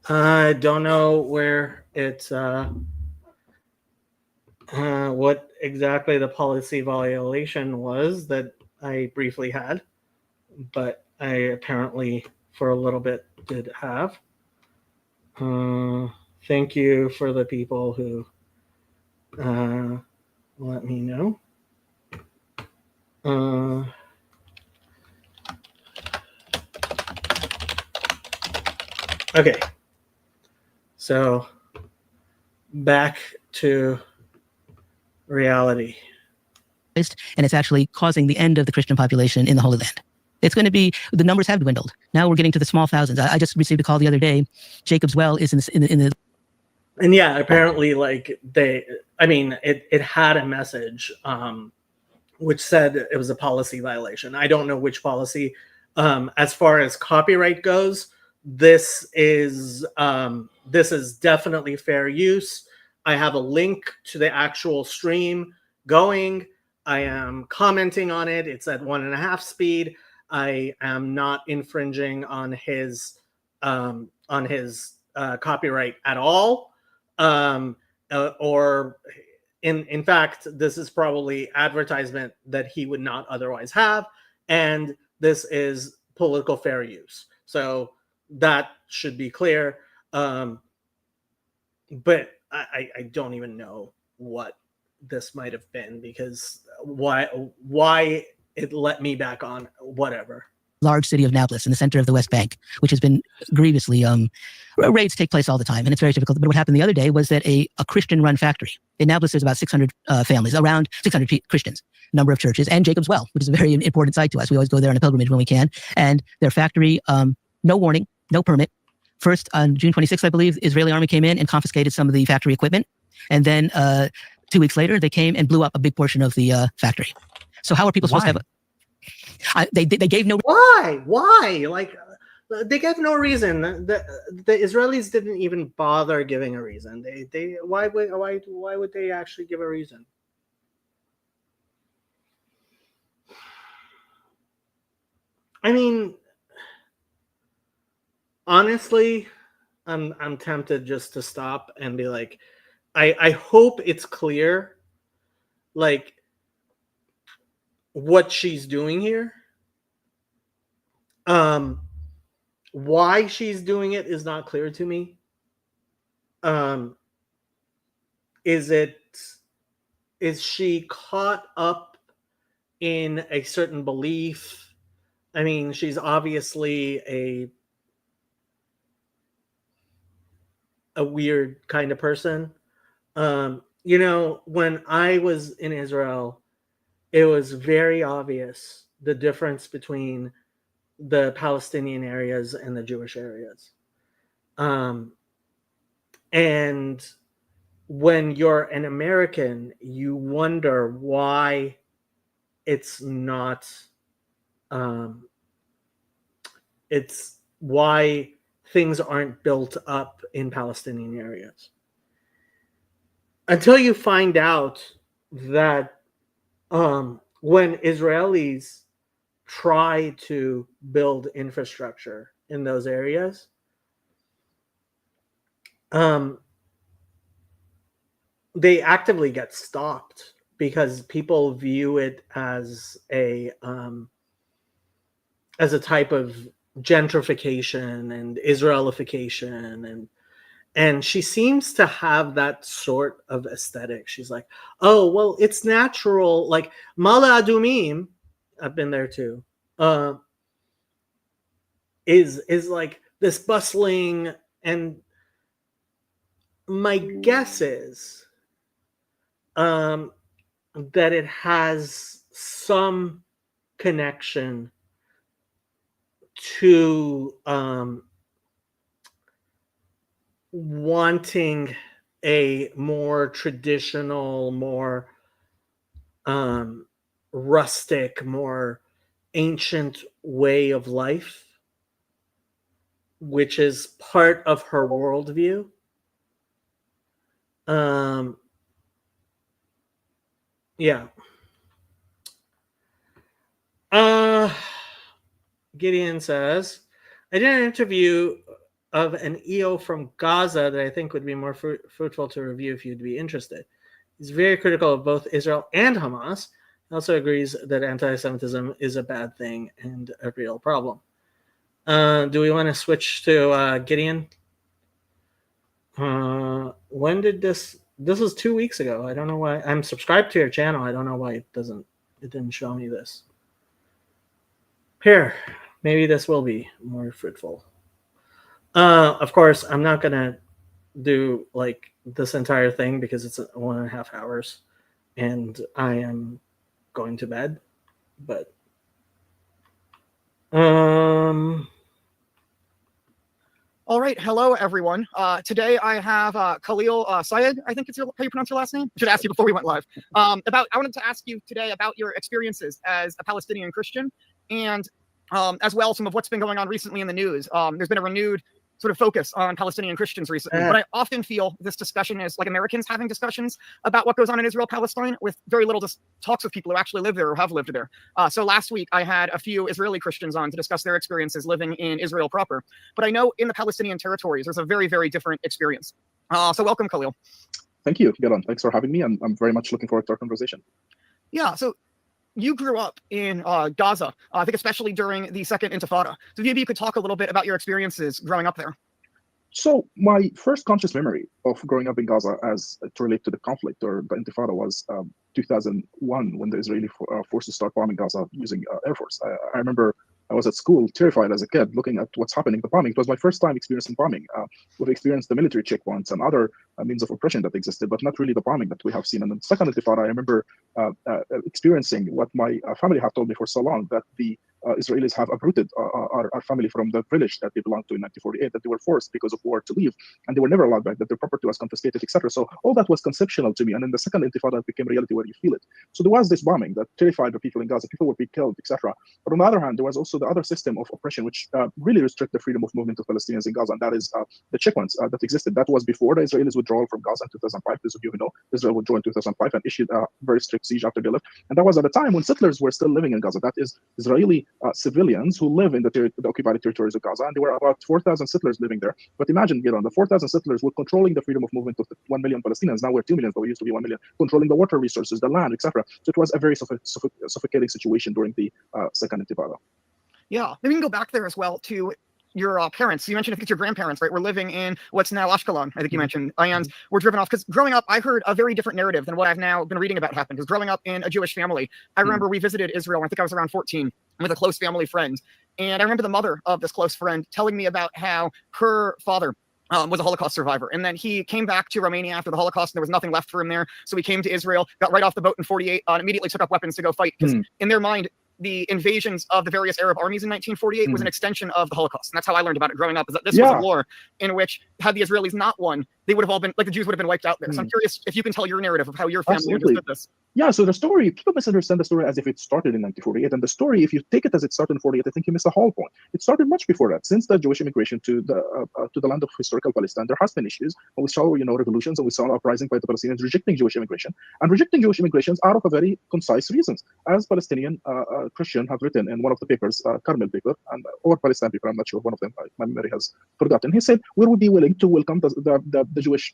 I don't know where it's what exactly the policy violation was that I briefly had, but I apparently for a little bit did have. Thank you for the people who let me know. Okay, so back to reality. And it's actually causing the end of the Christian population in the Holy Land. It's going to be, the numbers have dwindled. Now we're getting to the small thousands. I just received a call the other day. Jacob's Well is in the and yeah, apparently like it had a message which said it was a policy violation. I don't know which policy. As far as copyright goes, this is definitely fair use. I have a link to the actual stream going. I am commenting on it. It's at 1.5 speed. I am not infringing on his copyright at all. Or in fact, this is probably advertisement that he would not otherwise have, and this is political fair use. So that should be clear. But I don't even know what this might have been, because why it let me back on, whatever. Large city of Nablus in the center of the West Bank, which has been grievously, raids take place all the time, and it's very difficult. But what happened the other day was that a Christian-run factory, in Nablus there's about 600 families, around 600 Christians, number of churches, and Jacob's Well, which is a very important site to us. We always go there on a pilgrimage when we can. And their factory, no warning, no permit. First, on June 26th, I believe, the Israeli army came in and confiscated some of the factory equipment. And then 2 weeks later, they came and blew up a big portion of the factory. So how are people supposed to have they gave no... Why? Like, they gave no reason. The Israelis didn't even bother giving a reason. Why would they actually give a reason? I mean, honestly, I'm tempted just to stop and be like, I hope it's clear, like, what she's doing here. Why she's doing it is not clear to me. Is she caught up in a certain belief? I mean, she's obviously a weird kind of person. You know, when I was in Israel, it was very obvious the difference between the Palestinian areas and the Jewish areas. And when you're an American, you wonder why it's not, it's why things aren't built up in Palestinian areas. Until you find out that when Israelis try to build infrastructure in those areas, they actively get stopped because people view it as a type of gentrification and Israelification, and she seems to have that sort of aesthetic. She's like, oh well, it's natural. Like Mala Adumim, I've been there too. Is like this bustling, and my guess is that it has some connection to wanting a more traditional, more rustic, more ancient way of life, which is part of her worldview. Yeah. Gideon says, I did an interview of an EO from Gaza that I think would be more fruitful to review if you'd be interested. He's very critical of both Israel and Hamas. He also agrees that anti-Semitism is a bad thing and a real problem. Do we want to switch to Gideon? When did this was 2 weeks ago. I don't know why. I'm subscribed to your channel. I don't know why it didn't show me this. Here, maybe this will be more fruitful. Of course, I'm not gonna do like this entire thing because it's 1.5 hours and I am going to bed. But all right, hello everyone. Today I have Khalil Sayegh, I think it's how you pronounce your last name. I should ask you before we went live. I wanted to ask you today about your experiences as a Palestinian Christian, and as well some of what's been going on recently in the news. There's been a renewed sort of focus on Palestinian Christians recently, but I often feel this discussion is like Americans having discussions about what goes on in Israel, Palestine, with very little talks with people who actually live there or have lived there. So last week I had a few Israeli Christians on to discuss their experiences living in Israel proper. But I know in the Palestinian territories, there's a very, very different experience. So welcome, Khalil. Thank you, Garon. Thanks for having me. I'm very much looking forward to our conversation. Yeah, so you grew up in Gaza, I think especially during the Second Intifada. So maybe you could talk a little bit about your experiences growing up there. So my first conscious memory of growing up in Gaza as to relate to the conflict or the Intifada was 2001 when the Israeli forces start bombing Gaza using Air Force. I remember I was at school, terrified as a kid, looking at what's happening, the bombing. It was my first time experiencing bombing. We've experienced the military checkpoints and other means of oppression that existed, but not really the bombing that we have seen. And in the Second Intifada, I remember experiencing what my family have told me for so long, that the Israelis have uprooted our family from the village that they belonged to in 1948, that they were forced because of war to leave, and they were never allowed back, that their property was confiscated, etc. So all that was conceptual to me. And in the Second Intifada, it became reality where you feel it. So there was this bombing that terrified the people in Gaza. People would be killed, etc. But on the other hand, there was also the other system of oppression, which really restrict the freedom of movement of Palestinians in Gaza, and that is the checkpoints that existed. That was before the Israelis withdrawal from Gaza in 2005. Those of you who know, Israel withdrew in 2005 and issued a very strict siege after they left. And that was at a time when settlers were still living in Gaza. That is, Israeli civilians who live in the occupied territories of Gaza, and there were about 4,000 settlers living there. But imagine, the 4,000 settlers were controlling the freedom of movement of the 1 million Palestinians. Now we're 2 million, but we used to be 1 million, controlling the water resources, the land, etc. So it was a very suffocating situation during the Second Intifada. Yeah, maybe we can go back there as well to your parents. You mentioned, I think it's your grandparents, right? We're living in what's now Ashkelon, I think you mentioned, and were driven off. Because growing up, I heard a very different narrative than what I've now been reading about happened. Because growing up in a Jewish family, I remember we visited Israel, I think I was around 14, with a close family friend. And I remember the mother of this close friend telling me about how her father was a Holocaust survivor. And then he came back to Romania after the Holocaust, and there was nothing left for him there. So he came to Israel, got right off the boat in 48, and immediately took up weapons to go fight. Because in their mind, the invasions of the various Arab armies in 1948 was an extension of the Holocaust. And that's how I learned about it growing up, is that this was a war in which, had the Israelis not won, they would have all been, like the Jews would have been wiped out there. So I'm curious if you can tell your narrative of how your family understood this. Yeah, so the story, people misunderstand the story as if it started in 1948. And the story, if you take it as it started in 48, I think you miss the whole point. It started much before that. Since the Jewish immigration to the land of historical Palestine, there has been issues. And we saw, revolutions, and we saw uprising by the Palestinians rejecting Jewish immigration. And rejecting Jewish immigration out of a very concise reasons. As Palestinian Christian have written in one of the papers, Carmel paper, or Palestine paper, I'm not sure, one of them, my memory has forgotten. He said, we would be willing to welcome the Jewish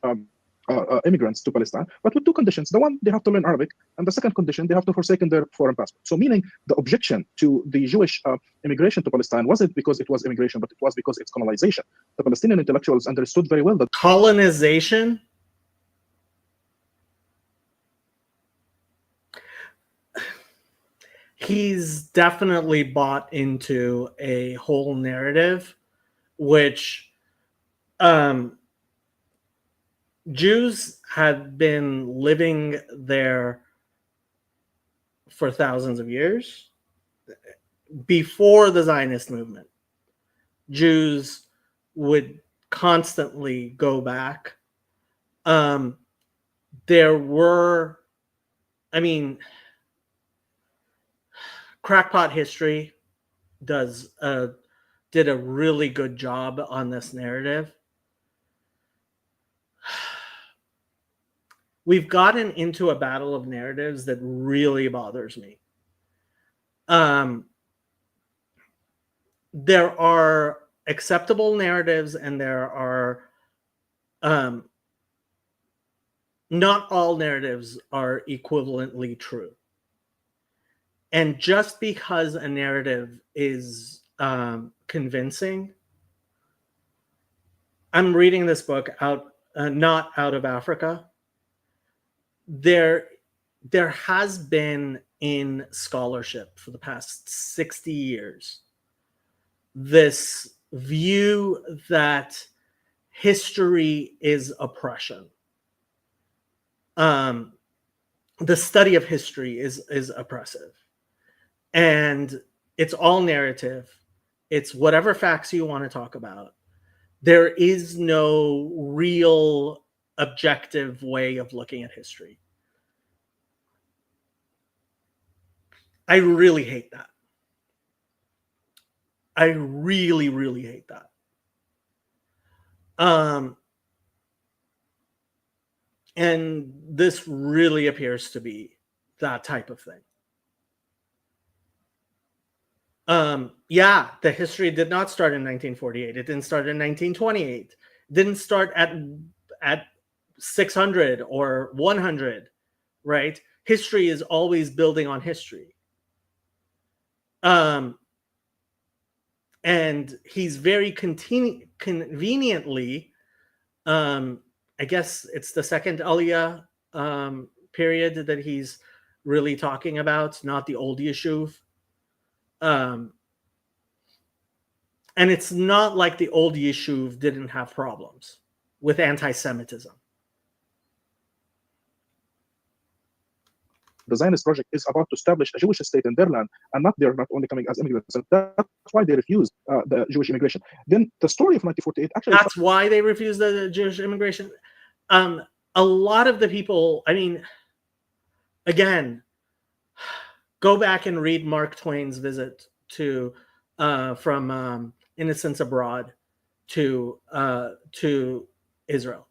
immigrants to Palestine, but with two conditions. The one, they have to learn Arabic, and the second condition, they have to forsake their foreign passport. So meaning the objection to the Jewish immigration to Palestine wasn't because it was immigration, but it was because it's colonization. The Palestinian intellectuals understood very well that colonization. He's definitely bought into a whole narrative, which Jews had been living there for thousands of years. Before the Zionist movement, Jews would constantly go back. There were, Crackpot History did a really good job on this narrative. We've gotten into a battle of narratives that really bothers me. There are acceptable narratives, and there are not all narratives are equivalently true. And just because a narrative is convincing, I'm reading this book not out of Africa. There has been in scholarship for the past 60 years this view that history is oppression. The study of history is oppressive. And it's all narrative. It's whatever facts you want to talk about. There is no real objective way of looking at history. I really hate that. I really, really hate that. And this really appears to be that type of thing. Yeah, the history did not start in 1948. It didn't start in 1928. It didn't start at 600 or 100, right? History is always building on history. And he's very conveniently, I guess it's the second Aliyah period that he's really talking about, not the old Yishuv. And it's not like the old Yishuv didn't have problems with anti-Semitism. The Zionist project is about to establish a Jewish state in their land, and they're not only coming as immigrants. And that's why they refused the Jewish immigration. Then the story of 1948 actually... That's why they refused the Jewish immigration. A lot of the people, again, go back and read Mark Twain's visit to from Innocents Abroad to Israel.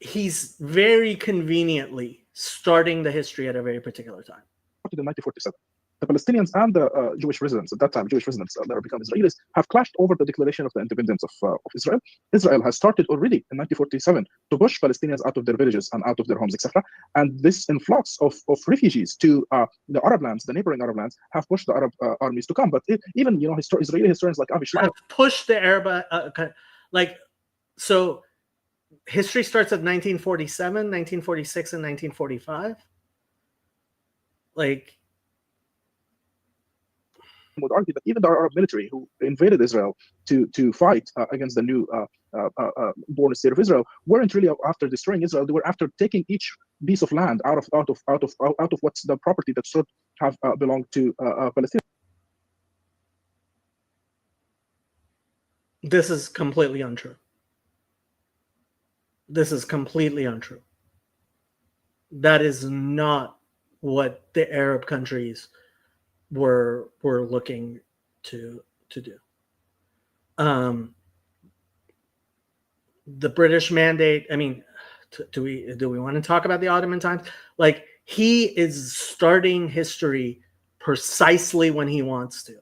he's very conveniently starting the history at a very particular time. In 1947. The Palestinians and the Jewish residents at that time, Jewish residents later become Israelis, have clashed over the declaration of the independence of Israel. Israel has started already in 1947 to push Palestinians out of their villages and out of their homes, etc. And this influx of refugees to the Arab lands, the neighboring Arab lands, have pushed the Arab armies to come. But even Israeli historians like Avi Shlomo pushed the Arab so history starts at 1947, 1946, and 1945. Would argue that even the Arab military who invaded Israel to fight against the new born state of Israel weren't really after destroying Israel. They were after taking each piece of land out of what's the property that should have belonged to Palestine. This is completely untrue. This is completely untrue. That is not what the Arab countries were looking to do. The British mandate, I mean, do we want to talk about the Ottoman times? Like, he is starting history precisely when he wants to.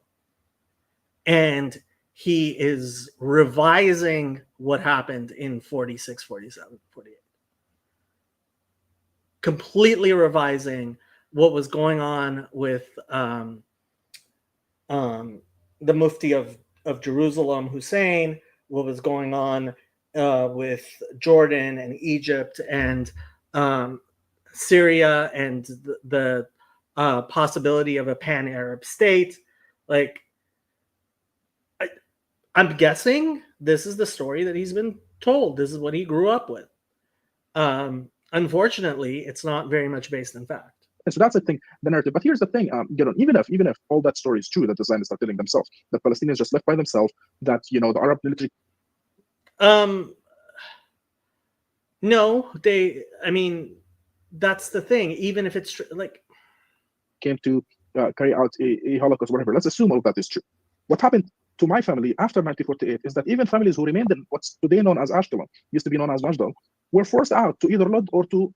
And he is revising what happened in 46, 47, 48. Completely revising what was going on with the Mufti of Jerusalem, Hussein, what was going on with Jordan and Egypt and Syria and the possibility of a pan-Arab state. Like, I'm guessing this is the story that he's been told. This is what he grew up with. Unfortunately, it's not very much based in fact. And so that's, I think, the narrative. But here's the thing, even if all that story is true, that the Zionists are telling themselves, that Palestinians just left by themselves, that, the Arab military... No, that's the thing. Even if it's came to carry out a Holocaust, whatever. Let's assume all that is true. What happened to my family after 1948 is that even families who remained in what's today known as Ashkelon, used to be known as Majdan, were forced out to either Lod or to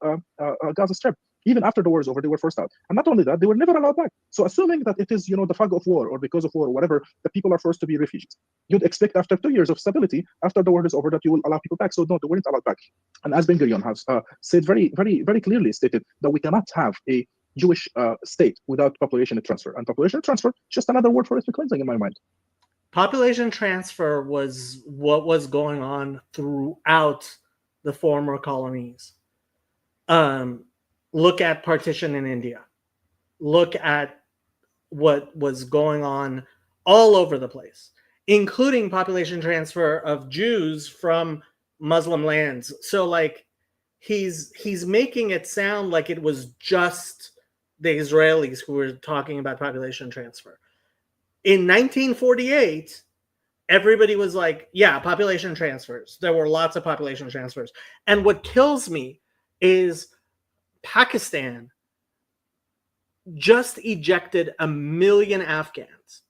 Gaza Strip. Even after the war is over, they were forced out. And not only that, they were never allowed back. So assuming that it is, the fog of war or because of war or whatever, the people are forced to be refugees. You'd expect after 2 years of stability, after the war is over, that you will allow people back. So no, they weren't allowed back. And as Ben-Gurion has said very, very, very clearly stated that we cannot have a Jewish state without population transfer. And population transfer is just another word for ethnic cleansing in my mind. Population transfer was what was going on throughout the former colonies. Look at partition in India. Look at what was going on all over the place, including population transfer of Jews from Muslim lands. So he's making it sound like it was just the Israelis who were talking about population transfer. In 1948, everybody was like, yeah, population transfers. There were lots of population transfers. And what kills me is Pakistan just ejected 1 million Afghans.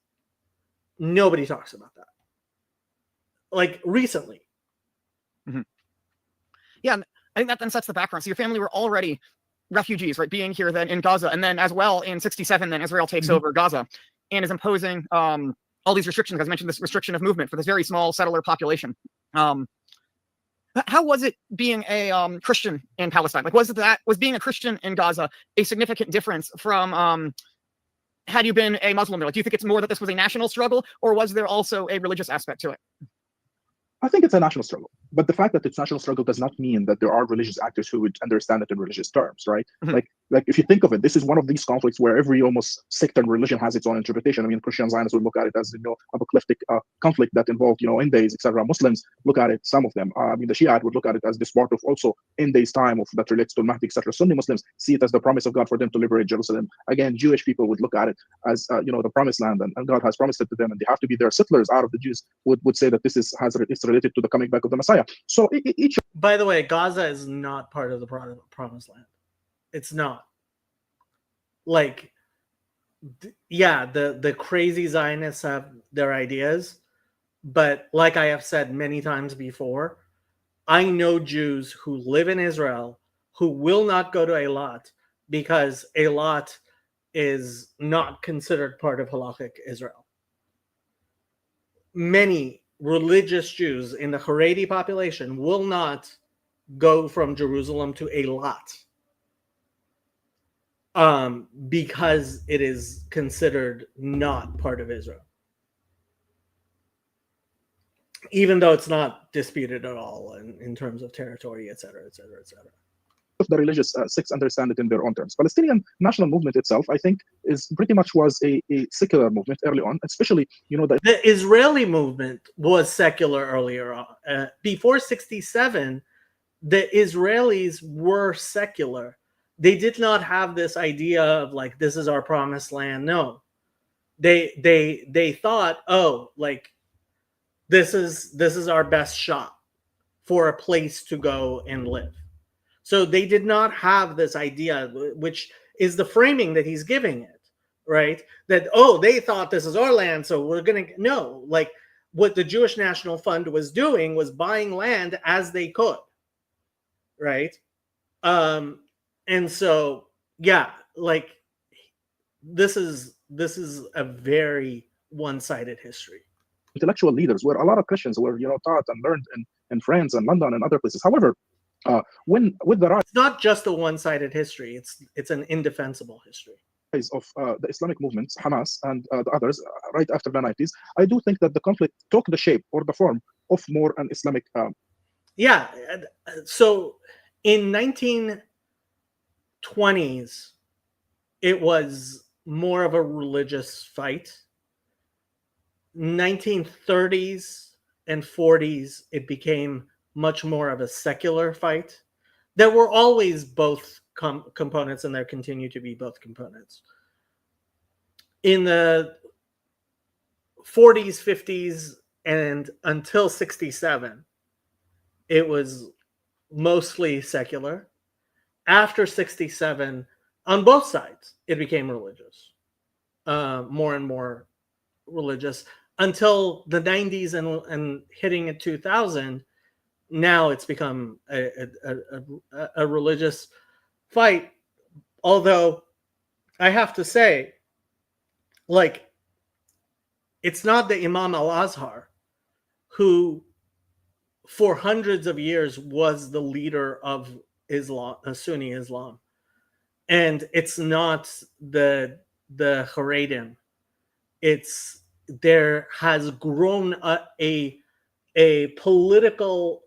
Nobody talks about that. Recently. Mm-hmm. Yeah, I think that then sets the background. So your family were already refugees, right? Being here then in Gaza. And then as well in 67, then Israel takes over Gaza and is imposing all these restrictions. As I mentioned, this restriction of movement for this very small settler population. How was it being a Christian in Palestine? Was being a Christian in Gaza a significant difference from had you been a Muslim there? Do you think it's more that this was a national struggle, or was there also a religious aspect to it? I think it's a national struggle, but the fact that it's national struggle does not mean that there are religious actors who would understand it in religious terms, right? Mm-hmm. Like if you think of it, this is one of these conflicts where every almost sect and religion has its own interpretation. I mean, Christian Zionists would look at it as apocalyptic conflict that involved end days, etc. Muslims look at it, some of them. The Shiite would look at it as this part of also end days time that relates to Mahdi, etc. Sunni Muslims see it as the promise of God for them to liberate Jerusalem. Again, Jewish people would look at it as the promised land, and God has promised it to them, and they have to be their settlers out of the Jews. Would say that it's related to the coming back of the Messiah. So each. By the way, Gaza is not part of the promised land. It's not. The crazy Zionists have their ideas, but like I have said many times before, I know Jews who live in Israel who will not go to Eilat because Eilat is not considered part of halachic Israel. Many religious Jews in the Haredi population will not go from Jerusalem to Eilat because it is considered not part of Israel, even though it's not disputed at all in terms of territory, et cetera, et cetera, et cetera. The religious sects understand it in their own terms. Palestinian national movement itself, I think, is pretty much was a secular movement early on, especially, the Israeli movement was secular earlier on. Before 67, the Israelis were secular. They did not have this idea of like, this is our promised land. No, they thought, oh, like this is our best shot for a place to go and live. So they did not have this idea, which is the framing that he's giving it, right? That, oh, they thought this is our land, so we're going to, no, like what the Jewish National Fund was doing was buying land as they could, right? And so, yeah, like this is a very one-sided history. Intellectual leaders where a lot of Christians were, taught and learned in France and London and other places. However, when with the rise, it's not just a one-sided history, it's an indefensible history of the Islamic movements, Hamas and the others, right after the 90s, I do think that the conflict took the shape or the form of more an Islamic. Yeah, so in 1920s, it was more of a religious fight. 1930s and 40s, it became much more of a secular fight. There were always both components, and there continue to be both components. In the 40s, 50s, and until 67, it was mostly secular. After 67, on both sides, it became religious, more and more religious, until the 90s and hitting at 2000. Now it's become a religious fight. Although I have to say, like, it's not the Imam al-Azhar who for hundreds of years was the leader of Islam, Sunni Islam. And it's not the Haredim. There has grown a political,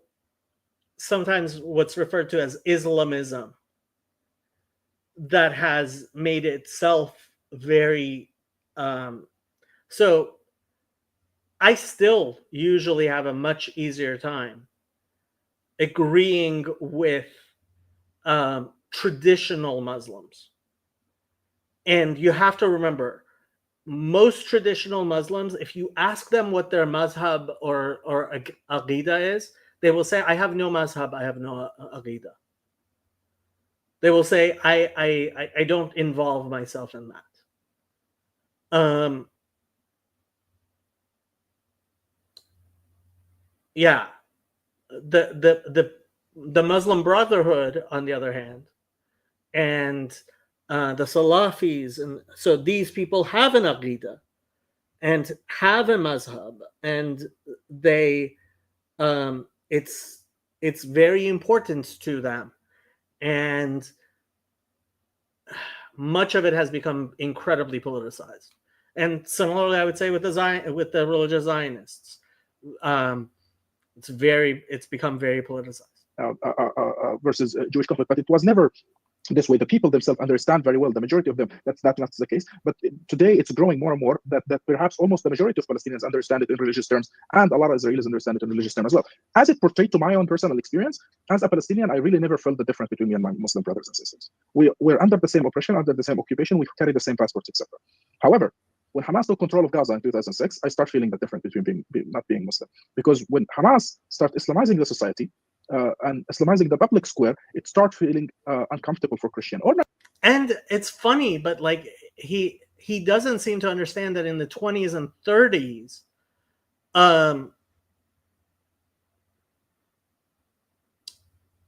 sometimes what's referred to as Islamism, that has made itself very so I still usually have a much easier time agreeing with traditional Muslims. And you have to remember, most traditional Muslims, if you ask them what their mazhab or aqidah is, they will say, I have no mazhab, I have no aqidah. They will say, I don't involve myself in that. Yeah, the Muslim Brotherhood, on the other hand, and the Salafis, and so these people have an aqidah and have a mazhab, and they it's very important to them, and much of it has become incredibly politicized. And similarly, I would say with the religious Zionists, it's become very politicized versus Jewish conflict, but it was never this way. The people themselves understand very well, the majority of them, that's not the case. But today it's growing more and more that perhaps almost the majority of Palestinians understand it in religious terms, and a lot of Israelis understand it in religious terms as well. As it portrayed to my own personal experience, as a Palestinian, I really never felt the difference between me and my Muslim brothers and sisters. We're under the same oppression, under the same occupation, we carry the same passports, etc. However, when Hamas took control of Gaza in 2006, I start feeling the difference between not being Muslim. Because when Hamas started Islamizing the society, and Islamizing the public square, it starts feeling uncomfortable for Christian. And it's funny, but like he doesn't seem to understand that in the 20s and 30s,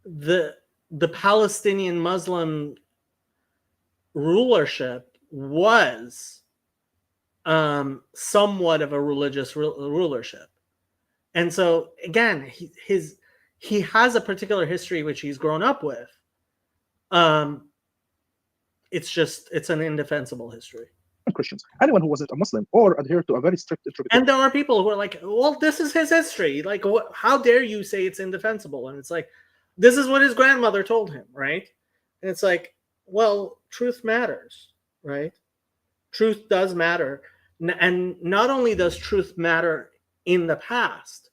the Palestinian Muslim rulership was somewhat of a religious rulership. And so again, he has a particular history which he's grown up with. It's an indefensible history. Christians, anyone who wasn't a Muslim or adhered to a very strict interpretation. And there are people who are like, well, this is his history. Like, how dare you say it's indefensible? And it's like, this is what his grandmother told him, right? And it's like, well, truth matters, right? Truth does matter. And not only does truth matter in the past,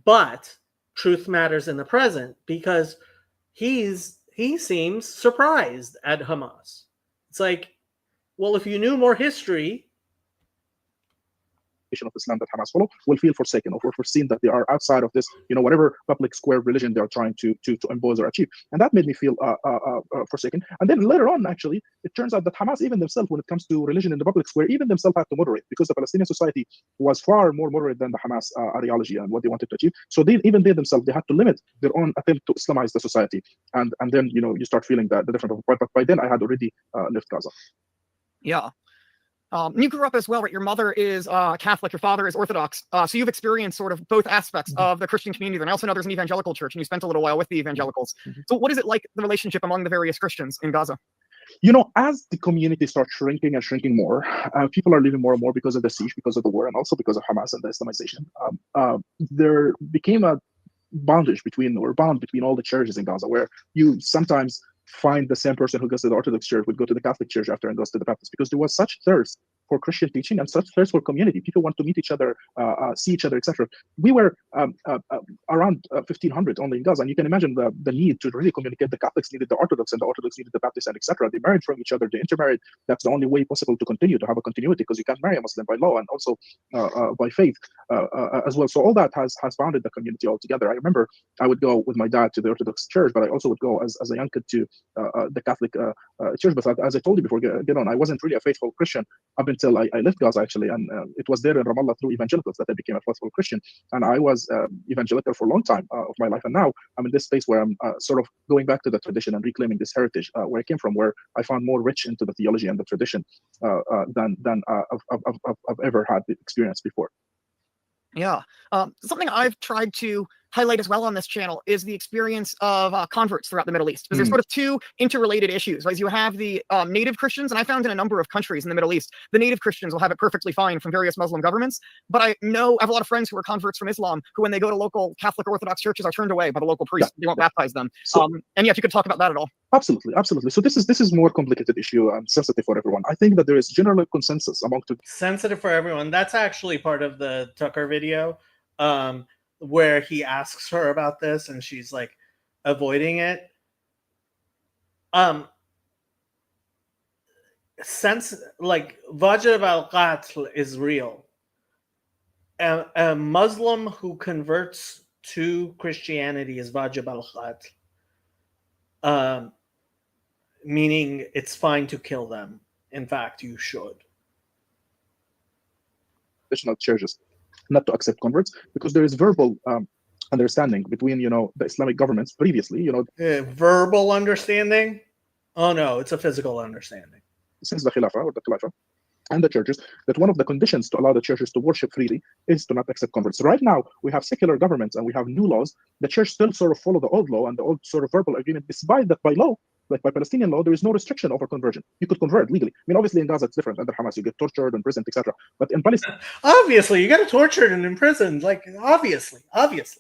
but truth matters in the present, because he seems surprised at Hamas. It's like, well, if you knew more history of Islam that Hamas follow, will feel forsaken or foreseen that they are outside of this, whatever public square religion they are trying to impose or achieve. And that made me feel forsaken. And then later on, actually, it turns out that Hamas, even themselves, when it comes to religion in the public square, even themselves had to moderate, because the Palestinian society was far more moderate than the Hamas ideology and what they wanted to achieve. So they themselves, they had to limit their own attempt to Islamize the society. And then, you start feeling the difference. But by then, I had already left Gaza. Yeah. You grew up as well, right? Your mother is Catholic, your father is Orthodox. So you've experienced sort of both aspects of the Christian community. And I also know there's an evangelical church, and you spent a little while with the evangelicals. So what is it like, the relationship among the various Christians in Gaza? As the community starts shrinking and shrinking more, people are leaving more and more because of the siege, because of the war, and also because of Hamas and the Islamization. There became a bond between all the churches in Gaza, where you sometimes find the same person who goes to the Orthodox church would go to the Catholic church after and goes to the Baptist, because there was such thirst for Christian teaching and such thirst for community. People want to meet each other, see each other, etc. We were around 1,500 only in Gaza, and you can imagine the need to really communicate. The Catholics needed the Orthodox, and the Orthodox needed the Baptists, and etc. They married from each other, they intermarried. That's the only way possible to continue to have a continuity, because you can't marry a Muslim by law and also by faith as well. So all that has bounded the community altogether. I remember I would go with my dad to the Orthodox church, but I also would go as a young kid to the Catholic church. But as I told you before, I wasn't really a faithful Christian up until I left Gaza, actually. And it was there in Ramallah through evangelicals that I became a faithful Christian. And I was evangelical for a long time of my life. And now I'm in this space where I'm sort of going back to the tradition and reclaiming this heritage where I came from, where I found more rich into the theology and the tradition than I've ever had the experience before. Yeah. Something I've tried to highlight as well on this channel is the experience of converts throughout the Middle East. Because there's sort of two interrelated issues, right? You have the native Christians, and I found in a number of countries in the Middle East, the native Christians will have it perfectly fine from various Muslim governments. But I have a lot of friends who are converts from Islam who, when they go to local Catholic Orthodox churches, are turned away by the local priest. Yeah. They won't baptize them. And yeah, if you could talk about that at all. Absolutely. So this is more complicated issue and sensitive for everyone. I think that there is general consensus among sensitive for everyone. That's actually part of the Tucker video. Where he asks her about this and she's like avoiding it. Sense like Wajib al-Qatl is real. A Muslim who converts to Christianity is Wajib al-Qatl. Meaning it's fine to kill them. In fact, you should. Traditional churches not to accept converts, because there is verbal understanding between the Islamic governments previously. Verbal understanding? Oh no, it's a physical understanding. Since the Khilafah and the churches, that one of the conditions to allow the churches to worship freely is to not accept converts. So right now we have secular governments and we have new laws. The church still sort of follow the old law and the old sort of verbal agreement, despite that by law, like by Palestinian law, there is no restriction over conversion. You could convert legally. I mean, obviously in Gaza it's different. Under Hamas, you get tortured, imprisoned, etc. But in Palestine, obviously you get tortured and imprisoned. Like obviously, it's obvious.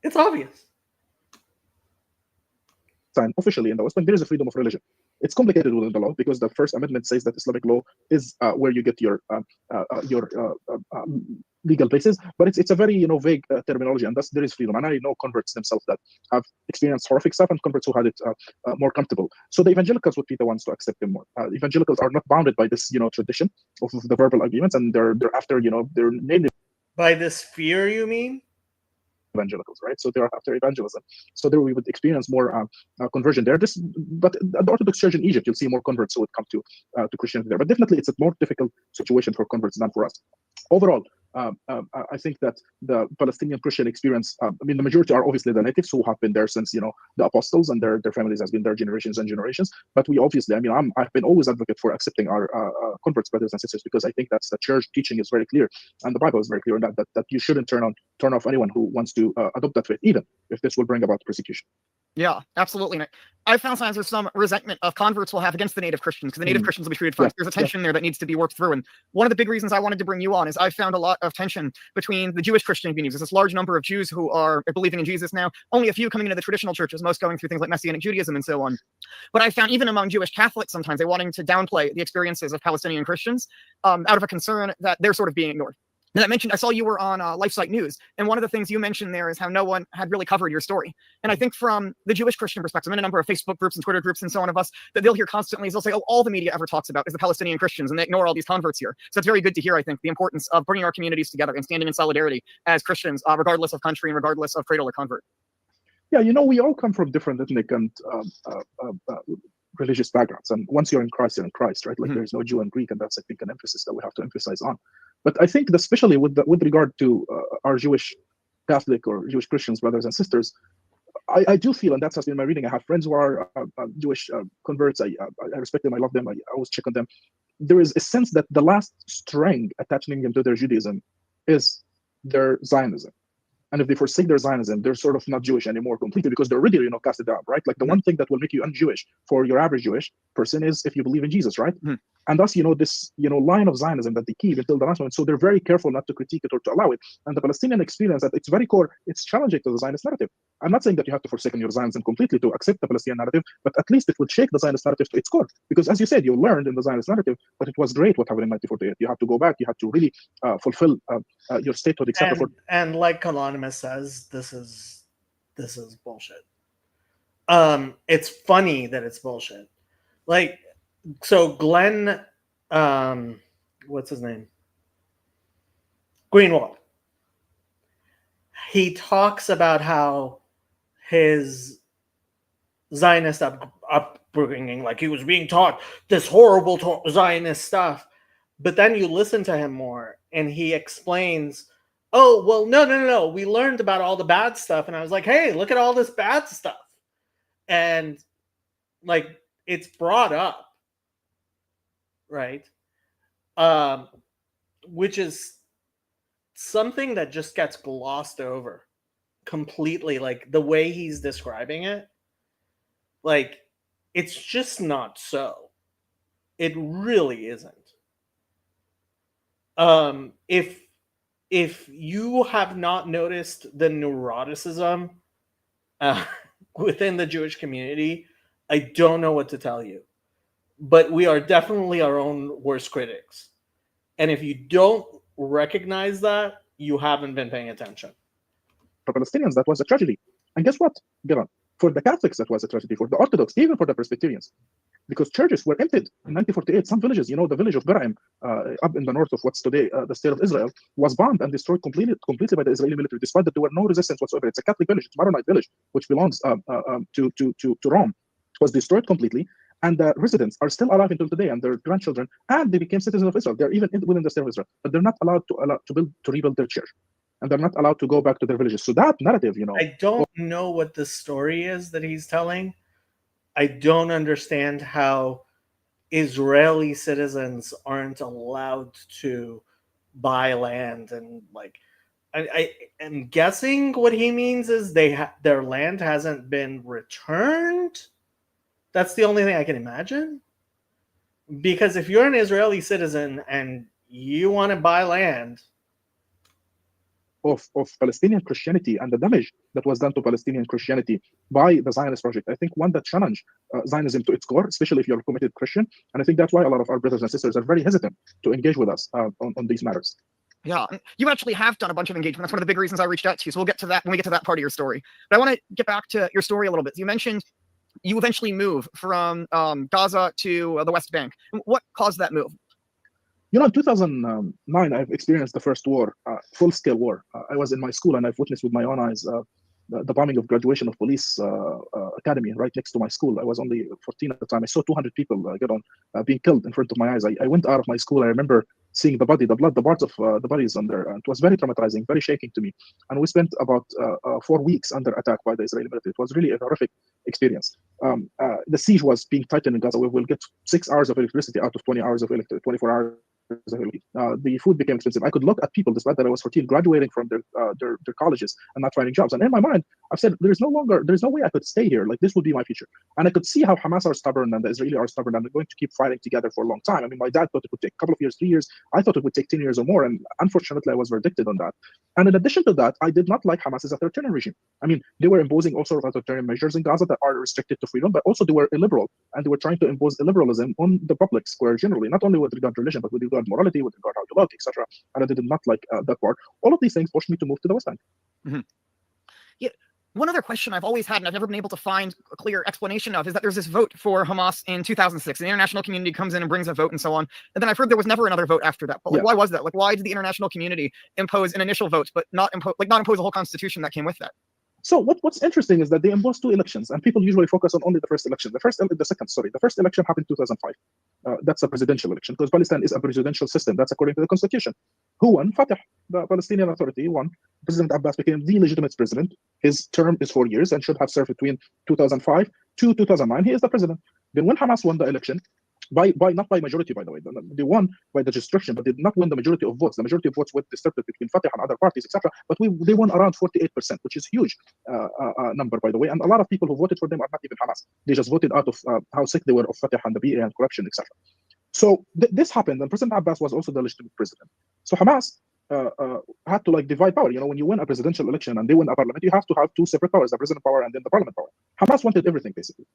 It's obvious. Officially in the West Bank, there is a freedom of religion. It's complicated within the law because the First Amendment says that Islamic law is where you get your legal basis, but it's a very vague terminology, and thus there is freedom. And I know converts themselves that have experienced horrific stuff, and converts who had it more comfortable. So the evangelicals would be the ones to accept them more. Evangelicals are not bounded by this tradition of the verbal agreements, and they're after they're named by this fear. You mean? evangelicals, right? So they are after evangelism. So there we would experience more conversion there. But the Orthodox Church in Egypt, you'll see more converts who would come to Christianity there. But definitely, it's a more difficult situation for converts than for us. Overall, I think that the Palestinian Christian experience, I mean, the majority are obviously the natives who have been there since, the apostles, and their families has been there generations and generations. But we obviously, I've been always advocate for accepting our converts, brothers and sisters, because I think that's the church teaching is very clear, and the Bible is very clear on that you shouldn't turn off anyone who wants to adopt that faith, even if this will bring about persecution. Yeah, absolutely. And I've found signs there's some resentment of converts will have against the native Christians, because the native Christians will be treated fine. There's a tension there that needs to be worked through. And one of the big reasons I wanted to bring you on is I found a lot of tension between the Jewish Christian communities. There's this large number of Jews who are believing in Jesus now, only a few coming into the traditional churches, most going through things like Messianic Judaism and so on. But I found even among Jewish Catholics, sometimes they're wanting to downplay the experiences of Palestinian Christians out of a concern that they're sort of being ignored. And I saw you were on LifeSite News, and one of the things you mentioned there is how no one had really covered your story. And I think from the Jewish Christian perspective, I'm in a number of Facebook groups and Twitter groups and so on of us, that they'll hear constantly is they'll say, oh, all the media ever talks about is the Palestinian Christians, and they ignore all these converts here. So it's very good to hear, I think, the importance of bringing our communities together and standing in solidarity as Christians, regardless of country and regardless of cradle or convert. Yeah, we all come from different ethnic and religious backgrounds, and once you're in Christ, you're in Christ, right? Like there's no Jew and Greek, and that's, I think, an emphasis that we have to emphasize on. But I think, especially with regard to our Jewish Catholic or Jewish Christians brothers and sisters, I do feel, and that's has been my reading. I have friends who are Jewish converts. I respect them. I love them. I always check on them. There is a sense that the last string attaching them to their Judaism is their Zionism. And if they forsake their Zionism, they're sort of not Jewish anymore completely, because they're already, casted out, right? Like the one thing that will make you un-Jewish for your average Jewish person is if you believe in Jesus, right? And thus, this, line of Zionism that they keep until the last moment. So they're very careful not to critique it or to allow it. And the Palestinian experience, at its very core, it's challenging to the Zionist narrative. I'm not saying that you have to forsake your Zionism completely to accept the Palestinian narrative, but at least it will shake the Zionist narrative to its core. Because as you said, you learned in the Zionist narrative, but it was great what happened in 1948. You have to go back. You have to really fulfill your statehood, except for. And like Anonymous says, this is bullshit. It's funny that it's bullshit. Like, so Glenn, what's his name? Greenwald. He talks about how his Zionist upbringing, like he was being taught this horrible Zionist stuff. But then you listen to him more, and he explains, oh, well, no. We learned about all the bad stuff. And I was like, hey, look at all this bad stuff. And like, it's brought up, right? Which is something that just gets glossed over completely. Like the way he's describing it, like, it's just not so. It really isn't. If you have not noticed the neuroticism within the Jewish community, I don't know what to tell you. But we are definitely our own worst critics. And if you don't recognize that, you haven't been paying attention. For Palestinians, that was a tragedy. And guess what, Giran? For the Catholics, that was a tragedy. For the Orthodox, even for the Presbyterians. Because churches were emptied in 1948. Some villages, the village of Biraim, up in the north of what's today the state of Israel, was bombed and destroyed completely by the Israeli military, despite that there were no resistance whatsoever. It's a Catholic village, it's a Maronite village, which belongs to Rome. It was destroyed completely, and the residents are still alive until today, and their grandchildren, and they became citizens of Israel. They're even within the state of Israel, but they're not allowed to rebuild their church, and they're not allowed to go back to their villages. So that narrative, I don't know what the story is that he's telling. I don't understand how Israeli citizens aren't allowed to buy land, and like, I am guessing what he means is their land hasn't been returned. That's the only thing I can imagine. Because if you're an Israeli citizen and you want to buy land of Palestinian Christianity and the damage that was done to Palestinian Christianity by the Zionist project, I think one that challenged Zionism to its core, especially if you're a committed Christian. And I think that's why a lot of our brothers and sisters are very hesitant to engage with us on these matters. Yeah, you actually have done a bunch of engagement. That's one of the big reasons I reached out to you. So we'll get to that when we get to that part of your story. But I want to get back to your story a little bit. You mentioned you eventually move from Gaza to the West Bank. What caused that move? In 2009, I've experienced the first war, full-scale war. I was in my school, and I've witnessed with my own eyes the bombing of graduation of police academy right next to my school. I was only 14 at the time. I saw 200 people being killed in front of my eyes. I went out of my school. I remember seeing the body, the blood, the parts of the bodies on there. And it was very traumatizing, very shaking to me. And we spent about 4 weeks under attack by the Israeli military. It was really a horrific experience. The siege was being tightened in Gaza. We will get 6 hours of electricity out of 20 hours of 24 hours. The food became expensive. I could look at people, despite that I was 14, graduating from their colleges and not finding jobs. And in my mind, I've said, there's no way I could stay here. Like, this would be my future. And I could see how Hamas are stubborn and the Israeli are stubborn, and they're going to keep fighting together for a long time. I mean, my dad thought it would take a couple of years, 3 years. I thought it would take 10 years or more. And unfortunately, I was verdicted on that. And in addition to that, I did not like Hamas as a authoritarian regime. I mean, they were imposing all sorts of authoritarian measures in Gaza that are restricted to freedom, but also they were illiberal, and they were trying to impose illiberalism on the public square generally, not only with regard to religion, but with regard to morality, with regard to how you look, etc. And I did not like that part. All of these things forced me to move to the West Bank. Mm-hmm. Yeah. One other question I've always had, and I've never been able to find a clear explanation of, is that there's this vote for Hamas in 2006. The international community comes in and brings a vote and so on. And then I've heard there was never another vote after that. But like, why was that? Like, why did the international community impose an initial vote, but not impose a whole constitution that came with that? So what's interesting is that they imposed 2 elections, and people usually focus on only the first election. The first election happened in 2005. That's a presidential election, because Palestine is a presidential system. That's according to the constitution. Who won? Fatah, the Palestinian Authority, won. President Abbas became the legitimate president. His term is 4 years and should have served between 2005 to 2009. He is the president. Then when Hamas won the election, not by majority, by the way, they won by the destruction, but they did not win the majority of votes. The majority of votes were distributed between Fatah and other parties, etc. But they won around 48%, which is a huge number, by the way. And a lot of people who voted for them are not even Hamas. They just voted out of how sick they were of Fatah and the BA and corruption, etc. So this happened, and President Abbas was also the legitimate president. So Hamas had to divide power. When you win a presidential election and they win a parliament, you have to have 2 separate powers, the president power and then the parliament power. Hamas wanted everything, basically.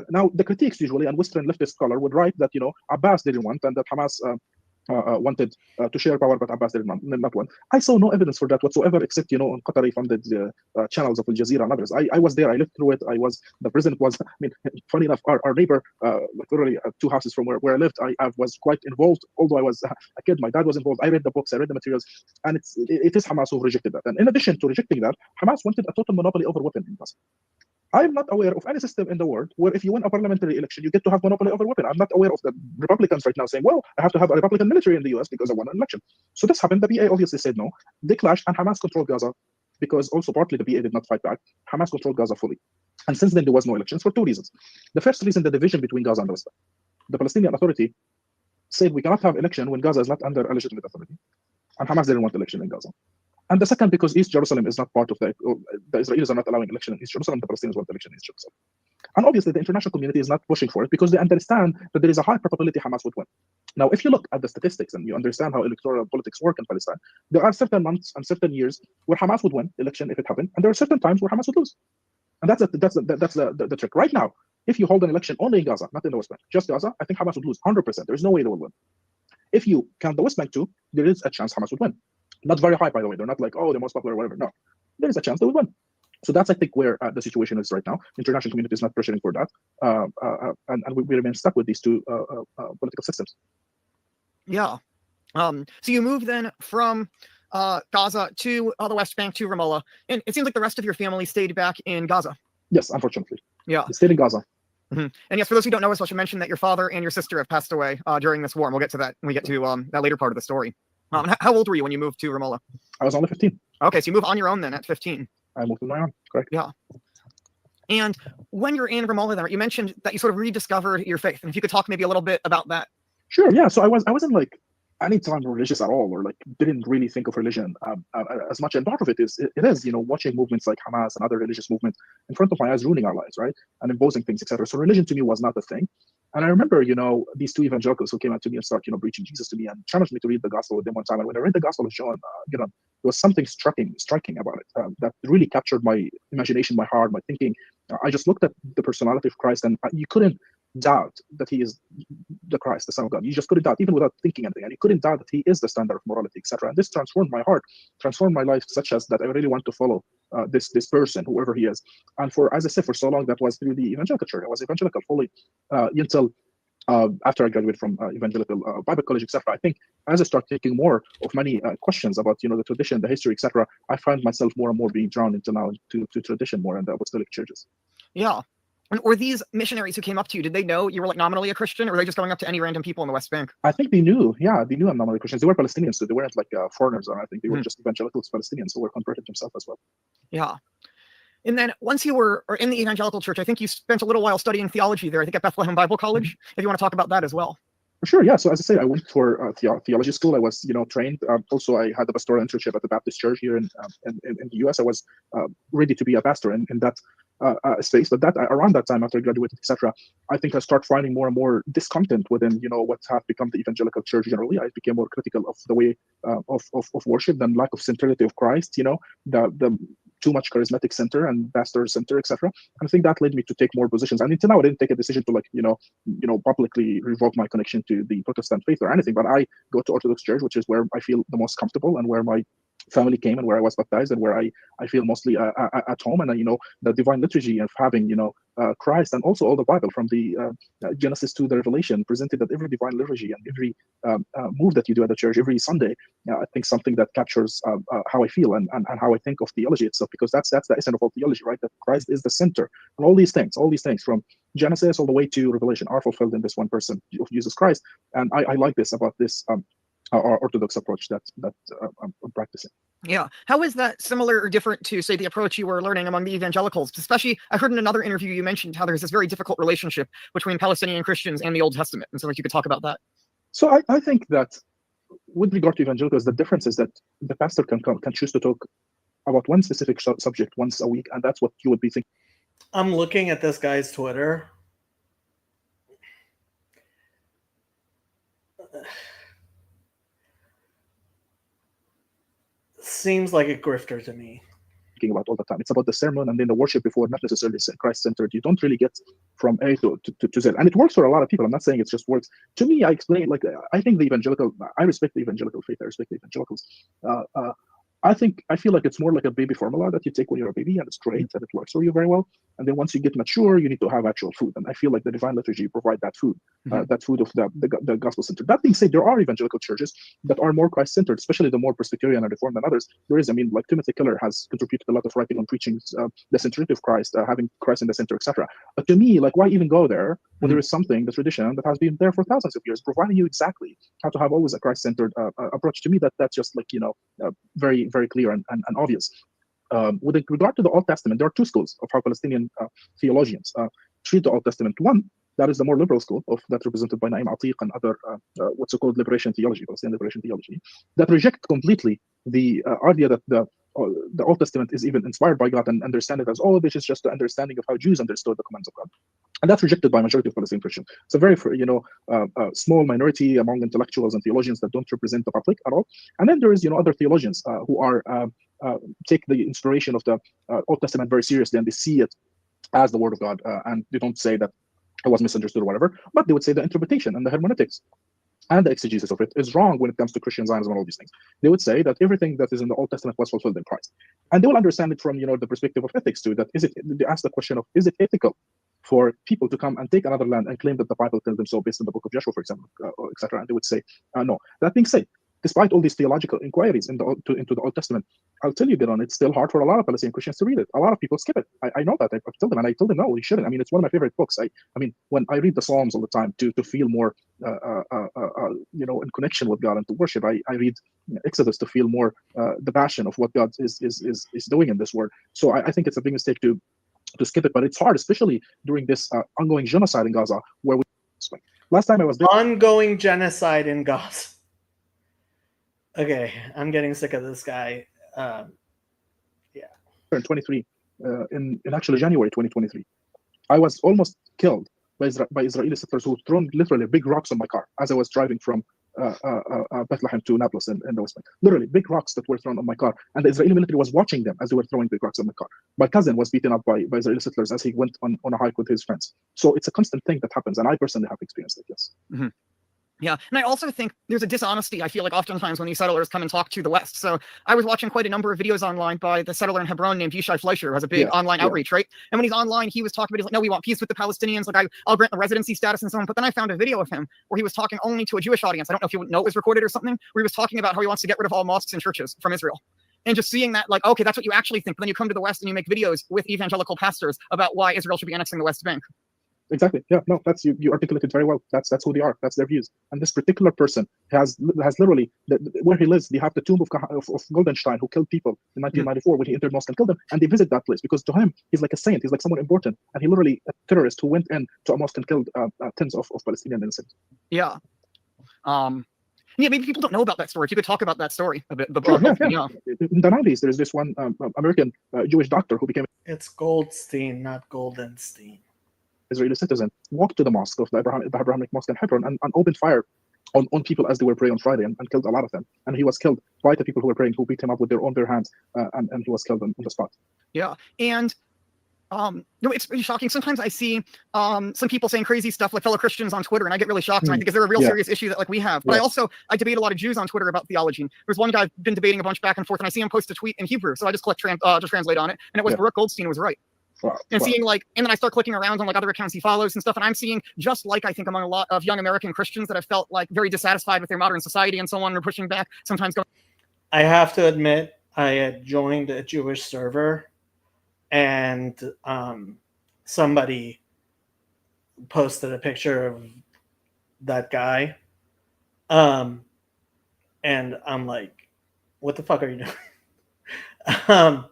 Now the critiques usually, and Western leftist scholar would write that Abbas didn't want, and that Hamas wanted to share power, but Abbas did not want. I saw no evidence for that whatsoever, except on Qatari-funded channels of Al Jazeera and others. I was there. I lived through it. The president was. I mean, funny enough, our neighbor, literally 2 houses from where I lived, I was quite involved. Although I was a kid, my dad was involved. I read the books, I read the materials, and it is Hamas who rejected that. And in addition to rejecting that, Hamas wanted a total monopoly over weapons in Gaza. I'm not aware of any system in the world where if you win a parliamentary election, you get to have monopoly over weapons. I'm not aware of the Republicans right now saying, well, I have to have a Republican military in the US because I won an election. So this happened. The BA obviously said no. They clashed, and Hamas controlled Gaza because also partly the BA did not fight back. Hamas controlled Gaza fully. And since then, there was no elections for 2 reasons. The first reason, the division between Gaza and the West Bank. The Palestinian Authority said we cannot have election when Gaza is not under a legitimate authority. And Hamas didn't want election in Gaza. And the second, because East Jerusalem is not part of the Israelis are not allowing election in East Jerusalem, the Palestinians want election in East Jerusalem. And obviously, the international community is not pushing for it because they understand that there is a high probability Hamas would win. Now, if you look at the statistics and you understand how electoral politics work in Palestine, there are certain months and certain years where Hamas would win election if it happened, and there are certain times where Hamas would lose. And that's the trick. Right now, if you hold an election only in Gaza, not in the West Bank, just Gaza, I think Hamas would lose 100%. There's no way they will win. If you count the West Bank too, there is a chance Hamas would win. Not very high, by the way. They're not like, oh, the most popular or whatever. No, there is a chance they will win. So that's, I think, where the situation is right now. International community is not pressuring for that. And we remain stuck with these 2 political systems. Yeah. So you moved then from Gaza to the West Bank to Ramallah. And it seems like the rest of your family stayed back in Gaza. Yes, unfortunately. Yeah. They stayed in Gaza. Mm-hmm. And yes, for those who don't know, I should mention that your father and your sister have passed away during this war. And we'll get to that when we get to that later part of the story. How old were you when you moved to Ramallah? I was only 15. Okay, so you moved on your own then at 15. I moved on my own, correct. Yeah. And when you're in Ramallah then, you mentioned that you sort of rediscovered your faith. And if you could talk maybe a little bit about that. Sure, yeah. So I wasn't anytime religious at all, or didn't really think of religion as much. And part of it is watching movements like Hamas and other religious movements in front of my eyes ruining our lives, right? And imposing things, etc. So religion to me was not a thing. And I remember, these 2 evangelicals who came out to me and started, preaching Jesus to me and challenged me to read the gospel with them one time. And when I read the Gospel of John, there was something striking about it that really captured my imagination, my heart, my thinking. I just looked at the personality of Christ, and you couldn't doubt that he is the Christ, the Son of God. You just couldn't doubt, even without thinking anything. And you couldn't doubt that he is the standard of morality, etc. And this transformed my heart, transformed my life, such as that I really want to follow this person, whoever he is. And as I said, for so long, that was through the evangelical church. I was evangelical fully until after I graduated from evangelical Bible college, etc. I think as I start taking more of many questions about the tradition, the history, etc., I find myself more and more being drawn into now to tradition more and the apostolic churches. Yeah. And were these missionaries who came up to you, did they know you were like nominally a Christian, or were they just going up to any random people in the West Bank? I think they knew. Yeah, they knew I'm nominally Christians. They were Palestinians, so they weren't like foreigners, or I think they were just evangelicals, Palestinians who were converted themselves as well. Yeah. And then once you were in the evangelical church, I think you spent a little while studying theology there, I think at Bethlehem Bible College, if you want to talk about that as well. Sure, yeah. So as I say, I went for theology school. I was, trained. Also, I had a pastoral internship at the Baptist Church here in the U.S. I was ready to be a pastor in that space. But around that time, after I graduated, etc., I think I start finding more and more discontent within, what have become the evangelical church generally. I became more critical of the way of worship and lack of centrality of Christ. The too much charismatic center and pastor center, etc. And I think that led me to take more positions. And until now, I didn't take a decision to publicly revoke my connection to the Protestant faith or anything. But I go to Orthodox Church, which is where I feel the most comfortable and where my family came and where I was baptized and where I feel mostly at home. And the divine liturgy of having Christ and also all the Bible from the Genesis to the Revelation presented at every divine liturgy and every move that you do at the church every Sunday. I think something that captures how I feel and how I think of theology itself, because that's the essence of all theology, right? That Christ is the center, and all these things from Genesis all the way to Revelation are fulfilled in this one person of Jesus Christ. And I like this about this our Orthodox approach that I'm practicing. Yeah. How is that similar or different to, say, the approach you were learning among the evangelicals? Especially, I heard in another interview you mentioned how there's this very difficult relationship between Palestinian Christians and the Old Testament. And so like you could talk about that. So I think that with regard to evangelicals, the difference is that the pastor can choose to talk about one specific subject once a week, and that's what you would be thinking. I'm looking at this guy's Twitter. Seems like a grifter to me. About all the time. It's about the sermon and then the worship before, not necessarily Christ-centered. You don't really get from A to Z. And it works for a lot of people. I'm not saying it just works. To me, I explain, I think I respect the evangelical faith. I respect the evangelicals. I feel like it's more like a baby formula that you take when you're a baby, and it's great and it works for you very well. And then once you get mature, you need to have actual food. And I feel like the divine liturgy provide that food, that food of the gospel centered. That being said, there are evangelical churches that are more Christ centered, especially the more Presbyterian and Reformed than others. There is, like Timothy Keller has contributed a lot of writing on preaching the centrality of Christ, having Christ in the center, etc. But to me, why even go there when there is something, the tradition that has been there for thousands of years, providing you exactly how to have always a Christ centered approach? To me, that's just very, very clear and obvious. With regard to the Old Testament, there are two schools of how Palestinian theologians treat the Old Testament. One, that is the more liberal school that's represented by Naim Atiq and other what's called liberation theology, Palestinian liberation theology, that reject completely the idea that the Old Testament is even inspired by God and understand it as, this is just the understanding of how Jews understood the commands of God. And that's rejected by majority of Palestinian Christians. It's a very, small minority among intellectuals and theologians that don't represent the public at all. And then there is, other theologians who are take the inspiration of the Old Testament very seriously, and they see it as the Word of God, and they don't say that it was misunderstood or whatever, but they would say the interpretation and the hermeneutics and the exegesis of it is wrong when it comes to Christian Zionism and all these things. They would say that everything that is in the Old Testament was fulfilled in Christ, and they will understand it from the perspective of ethics too. That they ask the question of, is it ethical for people to come and take another land and claim that the Bible tells them so, based on the book of Joshua, for example, etc. And they would say no. That being said, despite all these theological inquiries into the Old Testament, I'll tell you, Gideon, it's still hard for a lot of Palestinian Christians to read it. A lot of people skip it. I know that. I've told them, and I told them, no, you shouldn't. I mean, it's one of my favorite books. When I read the Psalms all the time to feel more, in connection with God and to worship, I read Exodus to feel more the passion of what God is doing in this world. So I think it's a big mistake to skip it, but it's hard, especially during this ongoing genocide in Gaza, where last time I was there. Ongoing genocide in Gaza. Okay, I'm getting sick of this guy. In 23, in actually January 2023, I was almost killed by Israeli settlers who thrown literally big rocks on my car as I was driving from Bethlehem to Nablus in the West Bank. Literally big rocks that were thrown on my car, and the Israeli military was watching them as they were throwing big rocks on my car. My cousin was beaten up by Israeli settlers as he went on a hike with his friends. So it's a constant thing that happens, and I personally have experienced it. Yes. Mm-hmm. Yeah, and I also think there's a dishonesty, I feel like, oftentimes when these settlers come and talk to the West. So I was watching quite a number of videos online by the settler in Hebron named Yishai Fleischer, who has a big online outreach, right? And when he's online, he was talking about, he's like, no, we want peace with the Palestinians, like I'll grant the residency status and so on. But then I found a video of him where he was talking only to a Jewish audience. I don't know if you know it was recorded or something, where he was talking about how he wants to get rid of all mosques and churches from Israel. And just seeing that, like, okay, that's what you actually think. But then you come to the West and you make videos with evangelical pastors about why Israel should be annexing the West Bank. Exactly. Yeah. No, that's you articulated very well. That's who they are. That's their views. And this particular person has literally where he lives. They have the tomb of Goldenstein, who killed people in 1994 when he entered mosque and killed them. And they visit that place because to him he's like a saint. He's like someone important. And he literally a terrorist who went in to a mosque and killed tens of Palestinian innocents. Yeah. Yeah, maybe people don't know about that story. If you could talk about that story a bit. Sure, yeah. In the 90s, there's this one American Jewish doctor who became. It's Goldstein, not Goldenstein. Israeli citizen, walked to the mosque of the Abrahamic mosque in Hebron and opened fire on people as they were praying on Friday and killed a lot of them. And he was killed by the people who were praying, who beat him up with their bare hands, and he was killed on the spot. Yeah, and it's pretty shocking. Sometimes I see some people saying crazy stuff like fellow Christians on Twitter, and I get really shocked. And I think is there a real serious issue that like we have? But I debate a lot of Jews on Twitter about theology. There's one guy I've been debating a bunch back and forth, and I see him post a tweet in Hebrew, so I just translate on it, and it was Baruch Goldstein was right. And seeing and then I start clicking around on like other accounts he follows and stuff, and I'm seeing just like I think among a lot of young American Christians that have felt like very dissatisfied with their modern society and so on, or pushing back. Sometimes I have to admit, I had joined a Jewish server, and somebody posted a picture of that guy, and I'm like, "What the fuck are you doing?"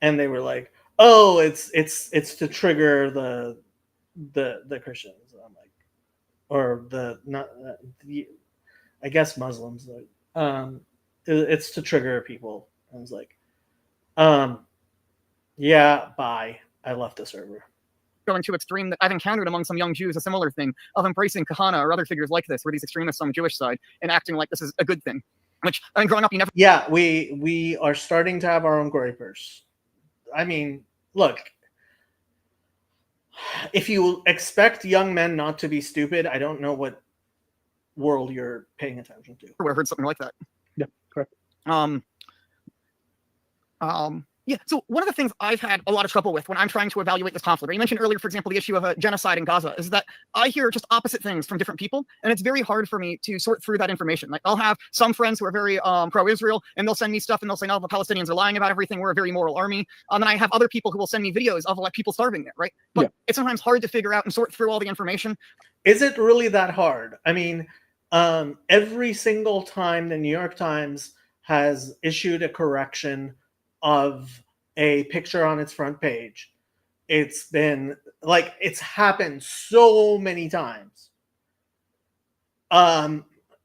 And they were like, "Oh, it's to trigger the Christians." I'm like, or I guess Muslims. It's to trigger people. I was like, yeah, bye. I left the server. Going to extreme that I've encountered among some young Jews, a similar thing of embracing Kahana or other figures like this, where these extremists on the Jewish side and acting like this is a good thing. Which I mean, growing up, you never. Yeah, we are starting to have our own grapers. I mean, look, if you expect young men not to be stupid, I don't know what world you're paying attention to. I heard something like that. Yeah, correct. Yeah, so one of the things I've had a lot of trouble with when I'm trying to evaluate this conflict, you mentioned earlier, for example, the issue of a genocide in Gaza, is that I hear just opposite things from different people, and it's very hard for me to sort through that information. Like, I'll have some friends who are very pro-Israel, and they'll send me stuff, and they'll say, no, the Palestinians are lying about everything, we're a very moral army. And then I have other people who will send me videos of like people starving there, right? But it's sometimes hard to figure out and sort through all the information. Is it really that hard? I mean, every single time the New York Times has issued a correction of a picture on its front page, it's been like, it's happened so many times.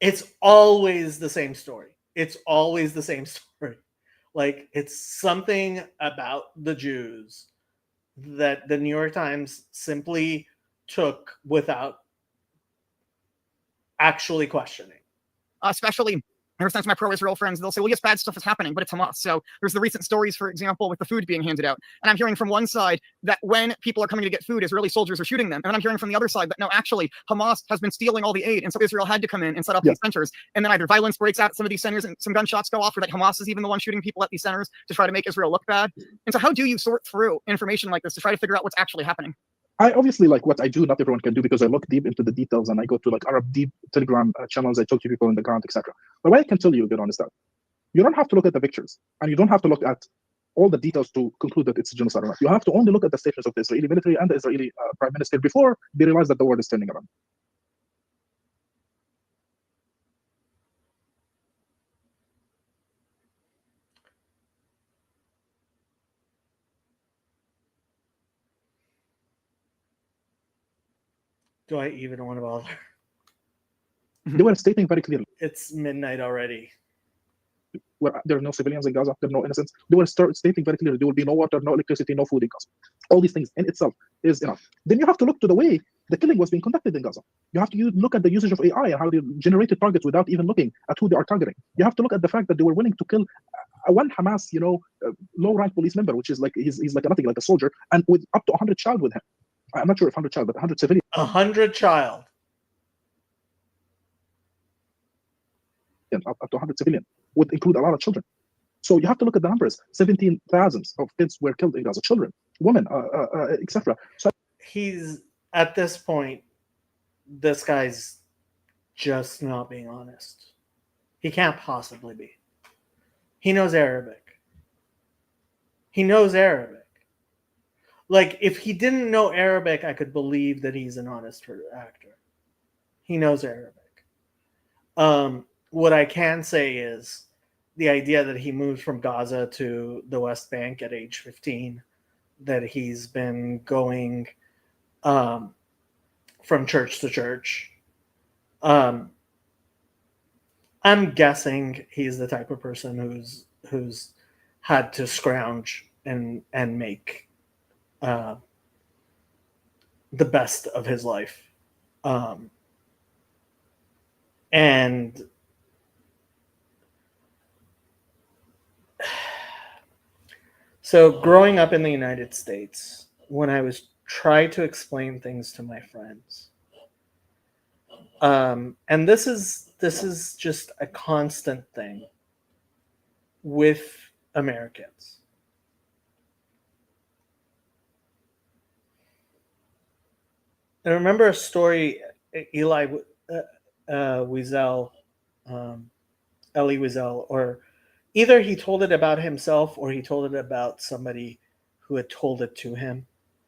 It's always the same story. It's always the same story. Like, it's something about the Jews that the New York Times simply took without actually questioning. Especially ever since my pro-Israel friends, they'll say, well, yes, bad stuff is happening, but it's Hamas. So there's the recent stories, for example, with the food being handed out. And I'm hearing from one side that when people are coming to get food, Israeli soldiers are shooting them. And then I'm hearing from the other side that no, actually, Hamas has been stealing all the aid. And so Israel had to come in and set up these centers. And then either violence breaks out at some of these centers and some gunshots go off, or that Hamas is even the one shooting people at these centers to try to make Israel look bad. And so how do you sort through information like this to try to figure out what's actually happening? I obviously, like, what I do, not everyone can do, because I look deep into the details and I go to like Arab deep Telegram channels. I talk to people on the ground, etc. But what I can tell you, get honest, that you don't have to look at the pictures, and you don't have to look at all the details to conclude that it's a genocide or not. You have to only look at the statements of the Israeli military and the Israeli prime minister before they realize that the world is turning around. Do I even want to bother? They were stating very clearly. It's midnight already. Where there are no civilians in Gaza, there are no innocents. They were stating very clearly there will be no water, no electricity, no food in Gaza. All these things in itself is enough. Then you have to look to the way the killing was being conducted in Gaza. You have to look at the usage of AI and how they generated targets without even looking at who they are targeting. You have to look at the fact that they were willing to kill one Hamas, low-rank police member, which is like he's like nothing, like a soldier, and with up to 100 child with him. I'm not sure if 100 child, but 100 civilians. 100 child. victims, up to 100 civilians, would include a lot of children. So you have to look at the numbers. 17,000 of kids were killed in Gaza, children, women, etc. So he's at this point, this guy's just not being honest. He can't possibly be. He knows Arabic. He knows Arabic. Like, if he didn't know Arabic, I could believe that he's an honest actor. He knows Arabic. What I can say is the idea that he moved from Gaza to the West Bank at age 15, that he's been going from church to church. I'm guessing he's the type of person who's had to scrounge and make the best of his life. And so growing up in the United States, when I was trying to explain things to my friends, and this is just a constant thing with Americans. I remember a story, Elie Wiesel, Elie Wiesel, or either he told it about himself or he told it about somebody who had told it to him.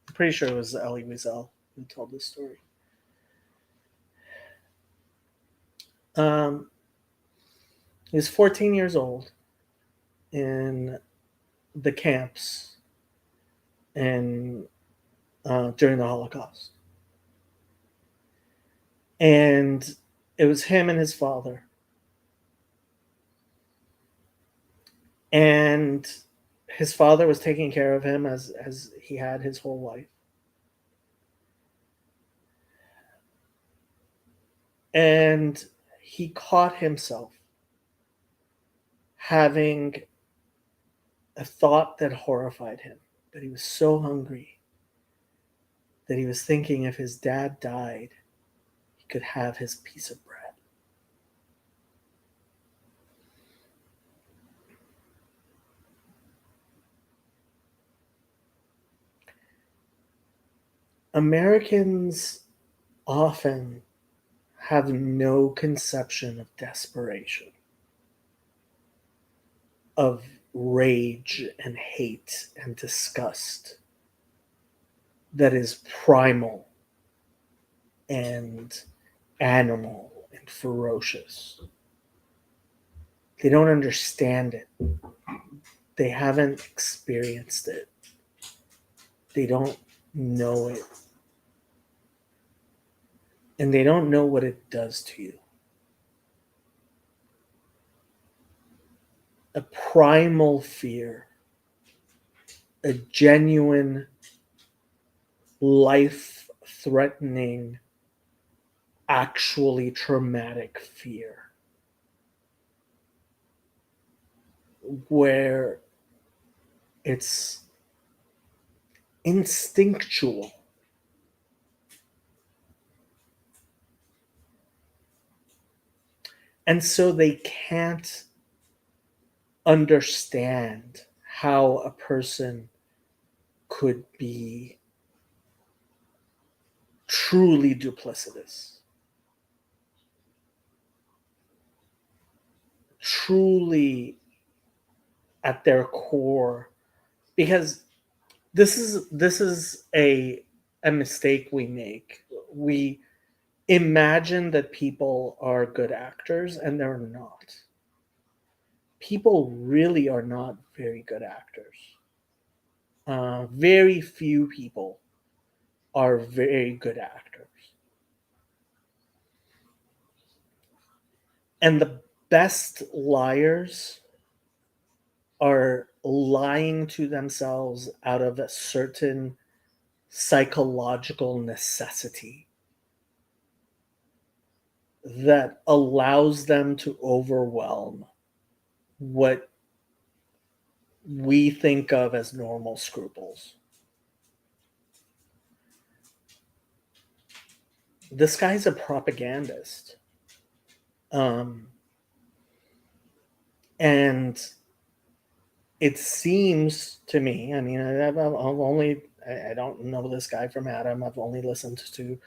I'm pretty sure it was Elie Wiesel who told this story. He was 14 years old in the camps during the Holocaust. And it was him and his father. And his father was taking care of him as he had his whole life. And he caught himself having a thought that horrified him, that he was so hungry that he was thinking if his dad died, he could have his piece of bread. Americans often have no conception of desperation, of rage and hate and disgust that is primal and animal and ferocious. They don't understand it. They haven't experienced it. They don't know it. And they don't know what it does to you. A primal fear, a genuine, life-threatening, actually traumatic fear, where it's instinctual. And so they can't understand how a person could be truly duplicitous, truly at their core, because this is a mistake we make. We imagine that people are good actors, and they're not. People really are not very good actors. Very few people are very good actors. And the best liars are lying to themselves out of a certain psychological necessity that allows them to overwhelm what we think of as normal scruples. This guy's a propagandist. And it seems to me, I mean, I don't know this guy from Adam. I've only listened to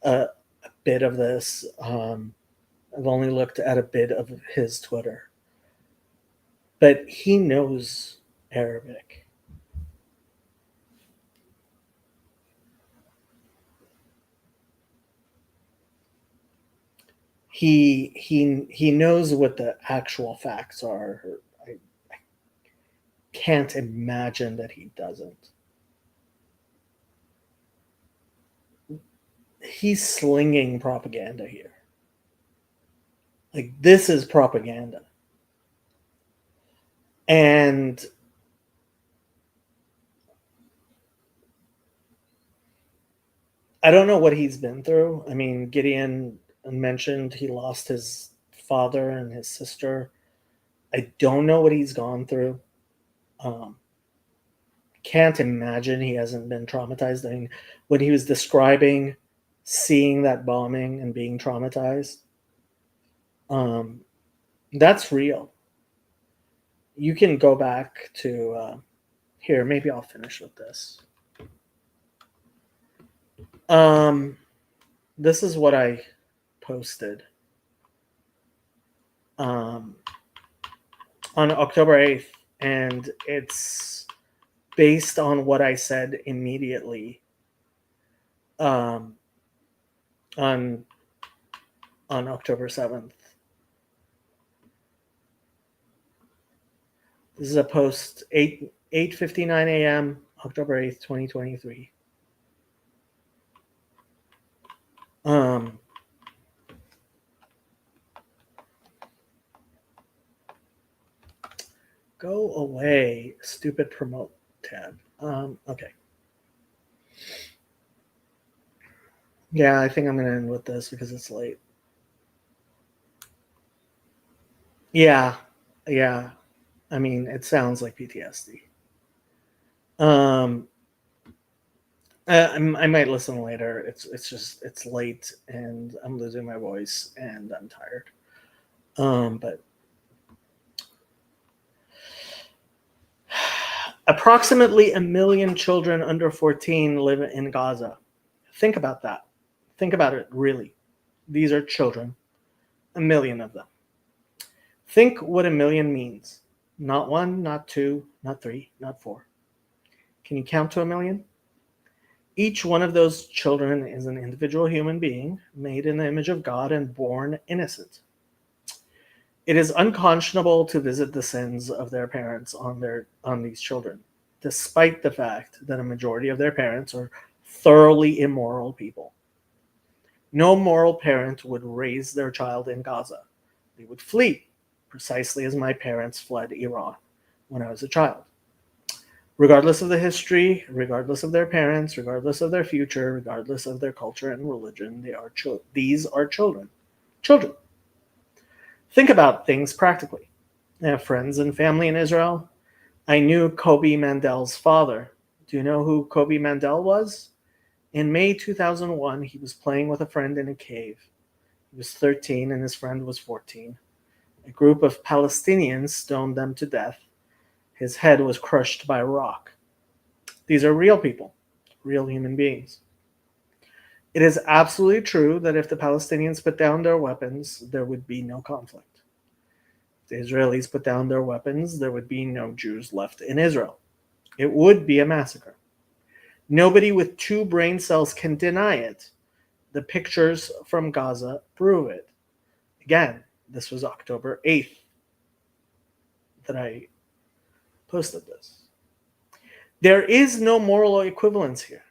a bit of this. I've only looked at a bit of his Twitter. But he knows Arabic. He knows what the actual facts are. I can't imagine that he doesn't. He's slinging propaganda here. Like, this is propaganda. And I don't know what he's been through. I mean, Gideon mentioned he lost his father and his sister. I don't know what he's gone through. Can't imagine he hasn't been traumatized. I mean, when he was describing seeing that bombing and being traumatized, that's real. You can go back to here. Maybe I'll finish with this. This is what I posted on October 8th, and it's based on what I said immediately on October 7th. This is a post 8:59 a.m. October 8th, 2023. Go away, stupid promote tab. Okay. Yeah, I think I'm gonna end with this because it's late. Yeah. I mean, it sounds like PTSD. I might listen later. It's late and I'm losing my voice and I'm tired. But approximately 1 million children under 14 live in Gaza. Think about that. Think about it, really. These are children. 1 million of them. Think what 1 million means. Not 1, not 2, not 3, not 4. Can you count to 1 million? Each one of those children is an individual human being made in the image of God and born innocent. It is unconscionable to visit the sins of their parents on these children, despite the fact that a majority of their parents are thoroughly immoral people. No moral parent would raise their child in Gaza. They would flee, precisely as my parents fled Iran when I was a child. Regardless of the history, regardless of their parents, regardless of their future, regardless of their culture and religion, these are children. Children. Think about things practically. I have friends and family in Israel. I knew Kobe Mandel's father. Do you know who Kobe Mandel was? In May 2001, he was playing with a friend in a cave. He was 13 and his friend was 14. A group of Palestinians stoned them to death. His head was crushed by a rock. These are real people, real human beings. It is absolutely true that if the Palestinians put down their weapons, there would be no conflict. If the Israelis put down their weapons, there would be no Jews left in Israel. It would be a massacre. Nobody with 2 brain cells can deny it. The pictures from Gaza prove it. Again, this was October 8th that I posted this. There is no moral equivalence here.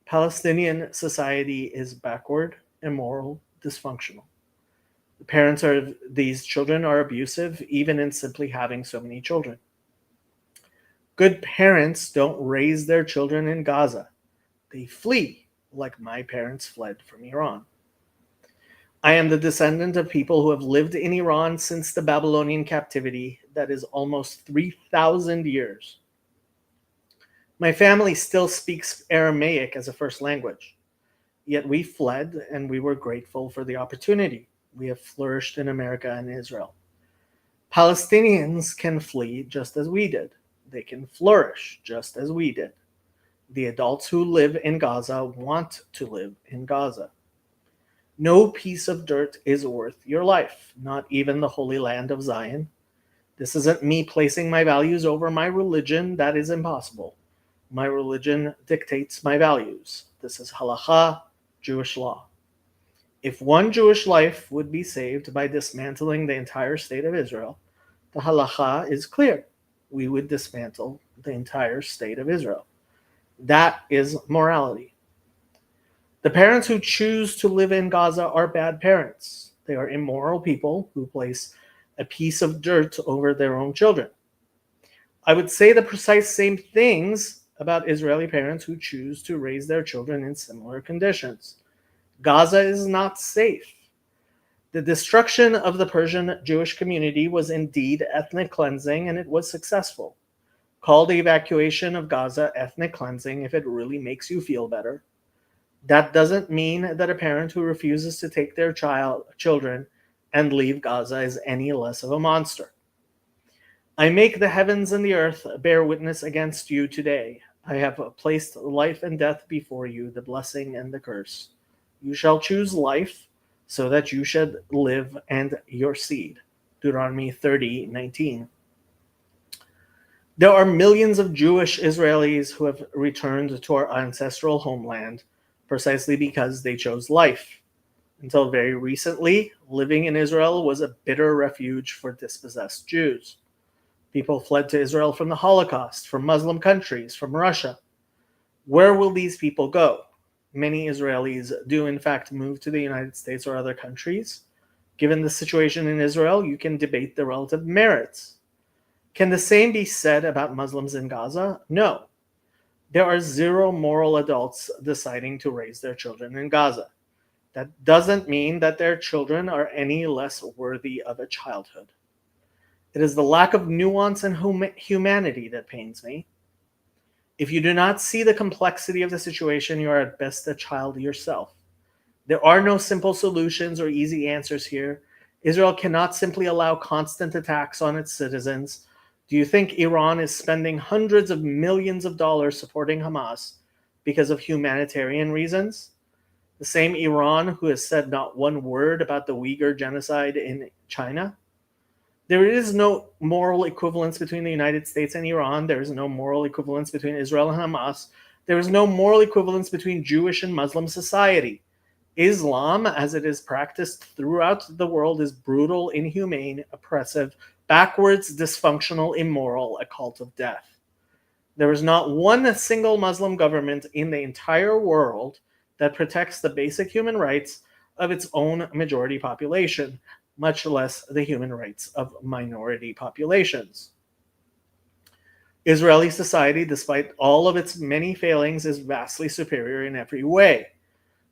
Palestinian society is backward, immoral, dysfunctional. The parents of these children are abusive, even in simply having so many children. Good parents don't raise their children in Gaza. They flee, like my parents fled from Iran. I am the descendant of people who have lived in Iran since the Babylonian captivity, that is almost 3,000 years. My family still speaks Aramaic as a first language, yet we fled and we were grateful for the opportunity. We have flourished in America and Israel. Palestinians can flee just as we did. They can flourish just as we did. The adults who live in Gaza want to live in Gaza. No piece of dirt is worth your life, not even the Holy Land of Zion. This isn't me placing my values over my religion. That is impossible. My religion dictates my values. This is halakha, Jewish law. If one Jewish life would be saved by dismantling the entire state of Israel, the halakha is clear. We would dismantle the entire state of Israel. That is morality. The parents who choose to live in Gaza are bad parents. They are immoral people who place a piece of dirt over their own children. I would say the precise same things about Israeli parents who choose to raise their children in similar conditions. Gaza is not safe. The destruction of the Persian Jewish community was indeed ethnic cleansing, and it was successful. Call the evacuation of Gaza ethnic cleansing if it really makes you feel better. That doesn't mean that a parent who refuses to take their children and leave Gaza is any less of a monster. I make the heavens and the earth bear witness against you today. I have placed life and death before you, the blessing and the curse. You shall choose life, so that you should live and your seed. Deuteronomy 30:19. There are millions of Jewish Israelis who have returned to our ancestral homeland precisely because they chose life. Until very recently, living in Israel was a bitter refuge for dispossessed Jews. People fled to Israel from the Holocaust, from Muslim countries, from Russia. Where will these people go? Many Israelis do in fact move to the United States or other countries. Given the situation in Israel, you can debate the relative merits. Can the same be said about Muslims in Gaza? No. There are zero moral adults deciding to raise their children in Gaza. That doesn't mean that their children are any less worthy of a childhood. It is the lack of nuance and humanity that pains me. If you do not see the complexity of the situation, you are at best a child yourself. There are no simple solutions or easy answers here. Israel cannot simply allow constant attacks on its citizens. Do you think Iran is spending hundreds of millions of dollars supporting Hamas because of humanitarian reasons? The same Iran who has said not one word about the Uyghur genocide in China? There is no moral equivalence between the United States and Iran. There is no moral equivalence between Israel and Hamas. There is no moral equivalence between Jewish and Muslim society. Islam, as it is practiced throughout the world, is brutal, inhumane, oppressive, backwards, dysfunctional, immoral, a cult of death. There is not one single Muslim government in the entire world that protects the basic human rights of its own majority population, much less the human rights of minority populations. Israeli society, despite all of its many failings, is vastly superior in every way.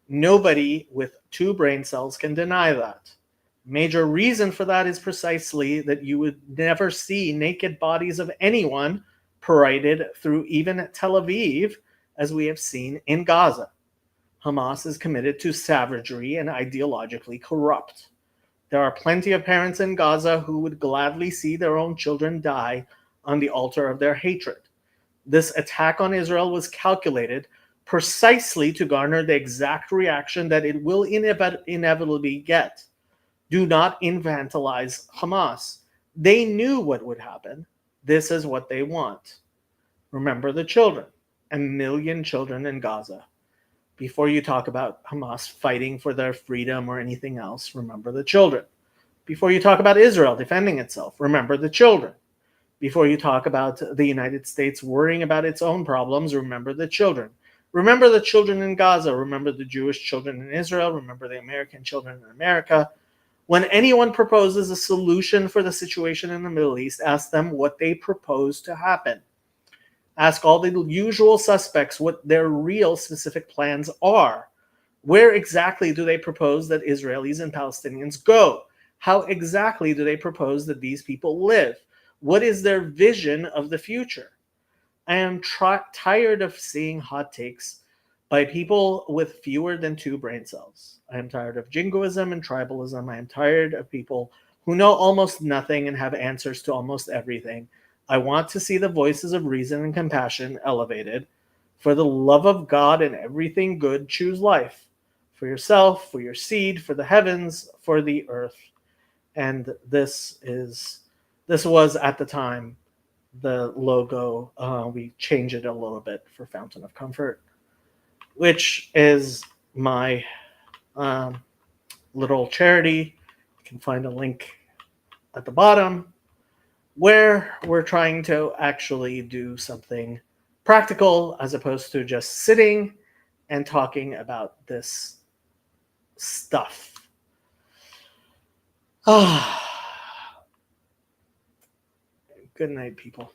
Nobody with 2 brain cells can deny that. Major reason for that is precisely that you would never see naked bodies of anyone paraded through even Tel Aviv, as we have seen in Gaza. Hamas is committed to savagery and ideologically corrupt. There are plenty of parents in Gaza who would gladly see their own children die on the altar of their hatred. This attack on Israel was calculated precisely to garner the exact reaction that it will inevitably get. Do not infantilize Hamas. They knew what would happen. This is what they want. Remember the children. 1 million children in Gaza. Before you talk about Hamas fighting for their freedom or anything else, remember the children. Before you talk about Israel defending itself, remember the children. Before you talk about the United States worrying about its own problems, remember the children. Remember the children in Gaza. Remember the Jewish children in Israel. Remember the American children in America. When anyone proposes a solution for the situation in the Middle East, ask them what they propose to happen. Ask all the usual suspects what their real specific plans are. Where exactly do they propose that Israelis and Palestinians go? How exactly do they propose that these people live? What is their vision of the future? I am tired of seeing hot takes by people with fewer than 2 brain cells. I am tired of jingoism and tribalism. I am tired of people who know almost nothing and have answers to almost everything. I want to see the voices of reason and compassion elevated. For the love of God and everything good, choose life. For yourself, for your seed, for the heavens, for the earth. And this was at the time the logo. We changed it a little bit for Fountain of Comfort, which is my little charity. You can find a link at the bottom, where we're trying to actually do something practical as opposed to just sitting and talking about this stuff. Good night, people.